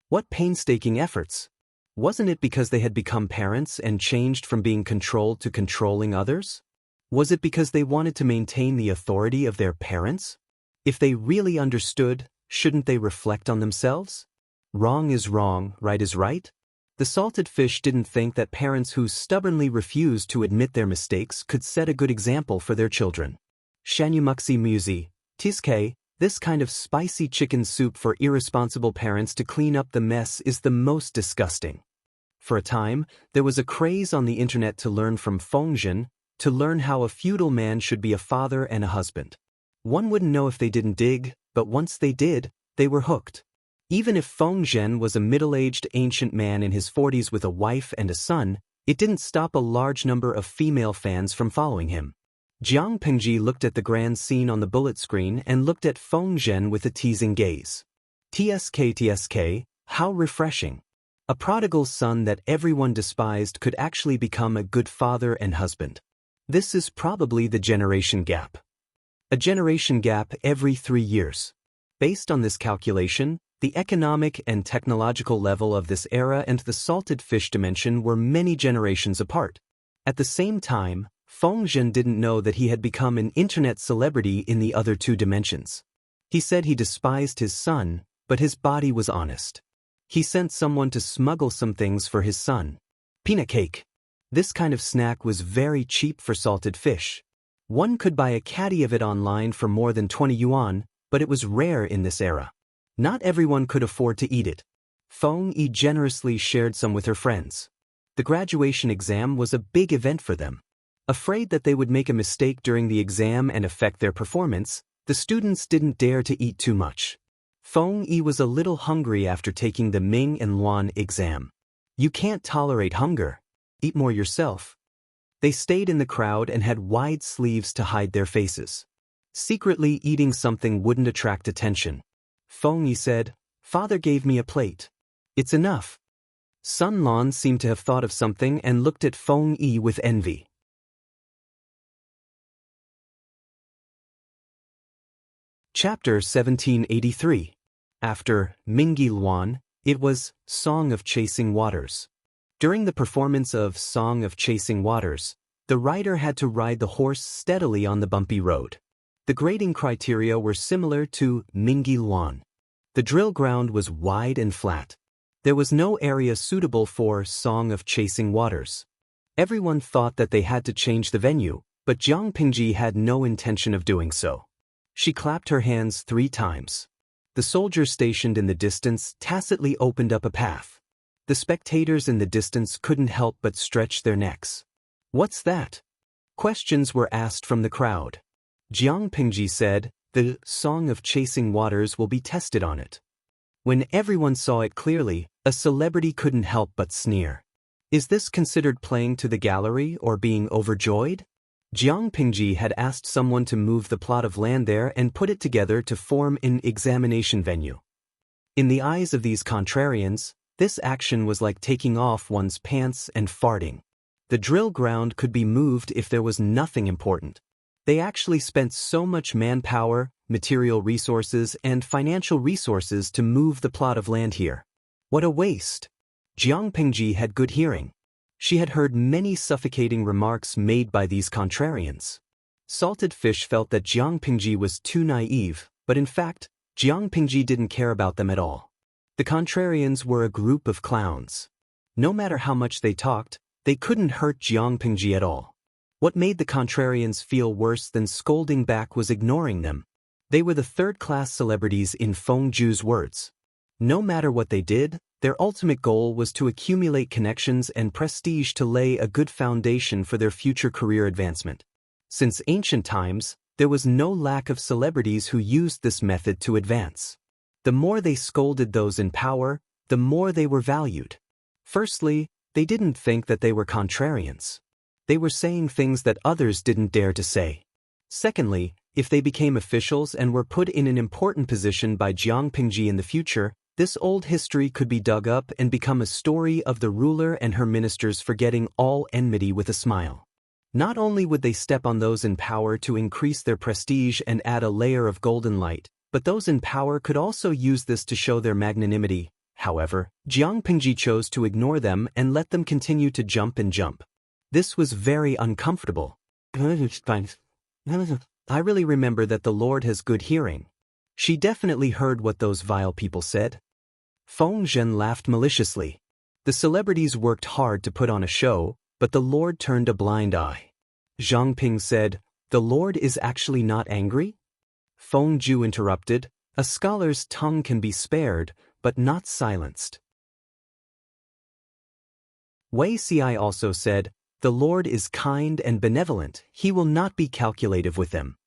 What painstaking efforts? Wasn't it because they had become parents and changed from being controlled to controlling others? Was it because they wanted to maintain the authority of their parents? If they really understood, shouldn't they reflect on themselves? Wrong is wrong, right is right? The salted fish didn't think that parents who stubbornly refused to admit their mistakes could set a good example for their children. Shanyumuxi musi, tiske, this kind of spicy chicken soup for irresponsible parents to clean up the mess is the most disgusting. For a time, there was a craze on the internet to learn from Feng Zhen, to learn how a feudal man should be a father and a husband. One wouldn't know if they didn't dig, but once they did, they were hooked. Even if Feng Zhen was a middle-aged ancient man in his 40s with a wife and a son, it didn't stop a large number of female fans from following him. Jiang Pingji looked at the grand scene on the bullet screen and looked at Feng Zhen with a teasing gaze. TSK, how refreshing. A prodigal son that everyone despised could actually become a good father and husband. This is probably the generation gap. A generation gap every 3 years. Based on this calculation, the economic and technological level of this era and the salted fish dimension were many generations apart. At the same time, Feng Zhen didn't know that he had become an internet celebrity in the other two dimensions. He said he despised his son, but his body was honest. He sent someone to smuggle some things for his son. Peanut cake. This kind of snack was very cheap for salted fish. One could buy a caddy of it online for more than 20 yuan, but it was rare in this era. Not everyone could afford to eat it. Feng Yi generously shared some with her friends. The graduation exam was a big event for them. Afraid that they would make a mistake during the exam and affect their performance, the students didn't dare to eat too much. Feng Yi was a little hungry after taking the Ming and Luan exam. You can't tolerate hunger. Eat more yourself. They stayed in the crowd and had wide sleeves to hide their faces. Secretly eating something wouldn't attract attention. Feng Yi said, "Father gave me a plate. It's enough." Sun Lan seemed to have thought of something and looked at Feng Yi with envy. Chapter 1783. After Mingyi Luan, it was Song of Chasing Waters. During the performance of Song of Chasing Waters, the rider had to ride the horse steadily on the bumpy road. The grading criteria were similar to Mingyi Luan. The drill ground was wide and flat. There was no area suitable for Song of Chasing Waters. Everyone thought that they had to change the venue, but Jiang Pingji had no intention of doing so. She clapped her hands 3 times. The soldiers stationed in the distance tacitly opened up a path. The spectators in the distance couldn't help but stretch their necks. "What's that?" Questions were asked from the crowd. Jiang Pingji said, "The Song of Chasing Waters will be tested on it." When everyone saw it clearly, a celebrity couldn't help but sneer. Is this considered playing to the gallery or being overjoyed? Jiang Pingji had asked someone to move the plot of land there and put it together to form an examination venue. In the eyes of these contrarians, this action was like taking off one's pants and farting. The drill ground could be moved if there was nothing important. They actually spent so much manpower, material resources, and financial resources to move the plot of land here. What a waste! Jiang Pingji had good hearing. She had heard many suffocating remarks made by these contrarians. Salted fish felt that Jiang Pingji was too naive, but in fact, Jiang Pingji didn't care about them at all. The contrarians were a group of clowns. No matter how much they talked, they couldn't hurt Jiang Pingji at all. What made the contrarians feel worse than scolding back was ignoring them. They were the third-class celebrities in Feng Zhu's words. No matter what they did, their ultimate goal was to accumulate connections and prestige to lay a good foundation for their future career advancement. Since ancient times, there was no lack of celebrities who used this method to advance. The more they scolded those in power, the more they were valued. Firstly, they didn't think that they were contrarians. They were saying things that others didn't dare to say. Secondly, if they became officials and were put in an important position by Jiang Pingji in the future, this old history could be dug up and become a story of the ruler and her ministers forgetting all enmity with a smile. Not only would they step on those in power to increase their prestige and add a layer of golden light, but those in power could also use this to show their magnanimity. However, Jiang Pingji chose to ignore them and let them continue to jump and jump. This was very uncomfortable. I really remember that the Lord has good hearing. She definitely heard what those vile people said. Feng Zhen laughed maliciously. The celebrities worked hard to put on a show, but the Lord turned a blind eye. Zhang Ping said, "The Lord is actually not angry?" Feng Zhu interrupted, "A scholar's tongue can be spared, but not silenced." Wei Ci also said, "The Lord is kind and benevolent, he will not be calculative with them."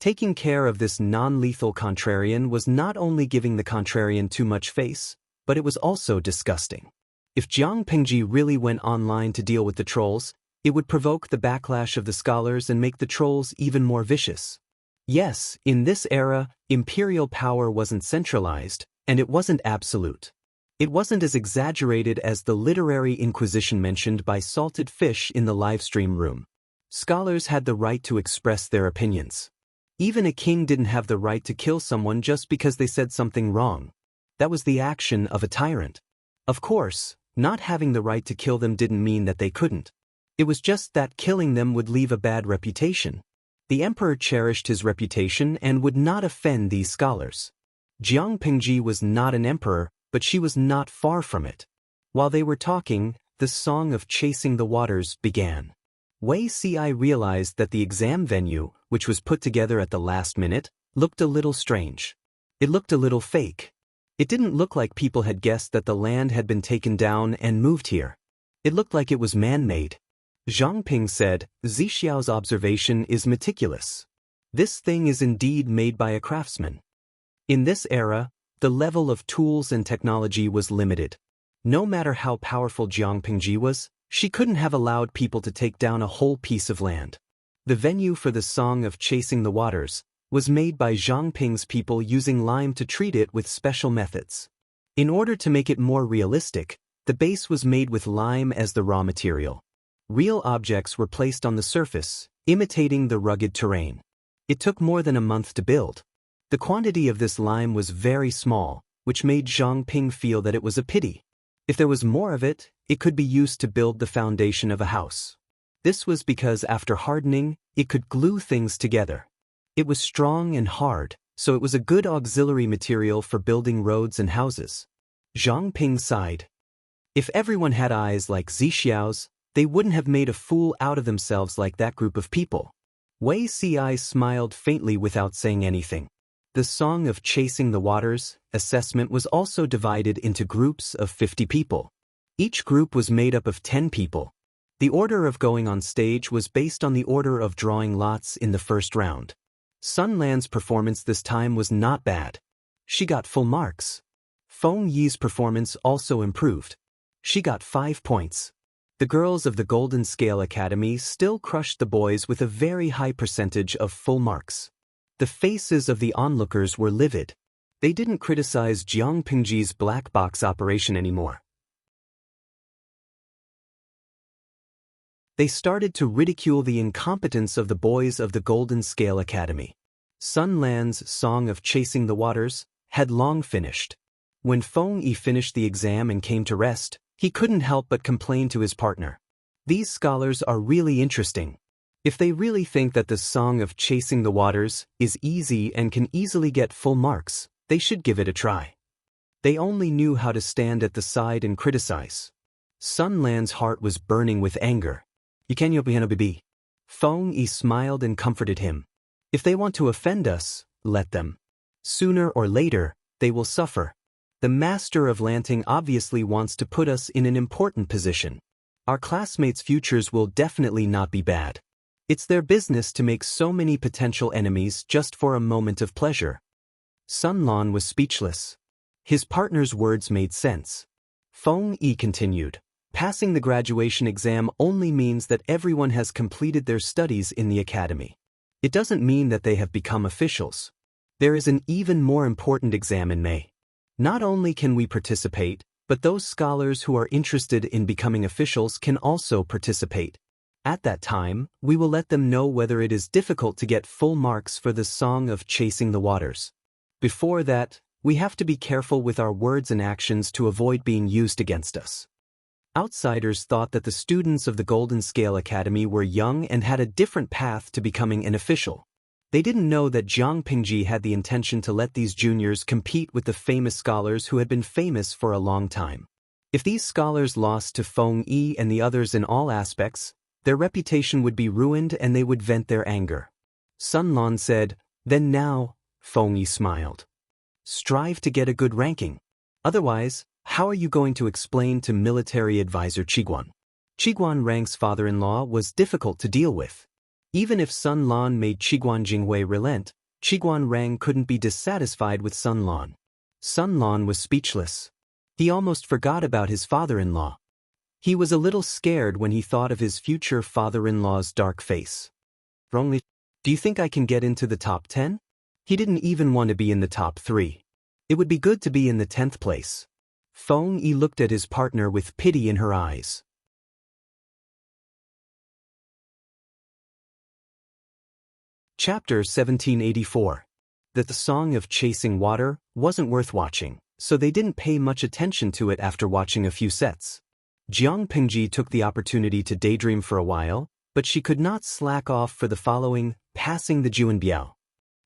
Taking care of this non-lethal contrarian was not only giving the contrarian too much face, but it was also disgusting. If Jiang Pingji really went online to deal with the trolls, it would provoke the backlash of the scholars and make the trolls even more vicious. Yes, in this era, imperial power wasn't centralized, and it wasn't absolute. It wasn't as exaggerated as the literary inquisition mentioned by Salted Fish in the livestream room. Scholars had the right to express their opinions. Even a king didn't have the right to kill someone just because they said something wrong. That was the action of a tyrant. Of course, not having the right to kill them didn't mean that they couldn't. It was just that killing them would leave a bad reputation. The emperor cherished his reputation and would not offend these scholars. Jiang Pingji was not an emperor, but she was not far from it. While they were talking, the song of Chasing the Waters began. Wei Ci realized that the exam venue, which was put together at the last minute, looked a little strange. It looked a little fake. It didn't look like people had guessed that the land had been taken down and moved here. It looked like it was man-made. Zhang Ping said, "Zixiao's observation is meticulous. This thing is indeed made by a craftsman." In this era, the level of tools and technology was limited. No matter how powerful Jiang Pingji was, she couldn't have allowed people to take down a whole piece of land. The venue for the Song of Chasing the Waters was made by Zhang Ping's people using lime to treat it with special methods. In order to make it more realistic, the base was made with lime as the raw material. Real objects were placed on the surface, imitating the rugged terrain. It took more than a month to build. The quantity of this lime was very small, which made Zhang Ping feel that it was a pity. If there was more of it, it could be used to build the foundation of a house. This was because after hardening, it could glue things together. It was strong and hard, so it was a good auxiliary material for building roads and houses. Zhang Ping sighed. If everyone had eyes like Zixiao's, they wouldn't have made a fool out of themselves like that group of people. Wei Ci smiled faintly without saying anything. The Song of Chasing the Waters assessment was also divided into groups of 50 people. Each group was made up of 10 people. The order of going on stage was based on the order of drawing lots in the first round. Sun Lan's performance this time was not bad. She got full marks. Feng Yi's performance also improved. She got 5 points. The girls of the Golden Scale Academy still crushed the boys with a very high percentage of full marks. The faces of the onlookers were livid. They didn't criticize Jiang Pingji's black box operation anymore. They started to ridicule the incompetence of the boys of the Golden Scale Academy. Sun Lan's Song of Chasing the Waters had long finished. When Feng Yi finished the exam and came to rest, he couldn't help but complain to his partner. "These scholars are really interesting. If they really think that the Song of Chasing the Waters is easy and can easily get full marks, they should give it a try." They only knew how to stand at the side and criticize. Sun Lan's heart was burning with anger. Feng Yi smiled and comforted him. If they want to offend us, let them. Sooner or later, they will suffer. The master of Lanting obviously wants to put us in an important position. Our classmates' futures will definitely not be bad. It's their business to make so many potential enemies just for a moment of pleasure. Sun Lan was speechless. His partner's words made sense. Feng Yi continued. Passing the graduation exam only means that everyone has completed their studies in the academy. It doesn't mean that they have become officials. There is an even more important exam in May. Not only can we participate, but those scholars who are interested in becoming officials can also participate. At that time, we will let them know whether it is difficult to get full marks for the Song of Chasing the Waters. Before that, we have to be careful with our words and actions to avoid being used against us. Outsiders thought that the students of the Golden Scale Academy were young and had a different path to becoming an official. They didn't know that Jiang Pingji had the intention to let these juniors compete with the famous scholars who had been famous for a long time. If these scholars lost to Feng Yi and the others in all aspects, their reputation would be ruined and they would vent their anger. Sun Lan said, "Then now," Feng Yi smiled. "Strive to get a good ranking. Otherwise, how are you going to explain to military advisor Qiguan?" Qiguan Rang's father-in-law was difficult to deal with. Even if Sun Lan made Qiguan Jingwei relent, Qiguan Rang couldn't be dissatisfied with Sun Lan. Sun Lan was speechless. He almost forgot about his father-in-law. He was a little scared when he thought of his future father-in-law's dark face. "Wrongly, do you think I can get into the top 10? He didn't even want to be in the top 3. It would be good to be in the 10th place. Feng Yi looked at his partner with pity in her eyes. Chapter 1784. That the Song of Chasing Water wasn't worth watching, so they didn't pay much attention to it after watching a few sets. Jiang Pingji took the opportunity to daydream for a while, but she could not slack off for the following, passing the Juanbiao.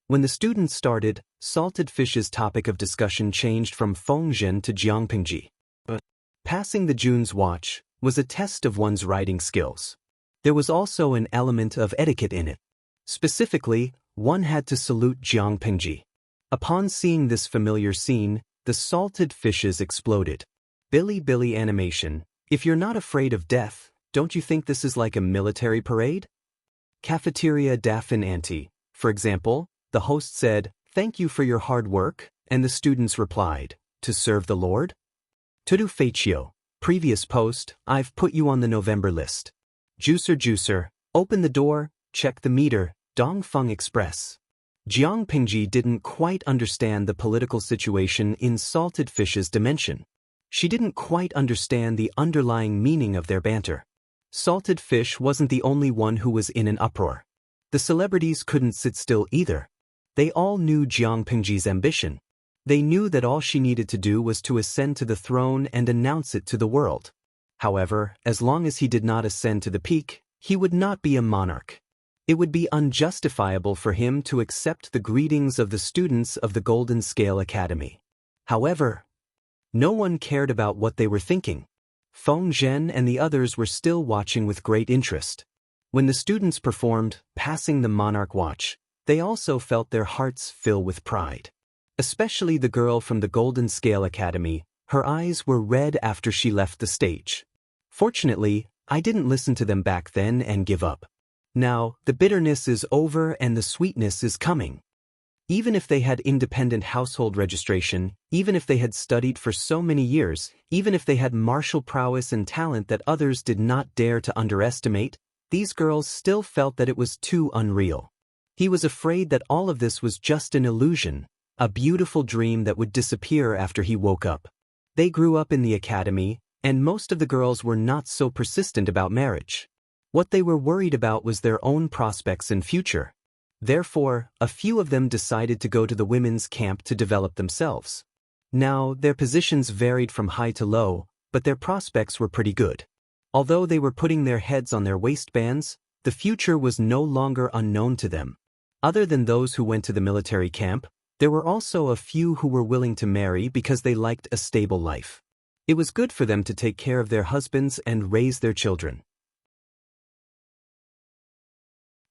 When the students started, salted fish's topic of discussion changed from Feng Zhen to Jiang Pingji. But passing the Jun's watch was a test of one's writing skills. There was also an element of etiquette in it. Specifically, one had to salute Jiang Pingji. Upon seeing this familiar scene, the salted fishes exploded. Billy animation. If you're not afraid of death, don't you think this is like a military parade? Cafeteria Daffin Ante. For example, the host said, "Thank you for your hard work," and the students replied, "To serve the Lord?" Tudu Faccio. Previous post, I've put you on the November list. Juicer, open the door, check the meter, Dongfeng Express. Jiang Pingji didn't quite understand the political situation in salted fish's dimension. She didn't quite understand the underlying meaning of their banter. Salted fish wasn't the only one who was in an uproar. The celebrities couldn't sit still either. They all knew Jiang Pingji's ambition. They knew that all she needed to do was to ascend to the throne and announce it to the world. However, as long as he did not ascend to the peak, he would not be a monarch. It would be unjustifiable for him to accept the greetings of the students of the Golden Scale Academy. However, no one cared about what they were thinking. Feng Zhen and the others were still watching with great interest. When the students performed, passing the monarch watch, they also felt their hearts fill with pride. Especially the girl from the Golden Scale Academy, her eyes were red after she left the stage. Fortunately, I didn't listen to them back then and give up. Now, the bitterness is over and the sweetness is coming. Even if they had independent household registration, even if they had studied for so many years, even if they had martial prowess and talent that others did not dare to underestimate, these girls still felt that it was too unreal. He was afraid that all of this was just an illusion, a beautiful dream that would disappear after he woke up. They grew up in the academy, and most of the girls were not so persistent about marriage. What they were worried about was their own prospects and future. Therefore, a few of them decided to go to the women's camp to develop themselves. Now, their positions varied from high to low, but their prospects were pretty good. Although they were putting their heads on their waistbands, the future was no longer unknown to them. Other than those who went to the military camp, there were also a few who were willing to marry because they liked a stable life. It was good for them to take care of their husbands and raise their children.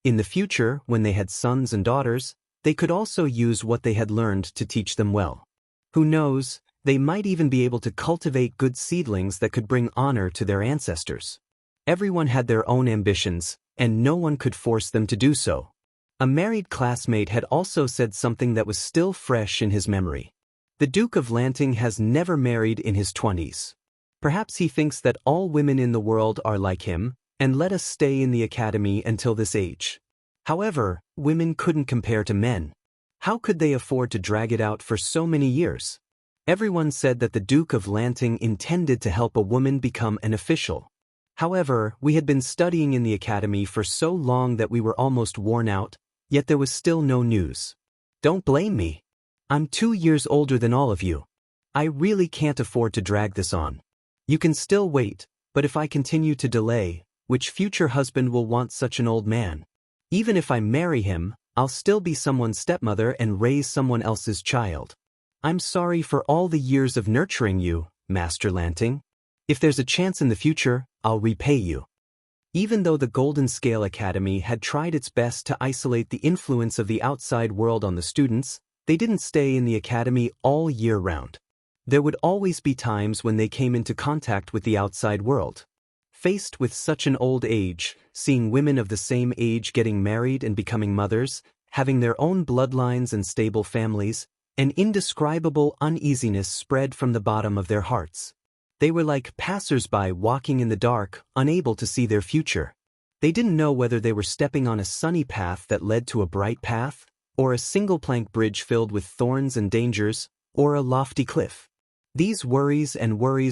In the future, when they had sons and daughters, they could also use what they had learned to teach them well. Who knows, they might even be able to cultivate good seedlings that could bring honor to their ancestors. Everyone had their own ambitions, and no one could force them to do so. A married classmate had also said something that was still fresh in his memory. The Duke of Lanting has never married in his 20s. Perhaps he thinks that all women in the world are like him, and let us stay in the academy until this age. However, women couldn't compare to men. How could they afford to drag it out for so many years? Everyone said that the Duke of Lanting intended to help a woman become an official. However, we had been studying in the academy for so long that we were almost worn out, yet there was still no news. Don't blame me. I'm 2 years older than all of you. I really can't afford to drag this on. You can still wait, but if I continue to delay, which future husband will want such an old man? Even if I marry him, I'll still be someone's stepmother and raise someone else's child. I'm sorry for all the years of nurturing you, Master Lanting. If there's a chance in the future, I'll repay you. Even though the Golden Scale Academy had tried its best to isolate the influence of the outside world on the students, they didn't stay in the academy all year round. There would always be times when they came into contact with the outside world. Faced with such an old age, seeing women of the same age getting married and becoming mothers, having their own bloodlines and stable families, an indescribable uneasiness spread from the bottom of their hearts. They were like passers-by walking in the dark, unable to see their future. They didn't know whether they were stepping on a sunny path that led to a bright path, or a single-plank bridge filled with thorns and dangers, or a lofty cliff. These worries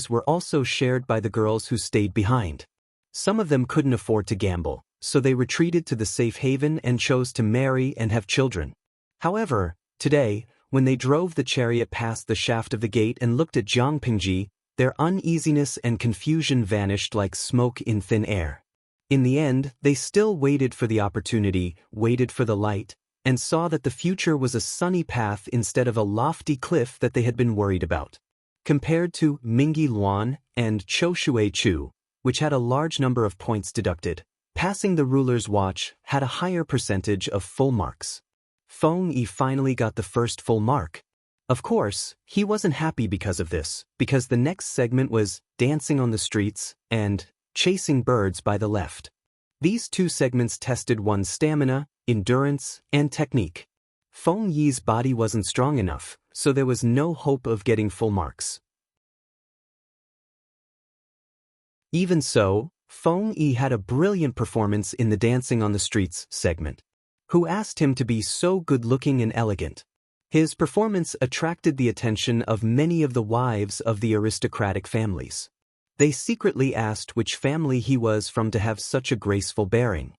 were also shared by the girls who stayed behind. Some of them couldn't afford to gamble, so they retreated to the safe haven and chose to marry and have children. However, today, when they drove the chariot past the shaft of the gate and looked at Jiang Pingji, their uneasiness and confusion vanished like smoke in thin air. In the end, they still waited for the opportunity, waited for the light, and saw that the future was a sunny path instead of a lofty cliff that they had been worried about. Compared to Mingyi Luan and Chou Shui Chu, which had a large number of points deducted, passing the ruler's watch had a higher percentage of full marks. Feng Yi finally got the first full mark. Of course, he wasn't happy because of this, because the next segment was dancing on the streets and chasing birds by the left. These two segments tested one's stamina, endurance, and technique. Feng Yi's body wasn't strong enough, so there was no hope of getting full marks. Even so, Feng Yi had a brilliant performance in the dancing on the streets segment. Who asked him to be so good-looking and elegant? His performance attracted the attention of many of the wives of the aristocratic families. They secretly asked which family he was from to have such a graceful bearing.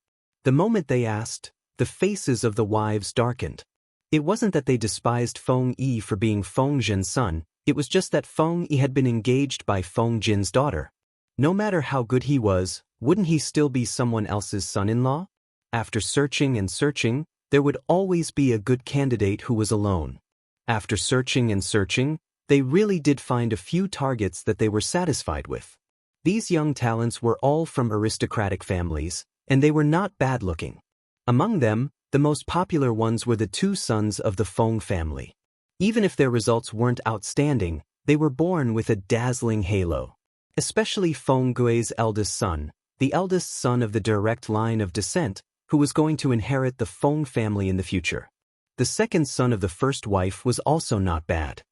The moment they asked, the faces of the wives darkened. It wasn't that they despised Feng Yi for being Feng Zhen's son, it was just that Feng Yi had been engaged by Feng Jin's daughter. No matter how good he was, wouldn't he still be someone else's son-in-law? After searching and searching, there would always be a good candidate who was alone. After searching and searching, they really did find a few targets that they were satisfied with. These young talents were all from aristocratic families, and they were not bad-looking. Among them, the most popular ones were the two sons of the Feng family. Even if their results weren't outstanding, they were born with a dazzling halo. Especially Feng Gui's eldest son, the eldest son of the direct line of descent, who was going to inherit the Feng family in the future. The second son of the first wife was also not bad.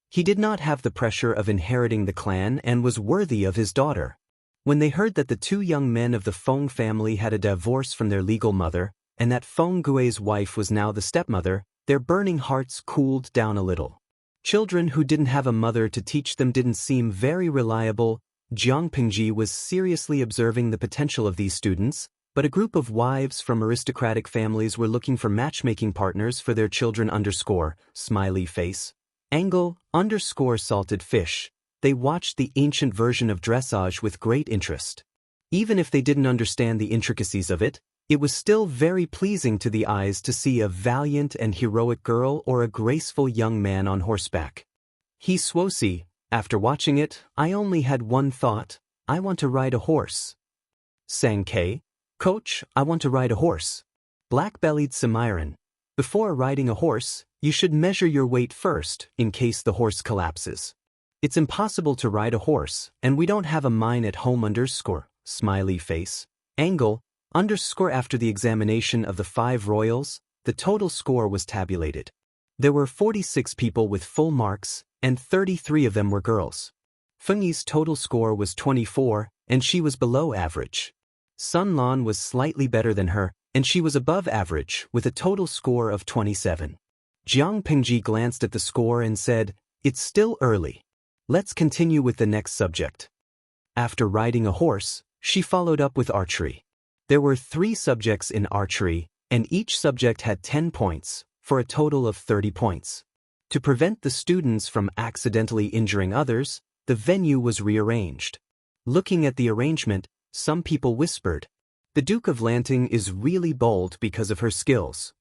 He did not have the pressure of inheriting the clan and was worthy of his daughter. When they heard that the two young men of the Feng family had a divorce from their legal mother, and that Feng Gui's wife was now the stepmother, their burning hearts cooled down a little. Children who didn't have a mother to teach them didn't seem very reliable. Jiang Pingji was seriously observing the potential of these students, but a group of wives from aristocratic families were looking for matchmaking partners for their children smiley face, salted fish. They watched the ancient version of dressage with great interest. Even if they didn't understand the intricacies of it, it was still very pleasing to the eyes to see a valiant and heroic girl or a graceful young man on horseback. He Swosi, after watching it, I only had one thought: I want to ride a horse. Sang Kei, Coach, I want to ride a horse. Black-bellied Samiran. Before riding a horse, you should measure your weight first, in case the horse collapses. It's impossible to ride a horse, and we don't have a mine at home underscore, smiley face, angle, underscore. After the examination of the 5 royals, the total score was tabulated. There were 46 people with full marks, and 33 of them were girls. Fengyi's total score was 24, and she was below average. Sun Lan was slightly better than her, and she was above average, with a total score of 27. Jiang Pingji glanced at the score and said, "It's still early. Let's continue with the next subject." After riding a horse, she followed up with archery. There were 3 subjects in archery, and each subject had 10 points, for a total of 30 points. To prevent the students from accidentally injuring others, the venue was rearranged. Looking at the arrangement, some people whispered, "The Duke of Lanting is really bold because of her skills.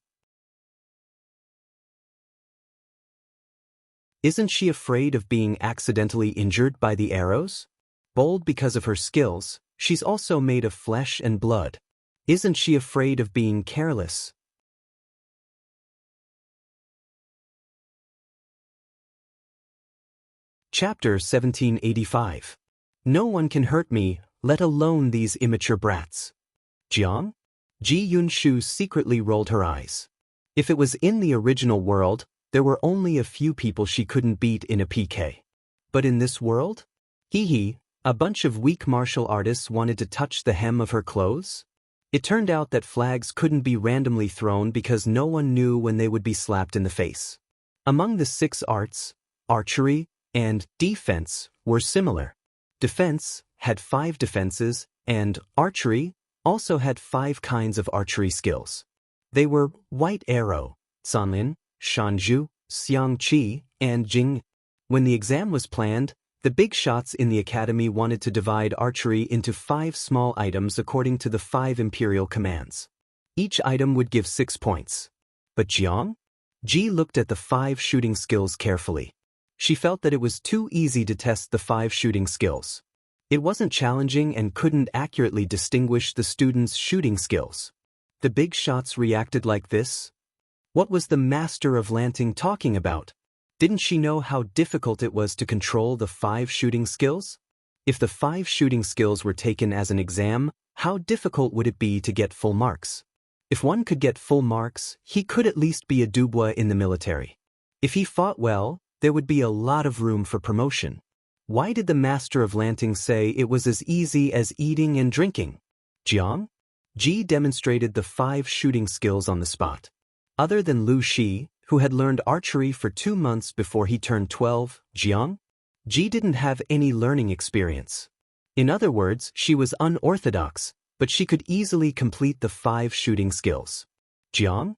Isn't she afraid of being accidentally injured by the arrows? Bold because of her skills, she's also made of flesh and blood. Isn't she afraid of being careless?" Chapter 1785. No one can hurt me, let alone these immature brats. Jiang? Ji Yunshu secretly rolled her eyes. If it was in the original world, there were only a few people she couldn't beat in a PK. But in this world? Hee, a bunch of weak martial artists wanted to touch the hem of her clothes? It turned out that flags couldn't be randomly thrown because no one knew when they would be slapped in the face. Among the 6 arts, archery and defense were similar. Defense had 5 defenses, and archery also had 5 kinds of archery skills. They were white arrow, Sanlin, Shanzhu, Xiangqi, and Jing. When the exam was planned, the big shots in the academy wanted to divide archery into 5 small items according to the 5 imperial commands. Each item would give 6 points. But Jiang? Ji looked at the 5 shooting skills carefully. She felt that it was too easy to test the 5 shooting skills. It wasn't challenging and couldn't accurately distinguish the students' shooting skills. The big shots reacted like this? What was the master of Lanting talking about? Didn't she know how difficult it was to control the 5 shooting skills? If the 5 shooting skills were taken as an exam, how difficult would it be to get full marks? If one could get full marks, he could at least be a Dubois in the military. If he fought well, there would be a lot of room for promotion. Why did the master of Lanting say it was as easy as eating and drinking? Jiang? Ji demonstrated the 5 shooting skills on the spot. Other than Lu Shi, who had learned archery for 2 months before he turned 12, Jiang? Ji didn't have any learning experience. In other words, she was unorthodox, but she could easily complete the 5 shooting skills. Jiang?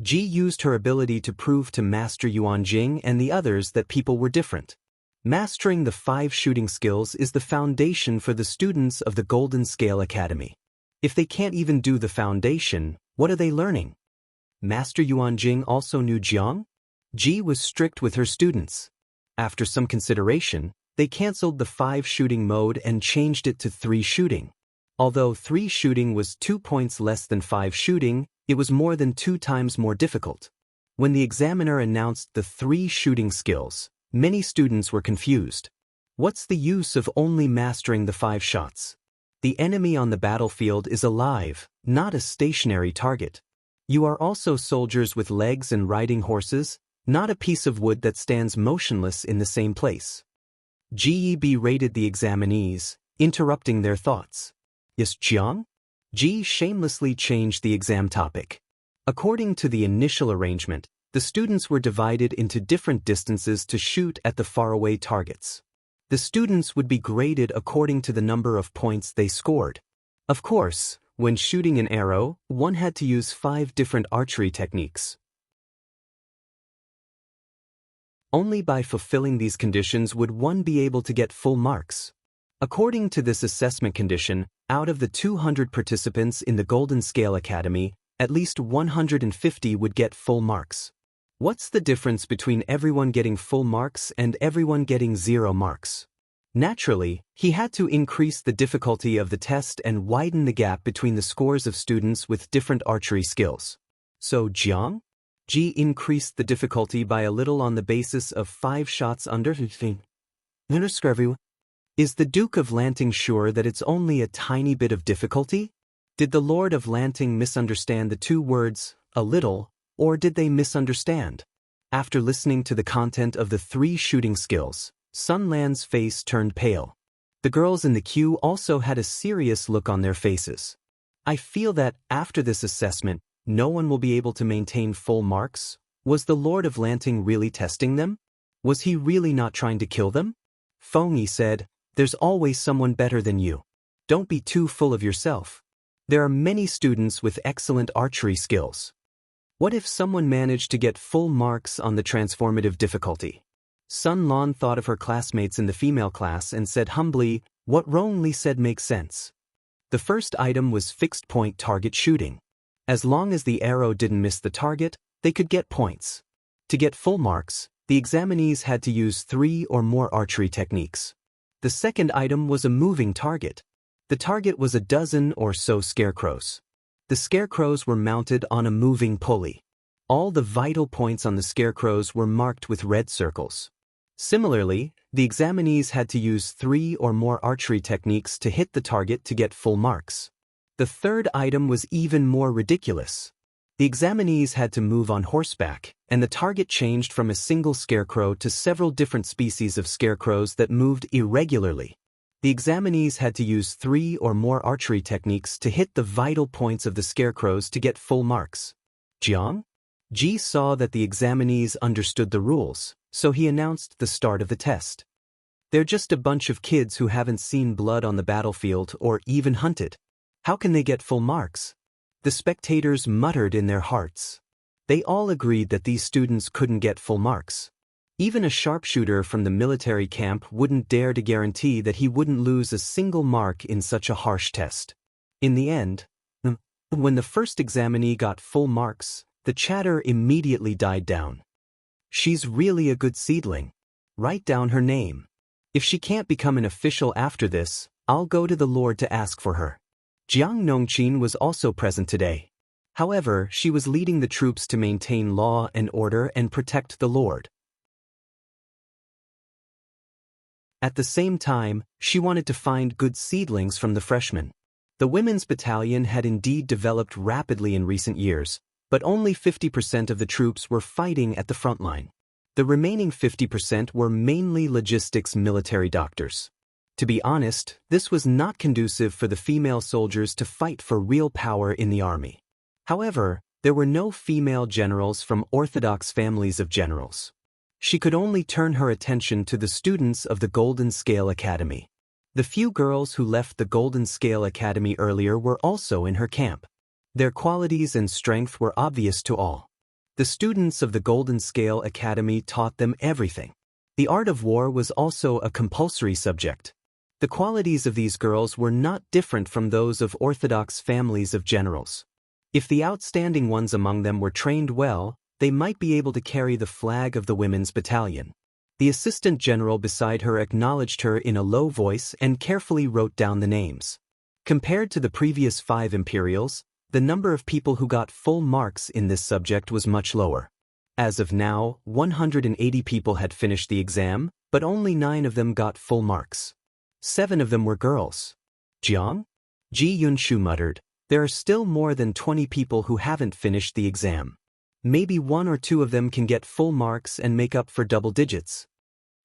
Ji used her ability to prove to Master Yuan Jing and the others that people were different. Mastering the 5 shooting skills is the foundation for the students of the Golden Scale Academy. If they can't even do the foundation, what are they learning? Master Yuan Jing also knew Jiang? Ji was strict with her students. After some consideration, they cancelled the 5 shooting mode and changed it to 3 shooting. Although 3 shooting was 2 points less than 5 shooting, it was more than 2 times more difficult. When the examiner announced the 3 shooting skills, many students were confused. What's the use of only mastering the 5 shots? The enemy on the battlefield is alive, not a stationary target. You are also soldiers with legs and riding horses, not a piece of wood that stands motionless in the same place. Ji berated the examinees, interrupting their thoughts. Yes, Jiang? Ji shamelessly changed the exam topic. According to the initial arrangement, the students were divided into different distances to shoot at the faraway targets. The students would be graded according to the number of points they scored. Of course, when shooting an arrow, one had to use 5 different archery techniques. Only by fulfilling these conditions would one be able to get full marks. According to this assessment condition, out of the 200 participants in the Golden Scale Academy, at least 150 would get full marks. What's the difference between everyone getting full marks and everyone getting 0 marks? Naturally, he had to increase the difficulty of the test and widen the gap between the scores of students with different archery skills. So Jiang? Ji increased the difficulty by a little on the basis of 5 shots under. Is the Duke of Lanting sure that it's only a tiny bit of difficulty? Did the Lord of Lanting misunderstand the 2 words, a little, or did they misunderstand? After listening to the content of the 3 shooting skills, Sun Lan's face turned pale. The girls in the queue also had a serious look on their faces. I feel that, after this assessment, no one will be able to maintain full marks. Was the Lord of Lanting really testing them? Was he really not trying to kill them? Fengyi said, "There's always someone better than you. Don't be too full of yourself. There are many students with excellent archery skills. What if someone managed to get full marks on the transformative difficulty?" Sun Lan thought of her classmates in the female class and said humbly, "What Wang Lin said makes sense." The first item was fixed point target shooting. As long as the arrow didn't miss the target, they could get points. To get full marks, the examinees had to use 3 or more archery techniques. The second item was a moving target. The target was a dozen or so scarecrows. The scarecrows were mounted on a moving pulley. All the vital points on the scarecrows were marked with red circles. Similarly, the examinees had to use 3 or more archery techniques to hit the target to get full marks. The third item was even more ridiculous. The examinees had to move on horseback, and the target changed from a single scarecrow to several different species of scarecrows that moved irregularly. The examinees had to use 3 or more archery techniques to hit the vital points of the scarecrows to get full marks. Jiang? Ji saw that the examinees understood the rules, so he announced the start of the test. They're just a bunch of kids who haven't seen blood on the battlefield or even hunted. How can they get full marks? The spectators muttered in their hearts. They all agreed that these students couldn't get full marks. Even a sharpshooter from the military camp wouldn't dare to guarantee that he wouldn't lose a single mark in such a harsh test. In the end, when the first examinee got full marks, the chatter immediately died down. She's really a good seedling. Write down her name. If she can't become an official after this, I'll go to the Lord to ask for her. Jiang Nongqin was also present today. However, she was leading the troops to maintain law and order and protect the Lord. At the same time, she wanted to find good seedlings from the freshmen. The women's battalion had indeed developed rapidly in recent years, but only 50% of the troops were fighting at the front line. The remaining 50% were mainly logistics military doctors. To be honest, this was not conducive for the female soldiers to fight for real power in the army. However, there were no female generals from orthodox families of generals. She could only turn her attention to the students of the Golden Scale Academy. The few girls who left the Golden Scale Academy earlier were also in her camp. Their qualities and strength were obvious to all. The students of the Golden Scale Academy taught them everything. The art of war was also a compulsory subject. The qualities of these girls were not different from those of orthodox families of generals. If the outstanding ones among them were trained well, they might be able to carry the flag of the women's battalion. The assistant general beside her acknowledged her in a low voice and carefully wrote down the names. Compared to the previous 5 Imperials, the number of people who got full marks in this subject was much lower. As of now, 180 people had finished the exam, but only 9 of them got full marks. 7 of them were girls. Jiang? Ji Yunshu muttered, "There are still more than 20 people who haven't finished the exam. Maybe 1 or 2 of them can get full marks and make up for double digits."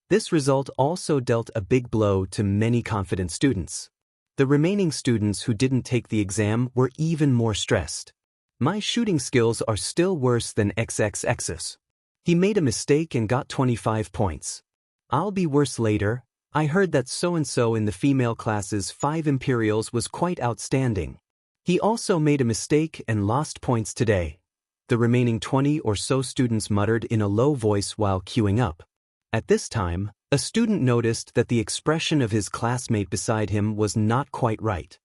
This result also dealt a big blow to many confident students. The remaining students who didn't take the exam were even more stressed. "My shooting skills are still worse than XXX's. He made a mistake and got 25 points. I'll be worse later. I heard that so-and-so in the female class's 5 Imperials was quite outstanding. He also made a mistake and lost points today." The remaining 20 or so students muttered in a low voice while queuing up. At this time, a student noticed that the expression of his classmate beside him was not quite right.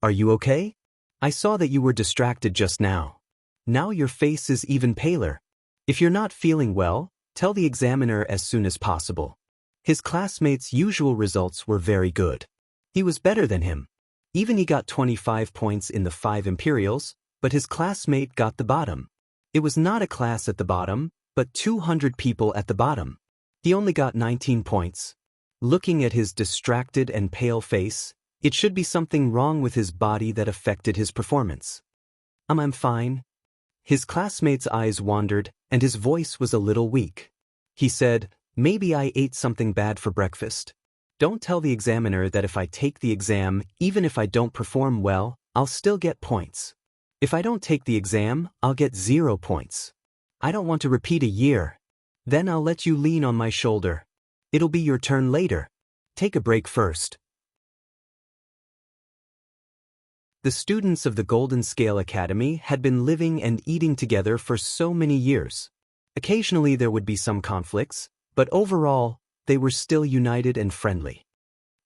"Are you okay? I saw that you were distracted just now. Now your face is even paler. If you're not feeling well, tell the examiner as soon as possible." His classmates' usual results were very good. He was better than him. Even he got 25 points in the 5 Imperials, but his classmate got the bottom. It was not a class at the bottom, but 200 people at the bottom. He only got 19 points. Looking at his distracted and pale face, it should be something wrong with his body that affected his performance. I'm fine. His classmate's eyes wandered, and his voice was a little weak. He said, maybe I ate something bad for breakfast. Don't tell the examiner that if I take the exam, even if I don't perform well, I'll still get points. If I don't take the exam, I'll get 0 points. I don't want to repeat a year. Then I'll let you lean on my shoulder. It'll be your turn later. Take a break first. The students of the Golden Scale Academy had been living and eating together for so many years. Occasionally there would be some conflicts, but overall, they were still united and friendly.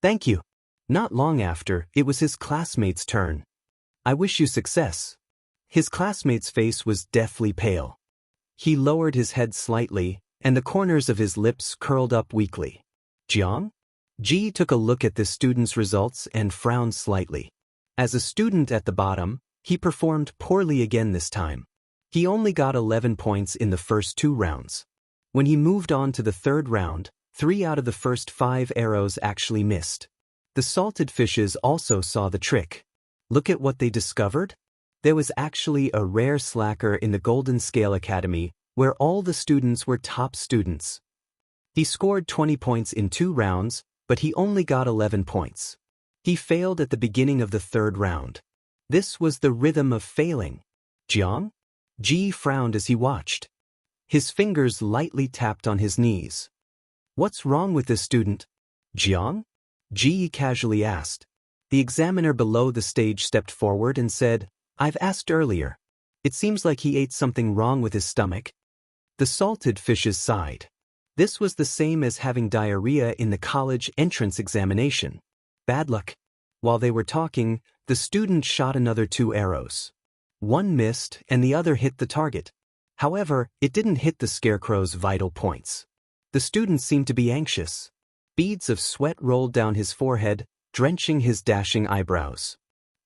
Thank you. Not long after, it was his classmate's turn. I wish you success. His classmate's face was deathly pale. He lowered his head slightly, and the corners of his lips curled up weakly. Jiang? Ji took a look at the student's results and frowned slightly. As a student at the bottom, he performed poorly again this time. He only got 11 points in the first 2 rounds. When he moved on to the 3rd round, 3 out of the first 5 arrows actually missed. The salted fishes also saw the trick. Look at what they discovered. There was actually a rare slacker in the Golden Scale Academy where all the students were top students. He scored 20 points in 2 rounds, but he only got 11 points. He failed at the beginning of the 3rd round. This was the rhythm of failing. Jiang? Ji frowned as he watched. His fingers lightly tapped on his knees. What's wrong with this student? Jiang? Ji casually asked. The examiner below the stage stepped forward and said, I've asked earlier. It seems like he ate something wrong with his stomach. The salted fishes sighed. This was the same as having diarrhea in the college entrance examination. Bad luck. While they were talking, the student shot another 2 arrows. One missed and the other hit the target. However, it didn't hit the scarecrow's vital points. The student seemed to be anxious. Beads of sweat rolled down his forehead, drenching his dashing eyebrows.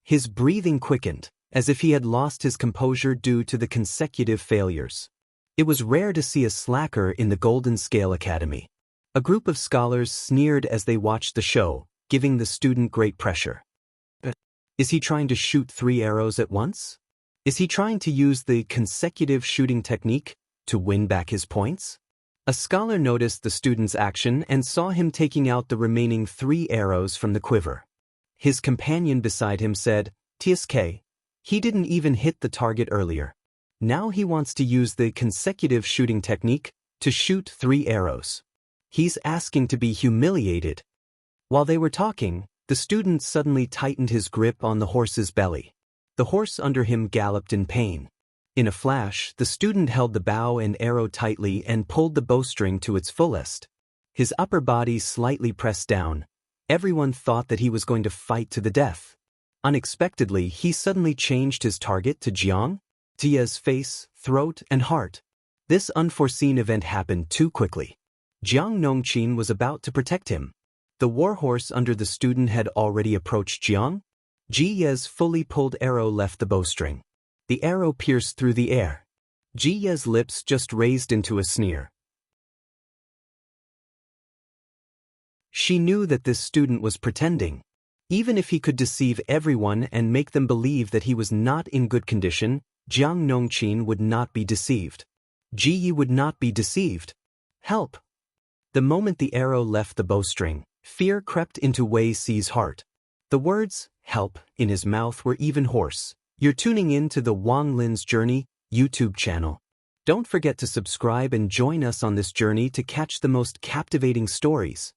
His breathing quickened, as if he had lost his composure due to the consecutive failures. It was rare to see a slacker in the Golden Scale Academy. A group of scholars sneered as they watched the show, giving the student great pressure. Is he trying to shoot 3 arrows at once? Is he trying to use the consecutive shooting technique to win back his points? A scholar noticed the student's action and saw him taking out the remaining 3 arrows from the quiver. His companion beside him said, TSK, he didn't even hit the target earlier. Now he wants to use the consecutive shooting technique to shoot 3 arrows. He's asking to be humiliated. While they were talking, the student suddenly tightened his grip on the horse's belly. The horse under him galloped in pain. In a flash, the student held the bow and arrow tightly and pulled the bowstring to its fullest. His upper body slightly pressed down. Everyone thought that he was going to fight to the death. Unexpectedly, he suddenly changed his target to Jiang, Jia's face, throat, and heart. This unforeseen event happened too quickly. Jiang Nongqin was about to protect him. The warhorse under the student had already approached Jiang. Jiya's fully pulled arrow left the bowstring. The arrow pierced through the air. Jiya's lips just raised into a sneer. She knew that this student was pretending. Even if he could deceive everyone and make them believe that he was not in good condition, Jiang Nongqin would not be deceived. Ji would not be deceived. Help! The moment the arrow left the bowstring, fear crept into Wei Si's heart. The words, help, in his mouth were even hoarse. You're tuning in to the Wang Lin's Journey YouTube channel. Don't forget to subscribe and join us on this journey to catch the most captivating stories.